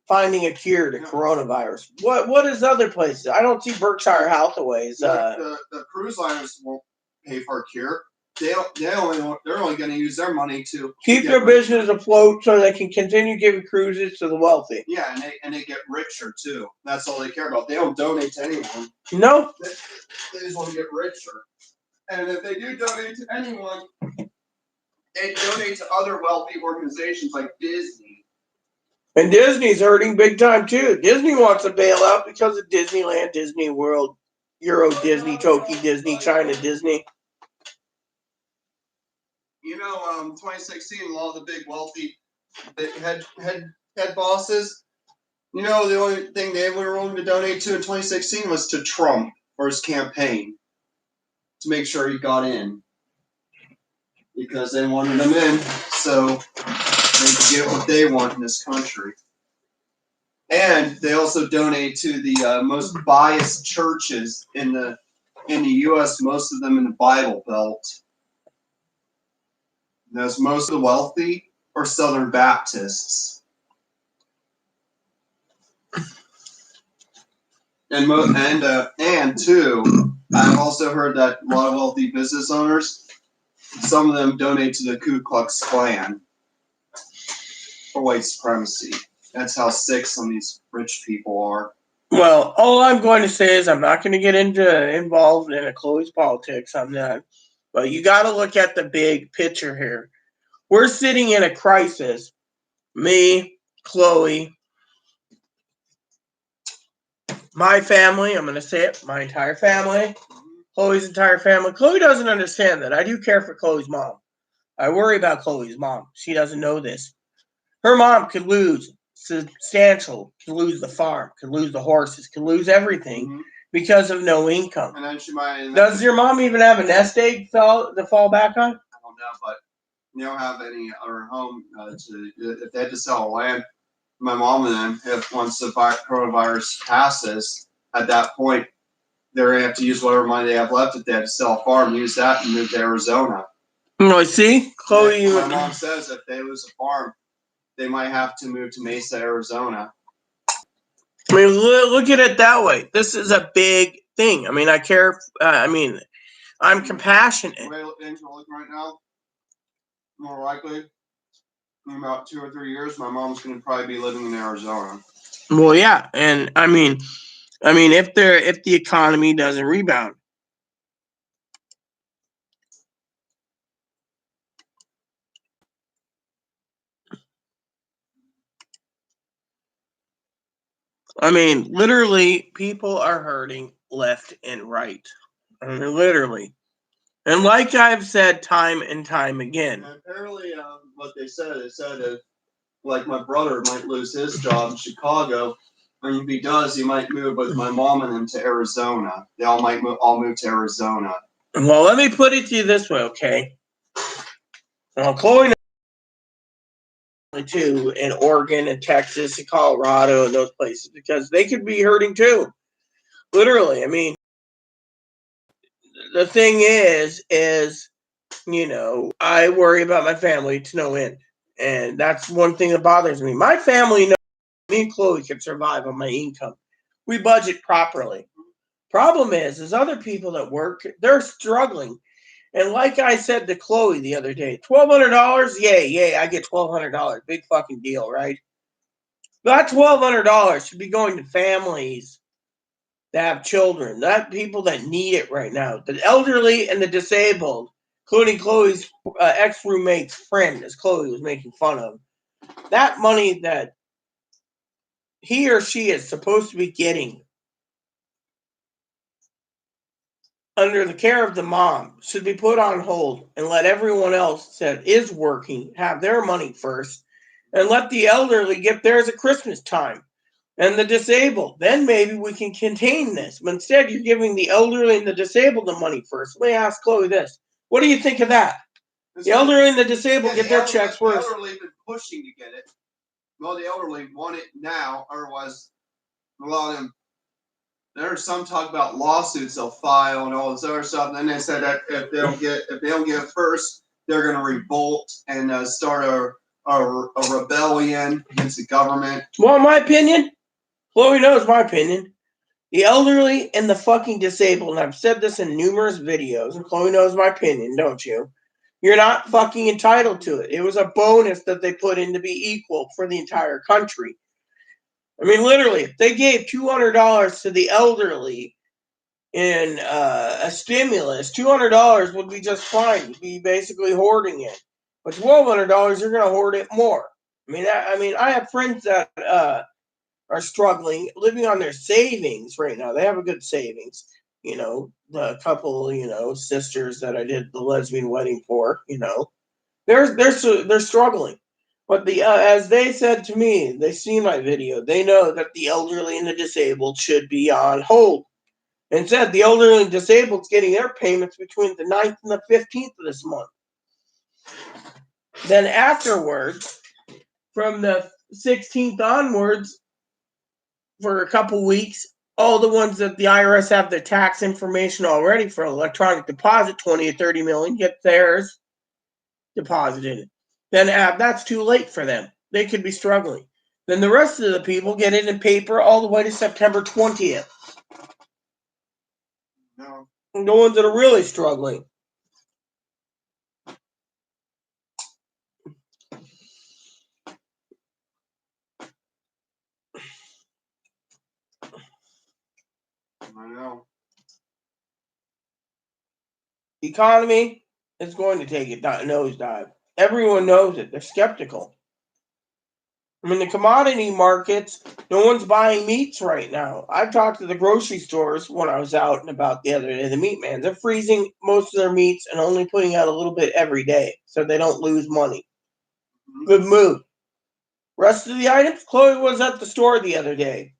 finding a cure to coronavirus. What is other places? I don't see Berkshire Hathaway's. The cruise liners won't pay for a cure. They're only going to use their money to keep their business afloat so they can continue giving cruises to the wealthy. Yeah, and they get richer too. That's all they care about. They don't donate to anyone. No. They just want to get richer. And if they do donate to anyone, they donate to other wealthy organizations like Disney. And Disney's hurting big time too. Disney wants a bailout because of Disneyland, Disney World, Euro Disney, Tokyo Disney, China Disney. 2016, a lot of the big wealthy head bosses, the only thing they were willing to donate to in 2016 was to Trump for his campaign to make sure he got in. Because they wanted him in, so they could get what they want in this country. And they also donate to the most biased churches in the U.S., most of them in the Bible Belt. Those most of the wealthy are Southern Baptists. And too, I've also heard that a lot of wealthy business owners, some of them donate to the Ku Klux Klan for white supremacy. That's how sick some of these rich people are. Well, all I'm going to say is I'm not going to get involved in a Chloe's politics. I'm not. But you got to look at the big picture here. We're sitting in a crisis. Me, Chloe, my family, I'm going to say it, my entire family, Chloe's entire family. Chloe doesn't understand that. I do care for Chloe's mom. I worry about Chloe's mom. She doesn't know this. Her mom could lose substantial, could lose the farm, could lose the horses, could lose everything because of no income. And then she might. Does your mom even have a nest egg to fall back on? I don't know, but they don't have any other home if they had to sell land. My mom and them, if once the coronavirus passes, at that point, they're going to have to use whatever money they have left if they have to sell a farm, use that, and move to Arizona. No, see, Chloe. My mom says if they lose a farm, they might have to move to Mesa, Arizona. I mean, look at it that way. This is a big thing. I mean, I care. I'm compassionate. The way things are looking right now, more likely, in about 2 or 3 years, my mom's going to probably be living in Arizona. Well, yeah, and I mean, if the economy doesn't rebound. I mean, literally, people are hurting left and right. I mean, literally. And like I've said time and time again. And apparently, what they said if, like, my brother might lose his job in Chicago, and if he does, he might move with my mom and him to Arizona. They all might move to Arizona. Well, let me put it to you this way, okay? Well, Chloe too in Oregon and Texas and Colorado and those places because they could be hurting too. Literally, I mean, the thing is, I worry about my family to no end. And that's one thing that bothers me. My family knows me and Chloe can survive on my income. We budget properly. Problem is other people that work, they're struggling. And like I said to Chloe the other day, $1,200, yay, I get $1,200. Big fucking deal, right? That $1,200 should be going to families that have children, not people that need it right now. The elderly and the disabled, including Chloe's ex-roommate's friend, as Chloe was making fun of. That money that he or she is supposed to be getting under the care of the mom should be put on hold and let everyone else that is working have their money first and let the elderly get theirs at Christmas time and the disabled. Then maybe we can contain this. But instead, you're giving the elderly and the disabled the money first. Let me ask Chloe this. What do you think of that? The elderly and the disabled get their checks first. The elderly have been pushing to get it. Well, the elderly want it now, otherwise a lot of them there's some talk about lawsuits they'll file and all this other stuff. And then they said that if they don't get it first, they're going to revolt and start a rebellion against the government. Well, in my opinion, Chloe knows my opinion. The elderly and the fucking disabled, and I've said this in numerous videos, and Chloe knows my opinion, don't you? You're not fucking entitled to it. It was a bonus that they put in to be equal for the entire country. I mean, literally, if they gave $200 to the elderly in a stimulus, $200 would be just fine. You'd be basically hoarding it. But $1,200, you're going to hoard it more. I mean, I have friends that are struggling, living on their savings right now. They have a good savings. You know, the couple, sisters that I did the lesbian wedding for, they're struggling. But as they said to me, they see my video, they know that the elderly and the disabled should be on hold. And said the elderly and disabled is getting their payments between the 9th and the 15th of this month. Then afterwards, from the 16th onwards, for a couple weeks, all the ones that the IRS have their tax information already for electronic deposit, 20 or 30 million, get theirs deposited. Then that's too late for them. They could be struggling. Then the rest of the people get it in paper all the way to September 20th. No. The ones that are really struggling. I know. The economy is going to take a nosedive. Everyone knows it. They're skeptical. I mean, the commodity markets, no one's buying meats right now. I've talked to the grocery stores when I was out and about the other day, the meat man. They're freezing most of their meats and only putting out a little bit every day so they don't lose money. Good move. Rest of the items, Chloe was at the store the other day.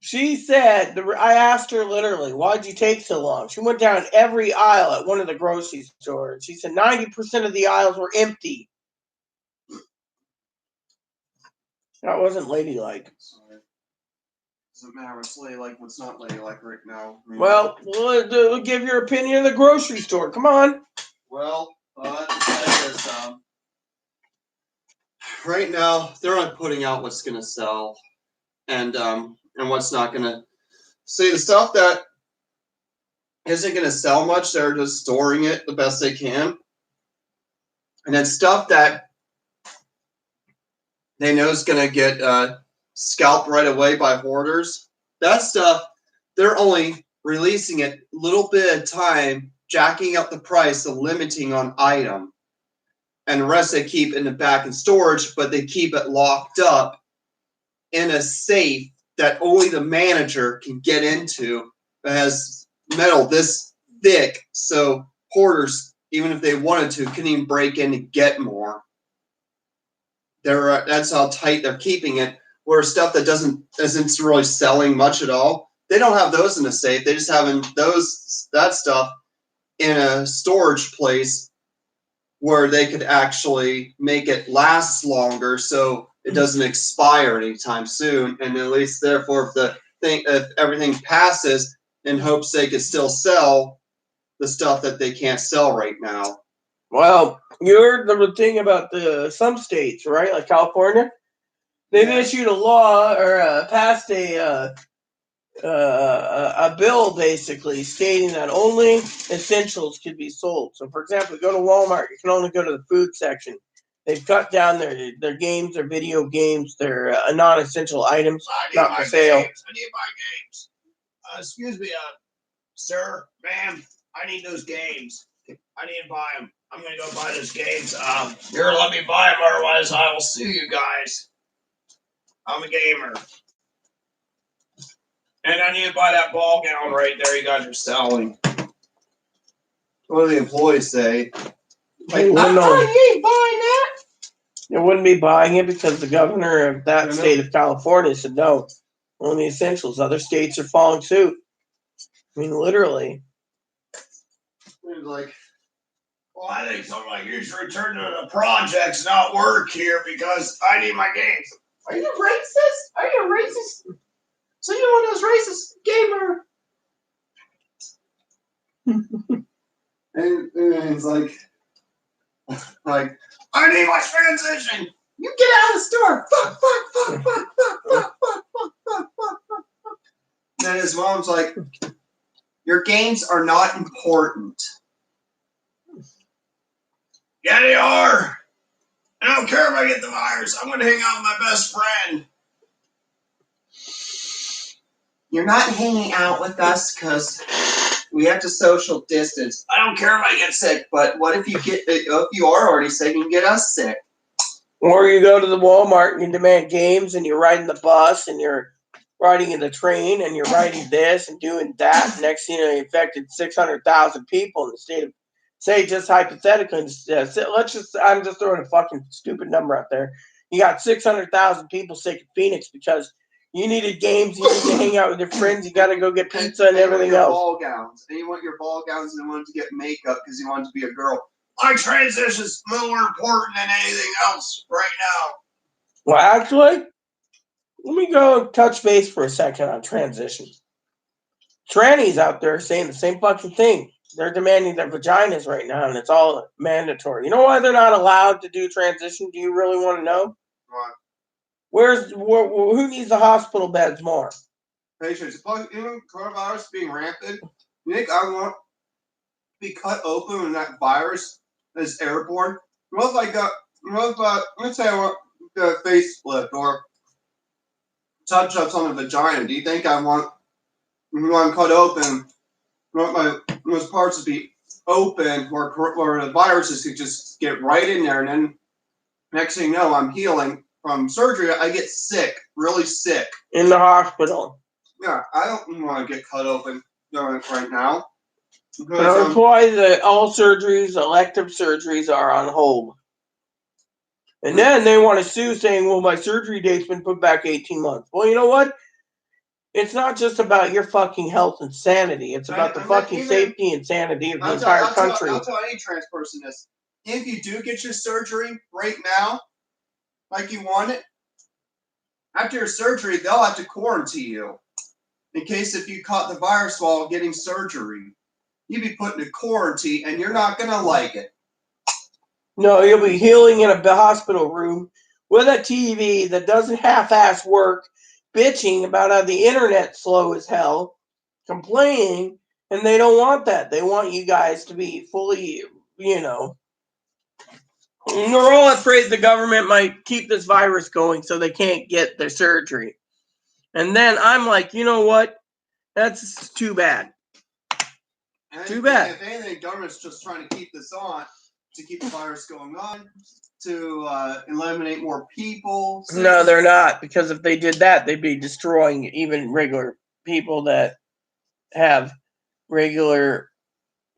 She said, I asked her literally, why'd you take so long? She went down every aisle at one of the grocery stores. She said 90% of the aisles were empty. That wasn't ladylike. Sorry. Doesn't matter what's ladylike, what's not ladylike right now. Well, we'll give your opinion of the grocery store. Come on. Well, right now they're not putting out what's going to sell, and what's not going to. See, the stuff that isn't going to sell much, they're just storing it the best they can, and then stuff that they know is going to get scalped right away by hoarders. That stuff, they're only releasing it a little bit at a time, jacking up the price, the limiting on item. And the rest they keep in the back in storage, but they keep it locked up in a safe that only the manager can get into. It has metal this thick, so hoarders, even if they wanted to, couldn't even break in to get more. That's how tight they're keeping it. Where stuff that isn't really selling much at all, they don't have those in a safe. They just having that stuff in a storage place where they could actually make it last longer, so it doesn't expire anytime soon. And at least, therefore, if everything passes, in hopes they could still sell the stuff that they can't sell right now. Well, you heard the thing about some states, right? Like California, they've issued a law or passed a bill basically stating that only essentials can be sold. So, for example, you go to Walmart, you can only go to the food section. They've cut down their games, their video games, their non-essential items, not for sale. I need my games. Excuse me, sir, ma'am, I need those games. I need to buy them. I'm going to go buy those games. Here, let me buy them, otherwise I will sue you guys. I'm a gamer. And I need to buy that ball gown right there you guys are selling. What do the employees say? They ain't buying that. They wouldn't be buying it because the governor of that state of California said no, only essentials. Other states are following suit. I mean, literally. It's like, well, I think something like you should return to the projects, not work here, because I need my games. Are you a racist? So you're one of those racist gamer. and it's like, I need my transition. You get out of the store. Fuck. Then his mom's like, your games are not important. Yeah, they are. I don't care if I get the virus. I'm going to hang out with my best friend. You're not hanging out with us because we have to social distance. I don't care if I get sick. Sick, but what if you are already sick, you can get us sick? Or you go to the Walmart and you demand games, and you're riding the bus, and you're riding in the train, and you're riding this and doing that. Next thing you know, you infected 600,000 people in the state of, say, just hypothetically, I'm just throwing a fucking stupid number out there. You got 600,000 people sick in Phoenix because you needed games, you need to hang out with your friends, you got to go get pizza and everything else. Ball gowns. And you want your ball gowns and you want to get makeup because you want to be a girl. My transition is more important than anything else right now. Well, actually, let me go touch base for a second on transition. Trannies out there saying the same fucking thing. They're demanding their vaginas right now, and it's all mandatory. You know why they're not allowed to do transition? Do you really want to know? Right. Who needs the hospital beds more? Patients. Coronavirus being rampant. You think I want to be cut open when that virus is airborne? Let's say I want the face split or touch ups on the vagina. Do you think I want cut open? I want those parts to be open where the viruses could just get right in there, and then next thing you know, I'm healing from surgery. I get sick, really sick. In the hospital. Yeah, I don't want to get cut open right now. That's why all surgeries, elective surgeries, are on hold. And then they want to sue, saying, well, my surgery date's been put back 18 months. Well, you know what? It's not just about your fucking health and sanity. It's about the fucking safety and sanity of the entire country. I'll tell any trans person this. If you do get your surgery right now, like you want it, after your surgery, they'll have to quarantine you. In case if you caught the virus while getting surgery. You'd be put into quarantine, and you're not going to like it. No, you'll be healing in a hospital room with a TV that doesn't half-ass work, bitching about how the internet's slow as hell, complaining, and they don't want that. They want you guys to be fully, and they're all afraid the government might keep this virus going so they can't get their surgery. And then I'm like, you know what? That's too bad. Too bad. If anything, government's just trying to keep this on, to keep the virus going on, to eliminate more people. No, they're not, because if they did that, they'd be destroying even regular people that have regular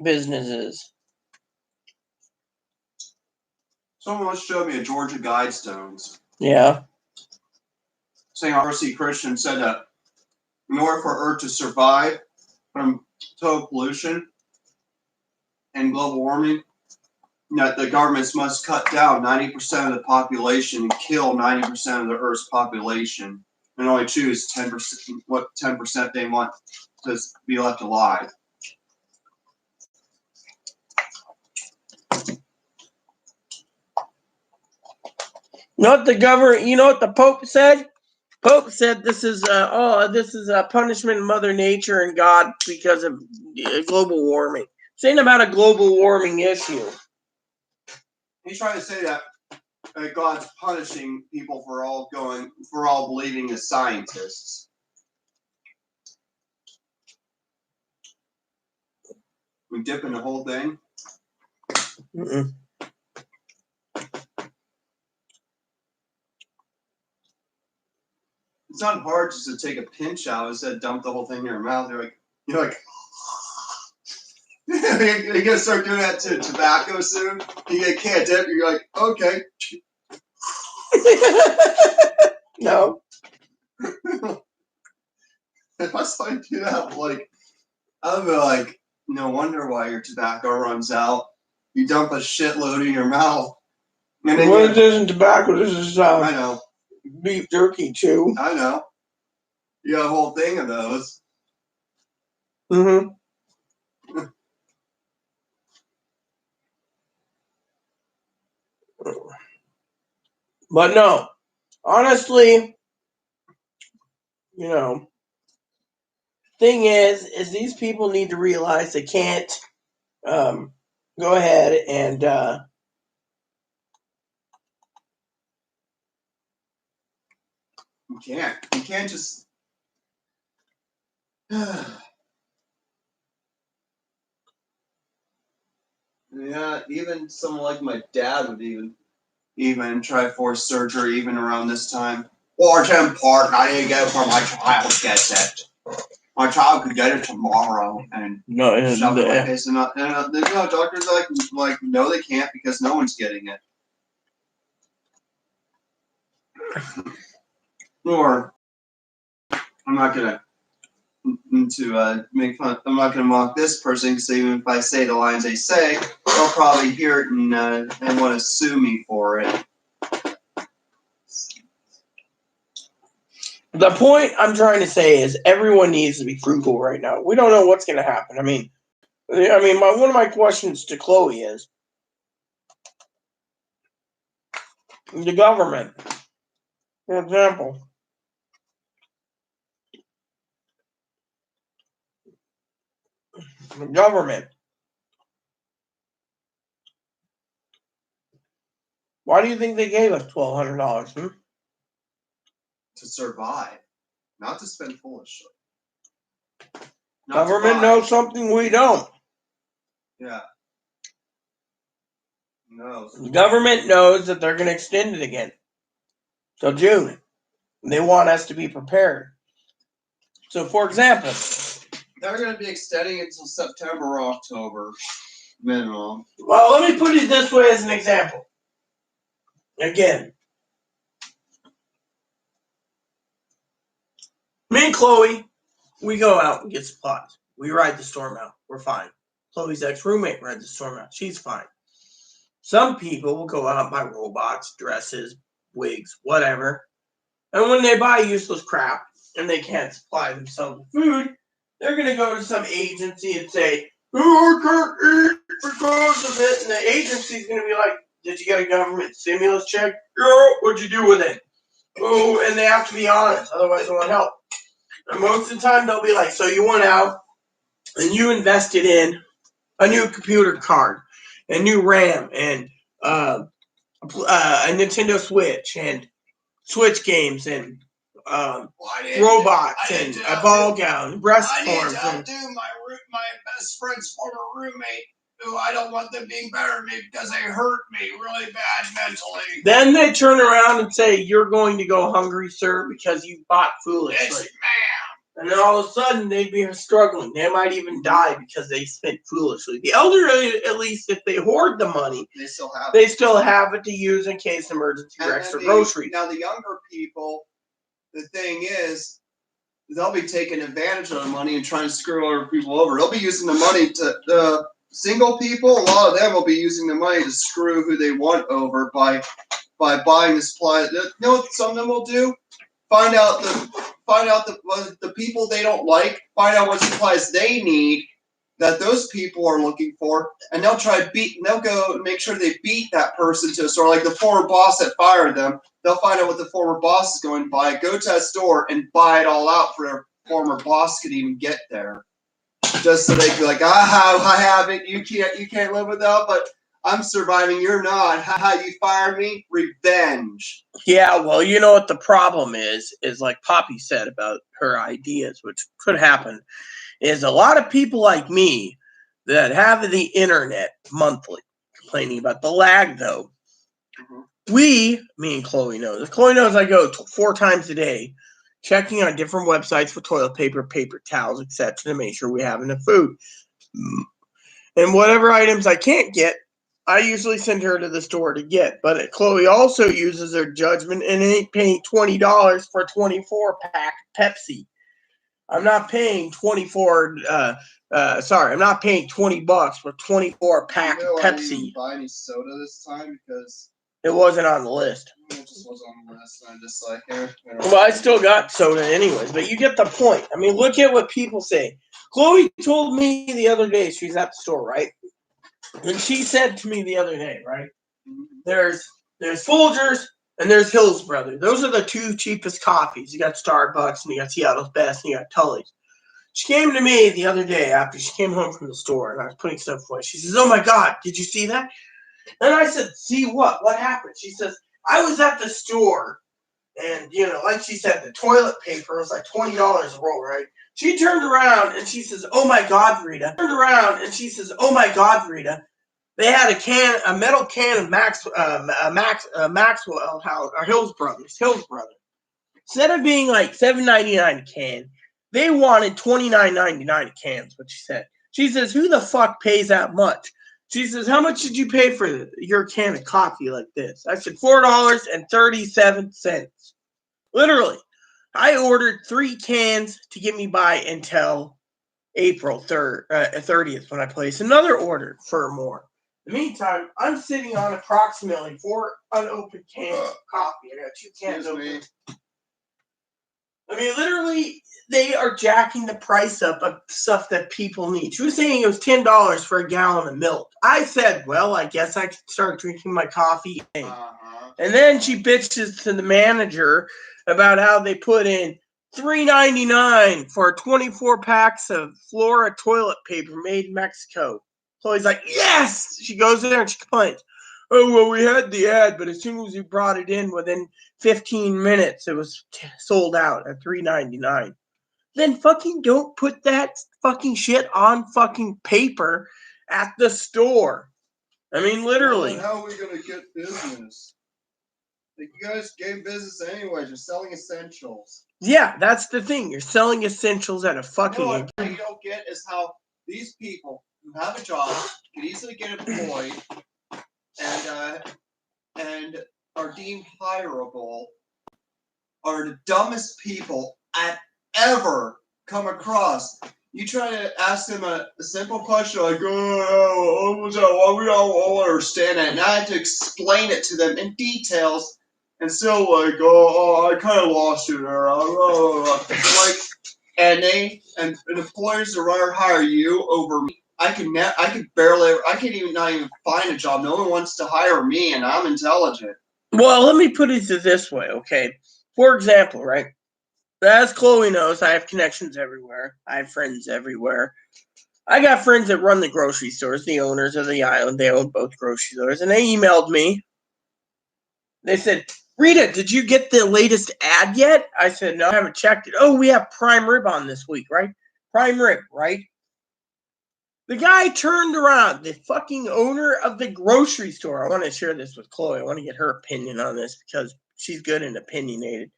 businesses. Someone once showed me a Georgia Guidestones. Yeah. St. R.C. Christian said that in order for Earth to survive from total pollution and global warming, that the governments must cut down 90% of the population and kill 90% of the Earth's population, and only choose 10%. What 10% they want to be left alive. You know what the Pope said? Pope said this is a punishment of Mother Nature and God because of global warming. It's ain't about a global warming issue. He's trying to say that God's punishing people for all believing as scientists. We dip in the whole thing. Mm-mm. It's not hard just to take a pinch out instead of dump the whole thing in your mouth. You're like, you're gonna start doing that to tobacco soon. You can't dip. You're like, okay. No. If I saw you do that, I'd be like, no wonder why your tobacco runs out. You dump a shitload in your mouth. And then this isn't tobacco. This is I know. Beef jerky too. I know. You got a whole thing of those. Mm-hmm. But no, honestly, you know, thing is these people need to realize they can't go ahead and You can't just. Yeah, even someone like my dad would even try forced surgery even around this time. Well, it's important. I need to get it before my child gets it. My child could get it tomorrow and shove it in my face. And there's no doctors like no, they can't because no one's getting it. Or I'm not gonna make fun. I'm not gonna mock this person because even if I say the lines they say, they'll probably hear it and want to sue me for it. The point I'm trying to say is everyone needs to be frugal right now. We don't know what's going to happen. I mean, one of my questions to Chloe is the government, for example. The government. Why do you think they gave us $1,200? To survive, not to spend foolishly. Government knows something we don't. Yeah. No. The government knows that they're going to extend it again till June. They want us to be prepared. So, for example, they're going to be extending it until September or October minimum. Well, let me put it this way as an example. Again, me and Chloe, we go out and get supplies. We ride the storm out. We're fine. Chloe's ex-roommate rides the storm out. She's fine. Some people will go out and buy robots, dresses, wigs, whatever. And when they buy useless crap and they can't supply themselves with food, they're going to go to some agency and say, oh, I can't eat because of it. And the agency's going to be like, did you get a government stimulus check? Yeah, what'd you do with it? Oh, and they have to be honest, otherwise they won't help. And most of the time they'll be like, so you went out and you invested in a new computer card, a new RAM, and a Nintendo Switch, and Switch games, and robots, and a ball gown, breast forms. I need to outdo my best friend's former roommate, who I don't want them being better than me because they hurt me really bad mentally. Then they turn around and say, you're going to go hungry, sir, because you bought foolishly. Yes, ma'am. And then all of a sudden, they'd be struggling. They might even die because they spent foolishly. The elderly, at least if they hoard the money, they still have it to use in case of emergency or extra groceries. Now, the younger people, the thing is, they'll be taking advantage of the money and trying to screw other people over. They'll be using the money to single people. A lot of them will be using the money to screw who they want over by buying the supply. You know what some of them will do? Find out the people they don't like. Find out what supplies they need that those people are looking for, and they'll try to they'll go make sure they beat that person to a store. Like the former boss that fired them, they'll find out what the former boss is going to buy, go to that store and buy it all out for their former boss could even get there. Just so they can be like, I have it, you can't live without, but I'm surviving, you're not. Haha, you fired me? Revenge. Yeah, well, you know what the problem is like Poppy said about her ideas, which could happen, is a lot of people like me that have the internet monthly, complaining about the lag, though. Me and Chloe know this. Chloe knows I go 4 times a day, checking on different websites for toilet paper, paper towels, etc., to make sure we have enough food. And whatever items I can't get, I usually send her to the store to get. But Chloe also uses her judgment and ain't paying $20 for a 24-pack Pepsi. I'm not paying I'm not paying $20 for a 24-pack Pepsi. I didn't even buy any soda this time because It wasn't on the list. It just was on the list. And I'm just like, Well, I still got soda anyways, but you get the point. I mean, look at what people say. Chloe told me the other day, she's at the store, right? And she said to me the other day, right? There's Folgers and there's Hills Brothers. Those are the two cheapest coffees. You got Starbucks and you got Seattle's Best and you got Tully's. She came to me the other day after she came home from the store and I was putting stuff away. She says, "Oh my God, did you see that?" And I said, "See what? What happened?" She says, "I was at the store and, like she said, the toilet paper was like $20 a roll, right?" She turned around and she says, "Oh my God, Rita." They had a metal can of Maxwell or Hills Brothers. Instead of being like $7.99 a can, they wanted $29.99 a can. Is what she said. She says, "Who the fuck pays that much?" She says, "How much did you pay for your can of coffee like this?" I said, $4.37. Literally, I ordered 3 cans to get me by until April 30th when I placed another order for more. In the meantime, I'm sitting on approximately 4 unopened cans of coffee. I got 2 cans open. I mean, literally, they are jacking the price up of stuff that people need. She was saying it was $10 for a gallon of milk. I said, well, I guess I could start drinking my coffee. And then she bitches to the manager about how they put in $3.99 for 24 packs of Flora toilet paper made in Mexico. Chloe's like, yes! She goes in there and she complains. "Oh, well, we had the ad, but as soon as we brought it in, within 15 minutes, it was sold out at $3.99. Then fucking don't put that fucking shit on fucking paper at the store. I mean, literally. Well, how are we going to get business? Like, you guys gave business anyways. You're selling essentials. Yeah, that's the thing. You're selling essentials at a fucking... What you don't get is how these people who have a job can easily get employed and are deemed hireable are the dumbest people I've ever come across. You try to ask them a simple question like, "Oh, we don't understand it," and I had to explain it to them in details, and still like, "Oh, I kind of lost you there." Like, and employers would rather hire you over me. I can't even find a job. No one wants to hire me, and I'm intelligent. Well, let me put it this way, okay? For example, right? As Chloe knows, I have connections everywhere. I have friends everywhere. I got friends that run the grocery stores, the owners of the island. They own both grocery stores. And they emailed me. They said, "Rita, did you get the latest ad yet?" I said, "No, I haven't checked it." "Oh, we have prime rib on this week, right?" Prime rib, right? The guy turned around, the fucking owner of the grocery store. I want to share this with Chloe. I want to get her opinion on this because she's good and opinionated.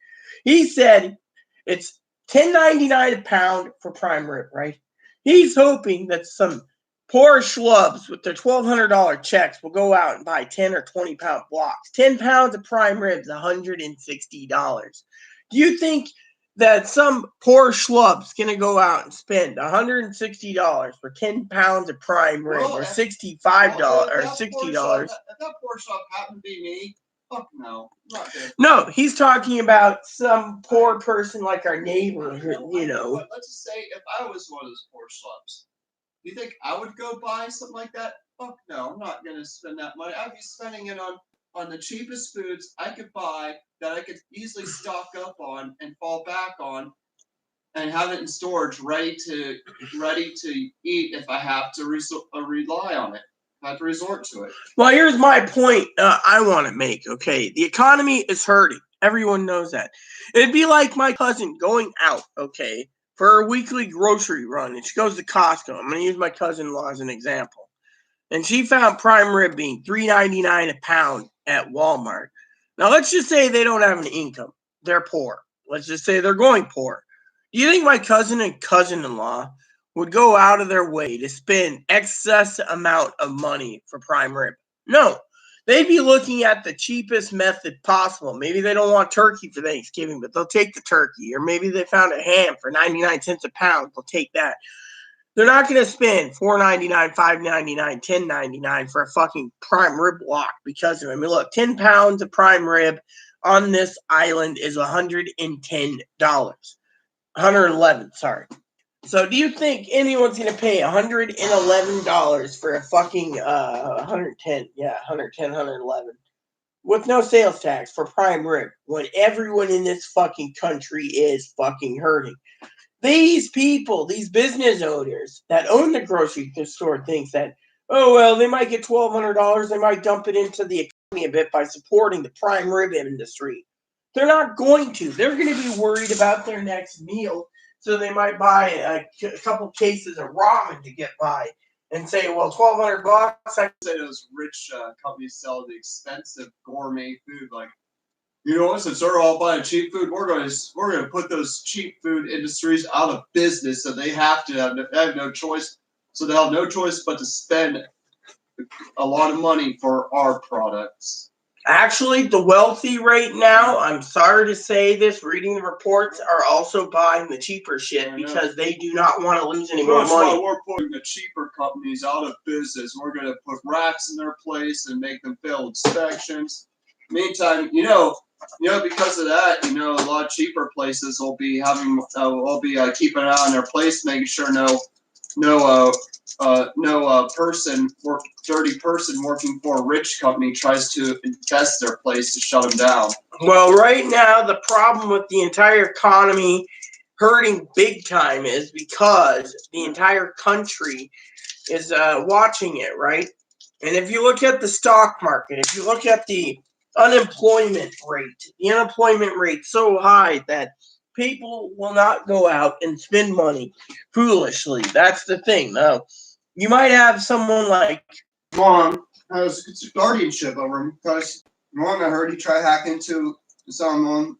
He said it's $10.99 a pound for prime rib, right? He's hoping that some poor schlubs with their $1,200 checks will go out and buy 10 or 20 pound blocks. 10 pounds of prime ribs, $160. Do you think that some poor schlub's going to go out and spend $160 for 10 pounds of prime rib or $65 or $60? If that poor schlub happened to be me, fuck no. Not good. No, he's talking about some poor person like our neighbor, But let's just say if I was one of those poor schlubs, do you think I would go buy something like that? Fuck no, I'm not going to spend that money. I'd be spending it on the cheapest foods I could buy that I could easily stock up on and fall back on and have it in storage ready to eat if I have to rely on it. I have to resort to it. Well, here's my point I want to make, okay? The economy is hurting. Everyone knows that. It'd be like my cousin going out, okay, for a weekly grocery run, and she goes to Costco. I'm going to use my cousin-in-law as an example. And she found prime rib being $3.99 a pound at Walmart. Now, let's just say they don't have an income. They're poor. Let's just say they're going poor. Do you think my cousin and cousin-in-law would go out of their way to spend excess amount of money for prime rib? No. They'd be looking at the cheapest method possible. Maybe they don't want turkey for Thanksgiving, but they'll take the turkey. Or maybe they found a ham for 99 cents a pound. They'll take that. They're not going to spend $4.99, $5.99, $10.99 for a fucking prime rib block because of it. I mean, look, 10 pounds of prime rib on this island is $110. $111, sorry. So do you think anyone's going to pay $111 for a fucking 110? Yeah, 110, 111. With no sales tax for prime rib when everyone in this fucking country is fucking hurting? These people, these business owners that own the grocery store thinks that, oh, well, they might get $1,200. They might dump it into the economy a bit by supporting the prime rib industry. They're not going to. They're going to be worried about their next meal. So they might buy a couple cases of ramen to get by and say, well, $1,200. I say those rich companies sell the expensive gourmet food, like, you know what, since they're all buying cheap food, we're gonna put those cheap food industries out of business, so they have no choice. So they'll have no choice but to spend a lot of money for our products. Actually, the wealthy right now, I'm sorry to say this, reading the reports, are also buying the cheaper shit because they do not want to lose any more That's money. why we're putting the cheaper companies out of business. We're going to put racks in their place and make them fail inspections. Meantime, because of that, a lot of cheaper places will be having, keeping an eye on their place, making sure no dirty person working for a rich company tries to infest their place to shut them down. Well, right now, the problem with the entire economy hurting big time is because the entire country is watching it, right? And if you look at the stock market, if you look at the unemployment rate's so high that people will not go out and spend money foolishly. That's the thing. Now, you might have someone like Mom has guardianship over him because I heard he tried hacking into some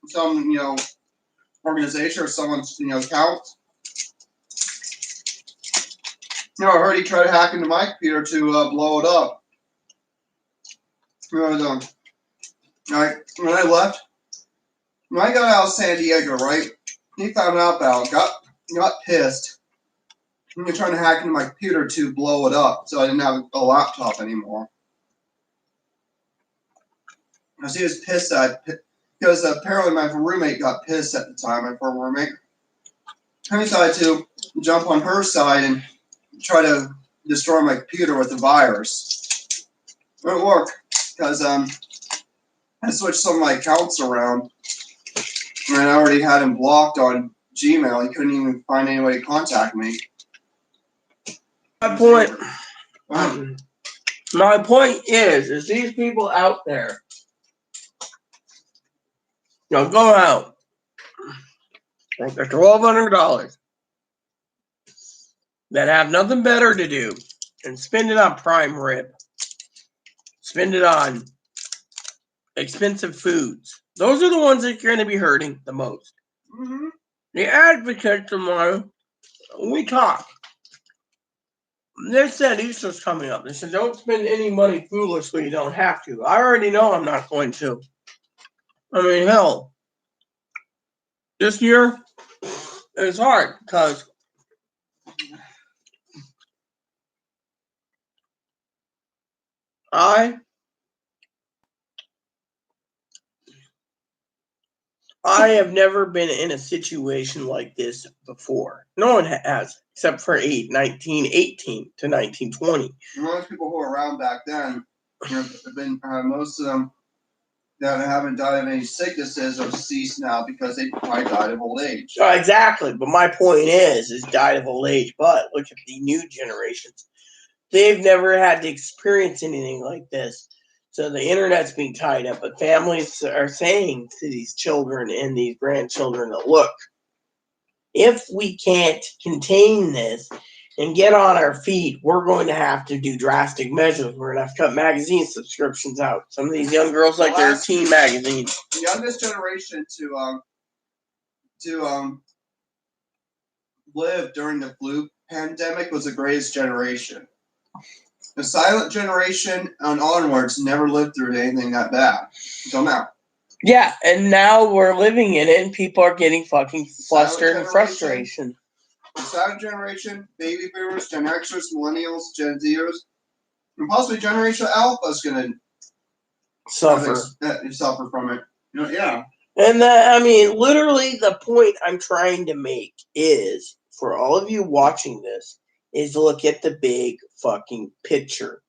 organization or someone's account. I heard he tried hacking into my computer to blow it up. When I left, when I got out of San Diego, right, he found out about it, got pissed. And you're trying to hack into my computer to blow it up, so I didn't have a laptop anymore. Because he was pissed because apparently my roommate got pissed at the time, my former roommate. I decided to jump on her side and try to destroy my computer with the virus. It didn't work because I switched some of my accounts around, and I already had him blocked on Gmail. He couldn't even find any way to contact me. my point is these people out there, go out, like they're $1,200 that have nothing better to do and spend it on prime rib, spend it on expensive foods. Those are the ones that you're going to be hurting the most. Mm-hmm. The advocates tomorrow, we talk. They said Easter's coming up. They said, don't spend any money foolishly. You don't have to. I already know I'm not going to. I mean, hell, this year is hard because I have never been in a situation like this before. No one has, except for 1918 to 1920. Most people who were around back then, have been most of them that haven't died of any sicknesses are deceased now because they probably died of old age. Exactly, but my point is died of old age. But look at the new generations; they've never had to experience anything like this. So the internet's being tied up, but families are saying to these children and these grandchildren that, look, if we can't contain this and get on our feet, we're going to have to do drastic measures. We're going to have to cut magazine subscriptions out. Some of these young girls like their teen magazines. The youngest generation to live during the flu pandemic was the greatest generation. The silent generation and onwards never lived through anything that bad until now. Yeah, and now we're living in it, and people are getting fucking flustered and frustration. the silent generation, baby boomers, Gen Xers, millennials, Gen Zers, and possibly Generation Alpha is going to Suffer. Suffer from it. Yeah. And I mean, literally, the point I'm trying to make is, for all of you watching this, is look at the big fucking picture.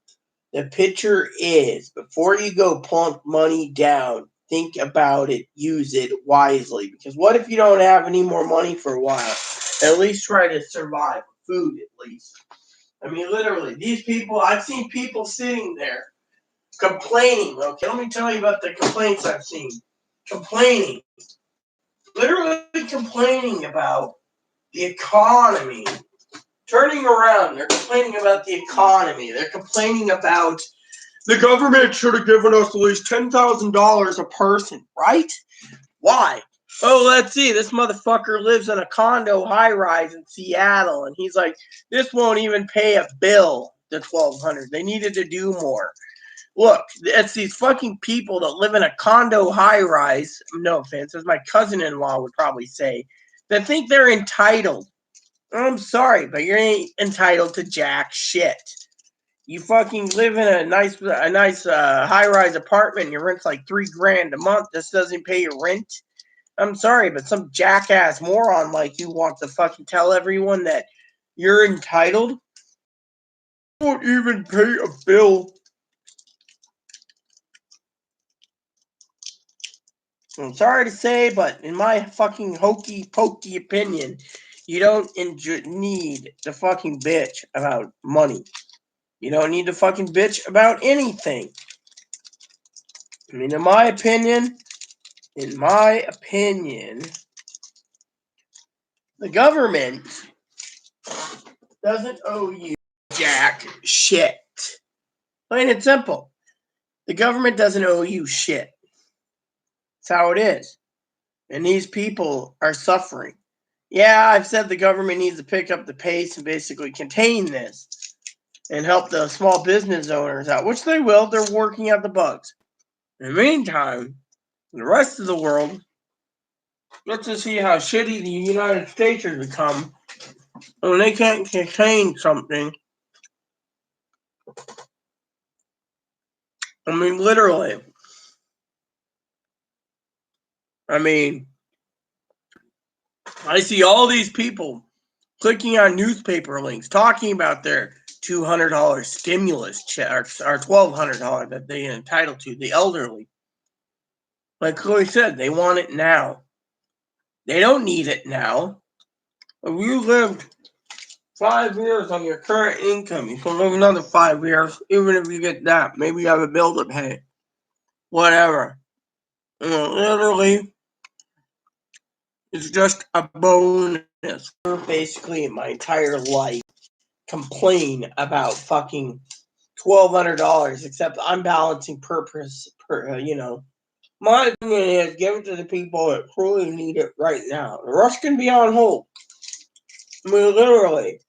The picture is, before you go plunk money down, think about it, use it wisely. Because what if you don't have any more money for a while? At least try to survive. Food, at least. I mean, literally, these people, I've seen people sitting there complaining. Okay, let me tell you about the complaints I've seen. Complaining. Literally complaining about the economy. Turning around, they're complaining about the economy. They're complaining about the government should have given us at least $10,000 a person, right? Why? Oh, let's see. This motherfucker lives in a condo high-rise in Seattle, and he's like, this won't even pay a bill to $1,200. They needed to do more. Look, it's these fucking people that live in a condo high-rise, no offense, as my cousin-in-law would probably say, that think they're entitled. I'm sorry, but you ain't entitled to jack shit. You fucking live in a nice high-rise apartment and your rent's like $3,000 a month. This doesn't pay your rent. I'm sorry, but some jackass moron like you wants to fucking tell everyone that you're entitled. You won't even pay a bill. I'm sorry to say, but in my fucking hokey-pokey opinion, you don't need to fucking bitch about money. You don't need to fucking bitch about anything. I mean, in my opinion, the government doesn't owe you jack shit. Plain and simple. The government doesn't owe you shit. That's how it is. And these people are suffering. Yeah, I've said the government needs to pick up the pace and basically contain this and help the small business owners out, which they will. They're working out the bugs. In the meantime, the rest of the world, let's just see how shitty the United States has become when they can't contain something. I mean, literally. I mean, I see all these people clicking on newspaper links, talking about their $200 stimulus check or $1,200 that they're entitled to, the elderly. Like Chloe said, they want it now. They don't need it now. If you lived 5 years on your current income, you can live another 5 years, even if you get that. Maybe you have a bill to pay. Whatever. Literally, it's just a bonus. Basically, my entire life complain about fucking $1,200, except I'm balancing purpose, My opinion is give it to the people that truly need it right now. The rest can be on hold. I mean, literally.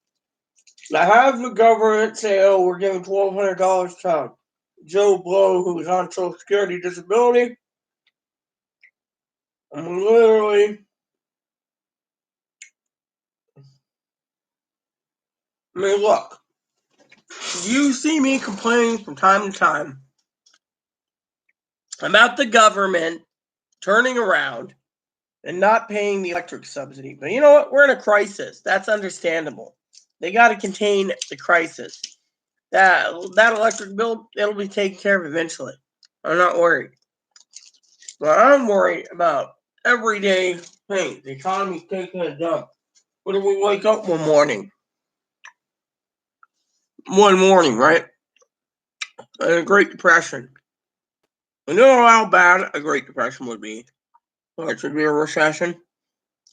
I have the government say, oh, we're giving $1,200 to Joe Blow, who's on Social Security disability. I mean, literally. I mean, look. You see me complaining from time to time about the government turning around and not paying the electric subsidy. But you know what? We're in a crisis. That's understandable. They got to contain the crisis. That electric bill, it'll be taken care of eventually. I'm not worried. But I'm worried about everyday things. The economy's taking a dump. What do we wake up one morning? Right? A Great Depression. You know how bad a Great Depression would be? Or it should be a recession.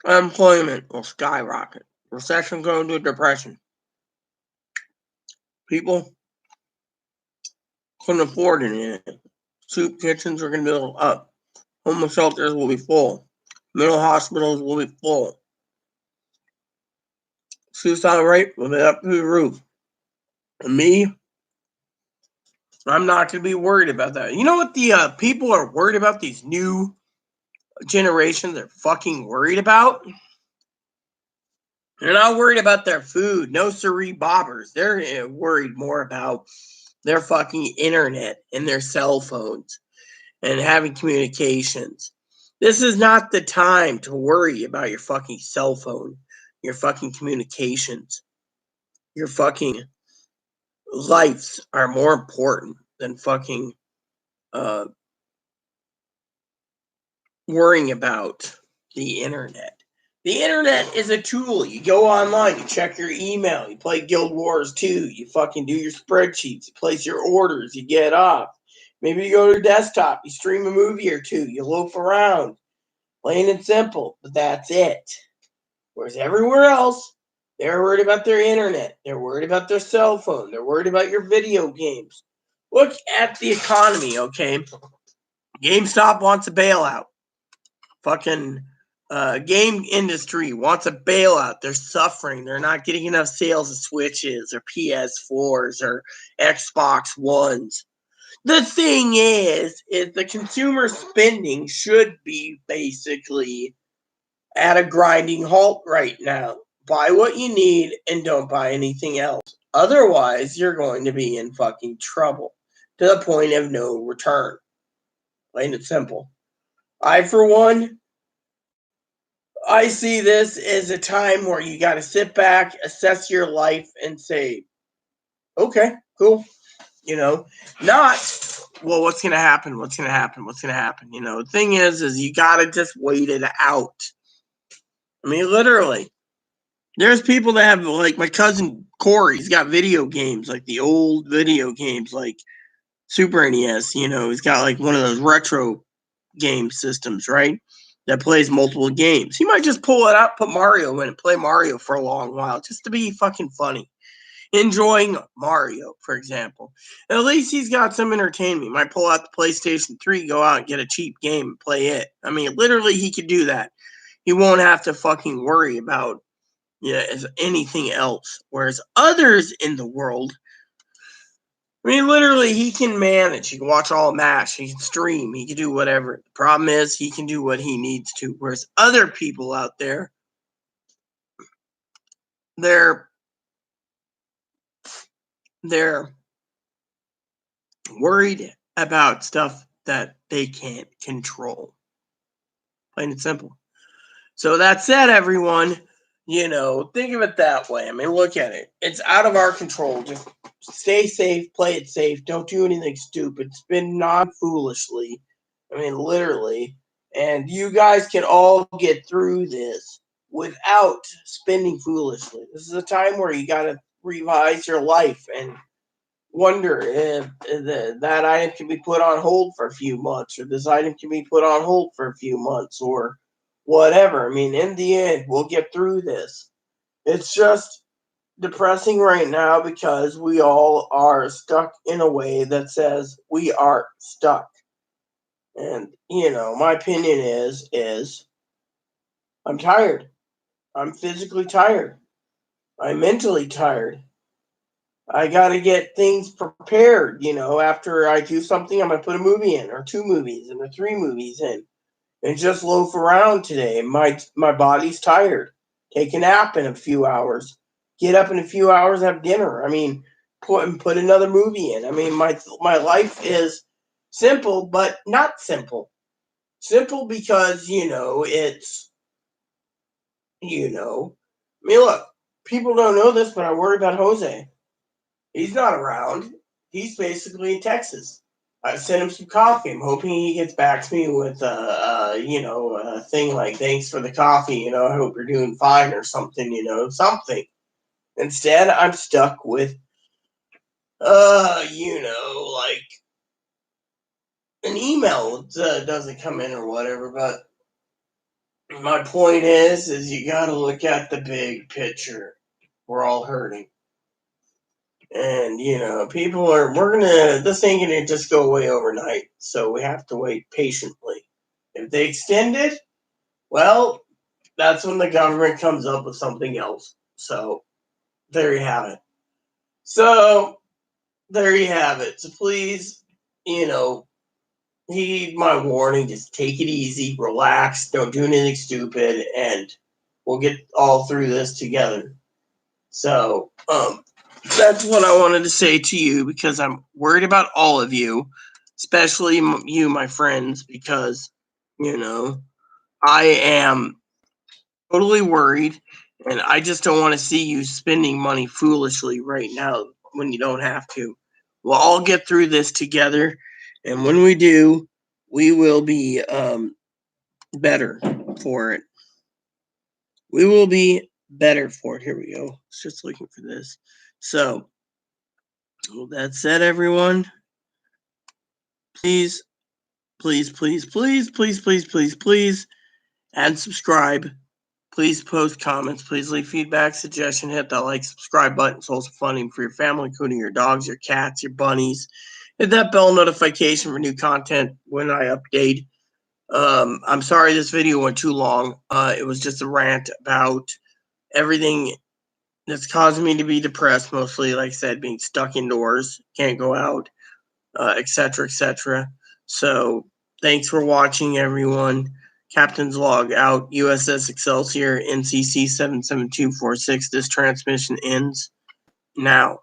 Unemployment will skyrocket. Recession go into a depression. People couldn't afford anything. Soup kitchens are going to be up. Homeless shelters will be full. Mental hospitals will be full. Suicide rate will be up through the roof. And me, I'm not going to be worried about that. You know what the people are worried about? These new generations are fucking worried about? They're not worried about their food. No siree bobbers. They're worried more about their fucking internet and their cell phones and having communications. This is not the time to worry about your fucking cell phone, your fucking communications. Your fucking lives are more important than fucking worrying about the internet. The internet is a tool. You go online, you check your email, you play Guild Wars 2, you fucking do your spreadsheets, you place your orders, you get off. Maybe you go to a desktop, you stream a movie or two, you loaf around. Plain and simple, but that's it. Whereas everywhere else, they're worried about their internet, they're worried about their cell phone, they're worried about your video games. Look at the economy, okay? GameStop wants a bailout. Fucking game industry wants a bailout. They're suffering. They're not getting enough sales of Switches or PS4s or Xbox Ones. The thing is the consumer spending should be basically at a grinding halt right now. Buy what you need and don't buy anything else. Otherwise, you're going to be in fucking trouble to the point of no return. Plain and simple. For one, I see this as a time where you got to sit back, assess your life, and say, okay, cool. Not, well, what's going to happen? What's going to happen? What's going to happen? The thing is you got to just wait it out. I mean, literally. There's people that have, like my cousin Corey, he's got video games, like the old video games, like Super NES, he's got like one of those retro game systems, right? That plays multiple games. He might just pull it out, put Mario in it, play Mario for a long while, just to be fucking funny. Enjoying Mario, for example. At least he's got some entertainment. He might pull out the PlayStation 3, go out and get a cheap game and play it. I mean, literally, he could do that. He won't have to fucking worry about anything else. Whereas others in the world, I mean, literally, he can manage. He can watch all MASH. He can stream. He can do whatever. The problem is he can do what he needs to. Whereas other people out there, they're worried about stuff that they can't control. Plain and simple. So that said, everyone, think of it that way. I mean, look at it. It's out of our control. Just stay safe, play it safe. Don't do anything stupid. Spend non-foolishly. I mean, literally. And you guys can all get through this without spending foolishly. This is a time where you got to revise your life and wonder if that item can be put on hold for a few months, or this item can be put on hold for a few months, or whatever. I mean, in the end, we'll get through this. It's just depressing right now because we all are stuck in a way that says we are stuck. And, my opinion is I'm tired. I'm physically tired. I'm mentally tired. I got to get things prepared, after I do something, I'm going to put a movie in, or 2 movies, or 3 movies in, and just loaf around today. My body's tired. Take a nap in a few hours. Get up in a few hours, have dinner. I mean, put another movie in. I mean, my life is simple, but not simple. Simple because, it's, I mean, look, people don't know this, but I worry about Jose. He's not around. He's basically in Texas. I sent him some coffee. I'm hoping he gets back to me with a thing like "thanks for the coffee." I hope you're doing fine or something. Something. Instead, I'm stuck with like an email doesn't come in or whatever. But my point is you got to look at the big picture. We're all hurting. And, this ain't going to just go away overnight. So we have to wait patiently. If they extend it, well, that's when the government comes up with something else. So there you have it. So please, heed my warning. Just take it easy, relax, don't do anything stupid, and we'll get all through this together. So, that's what I wanted to say to you, because I'm worried about all of you, especially you, my friends, because, I am totally worried, and I just don't want to see you spending money foolishly right now when you don't have to. We'll all get through this together, and when we do, we will be better for it. We will be better for it. Here we go. Just looking for this. So, with that said, everyone, please, please, please, please, please, please, please, please, and subscribe. Please post comments. Please leave feedback, suggestion. Hit that like, subscribe button. It's also funding for your family, including your dogs, your cats, your bunnies. Hit that bell notification for new content when I update. I'm sorry this video went too long. It was just a rant about everything that's causing me to be depressed, mostly, like I said, being stuck indoors, can't go out, etc., etc. So, thanks for watching, everyone. Captain's log out. USS Excelsior, NCC 77246. This transmission ends now.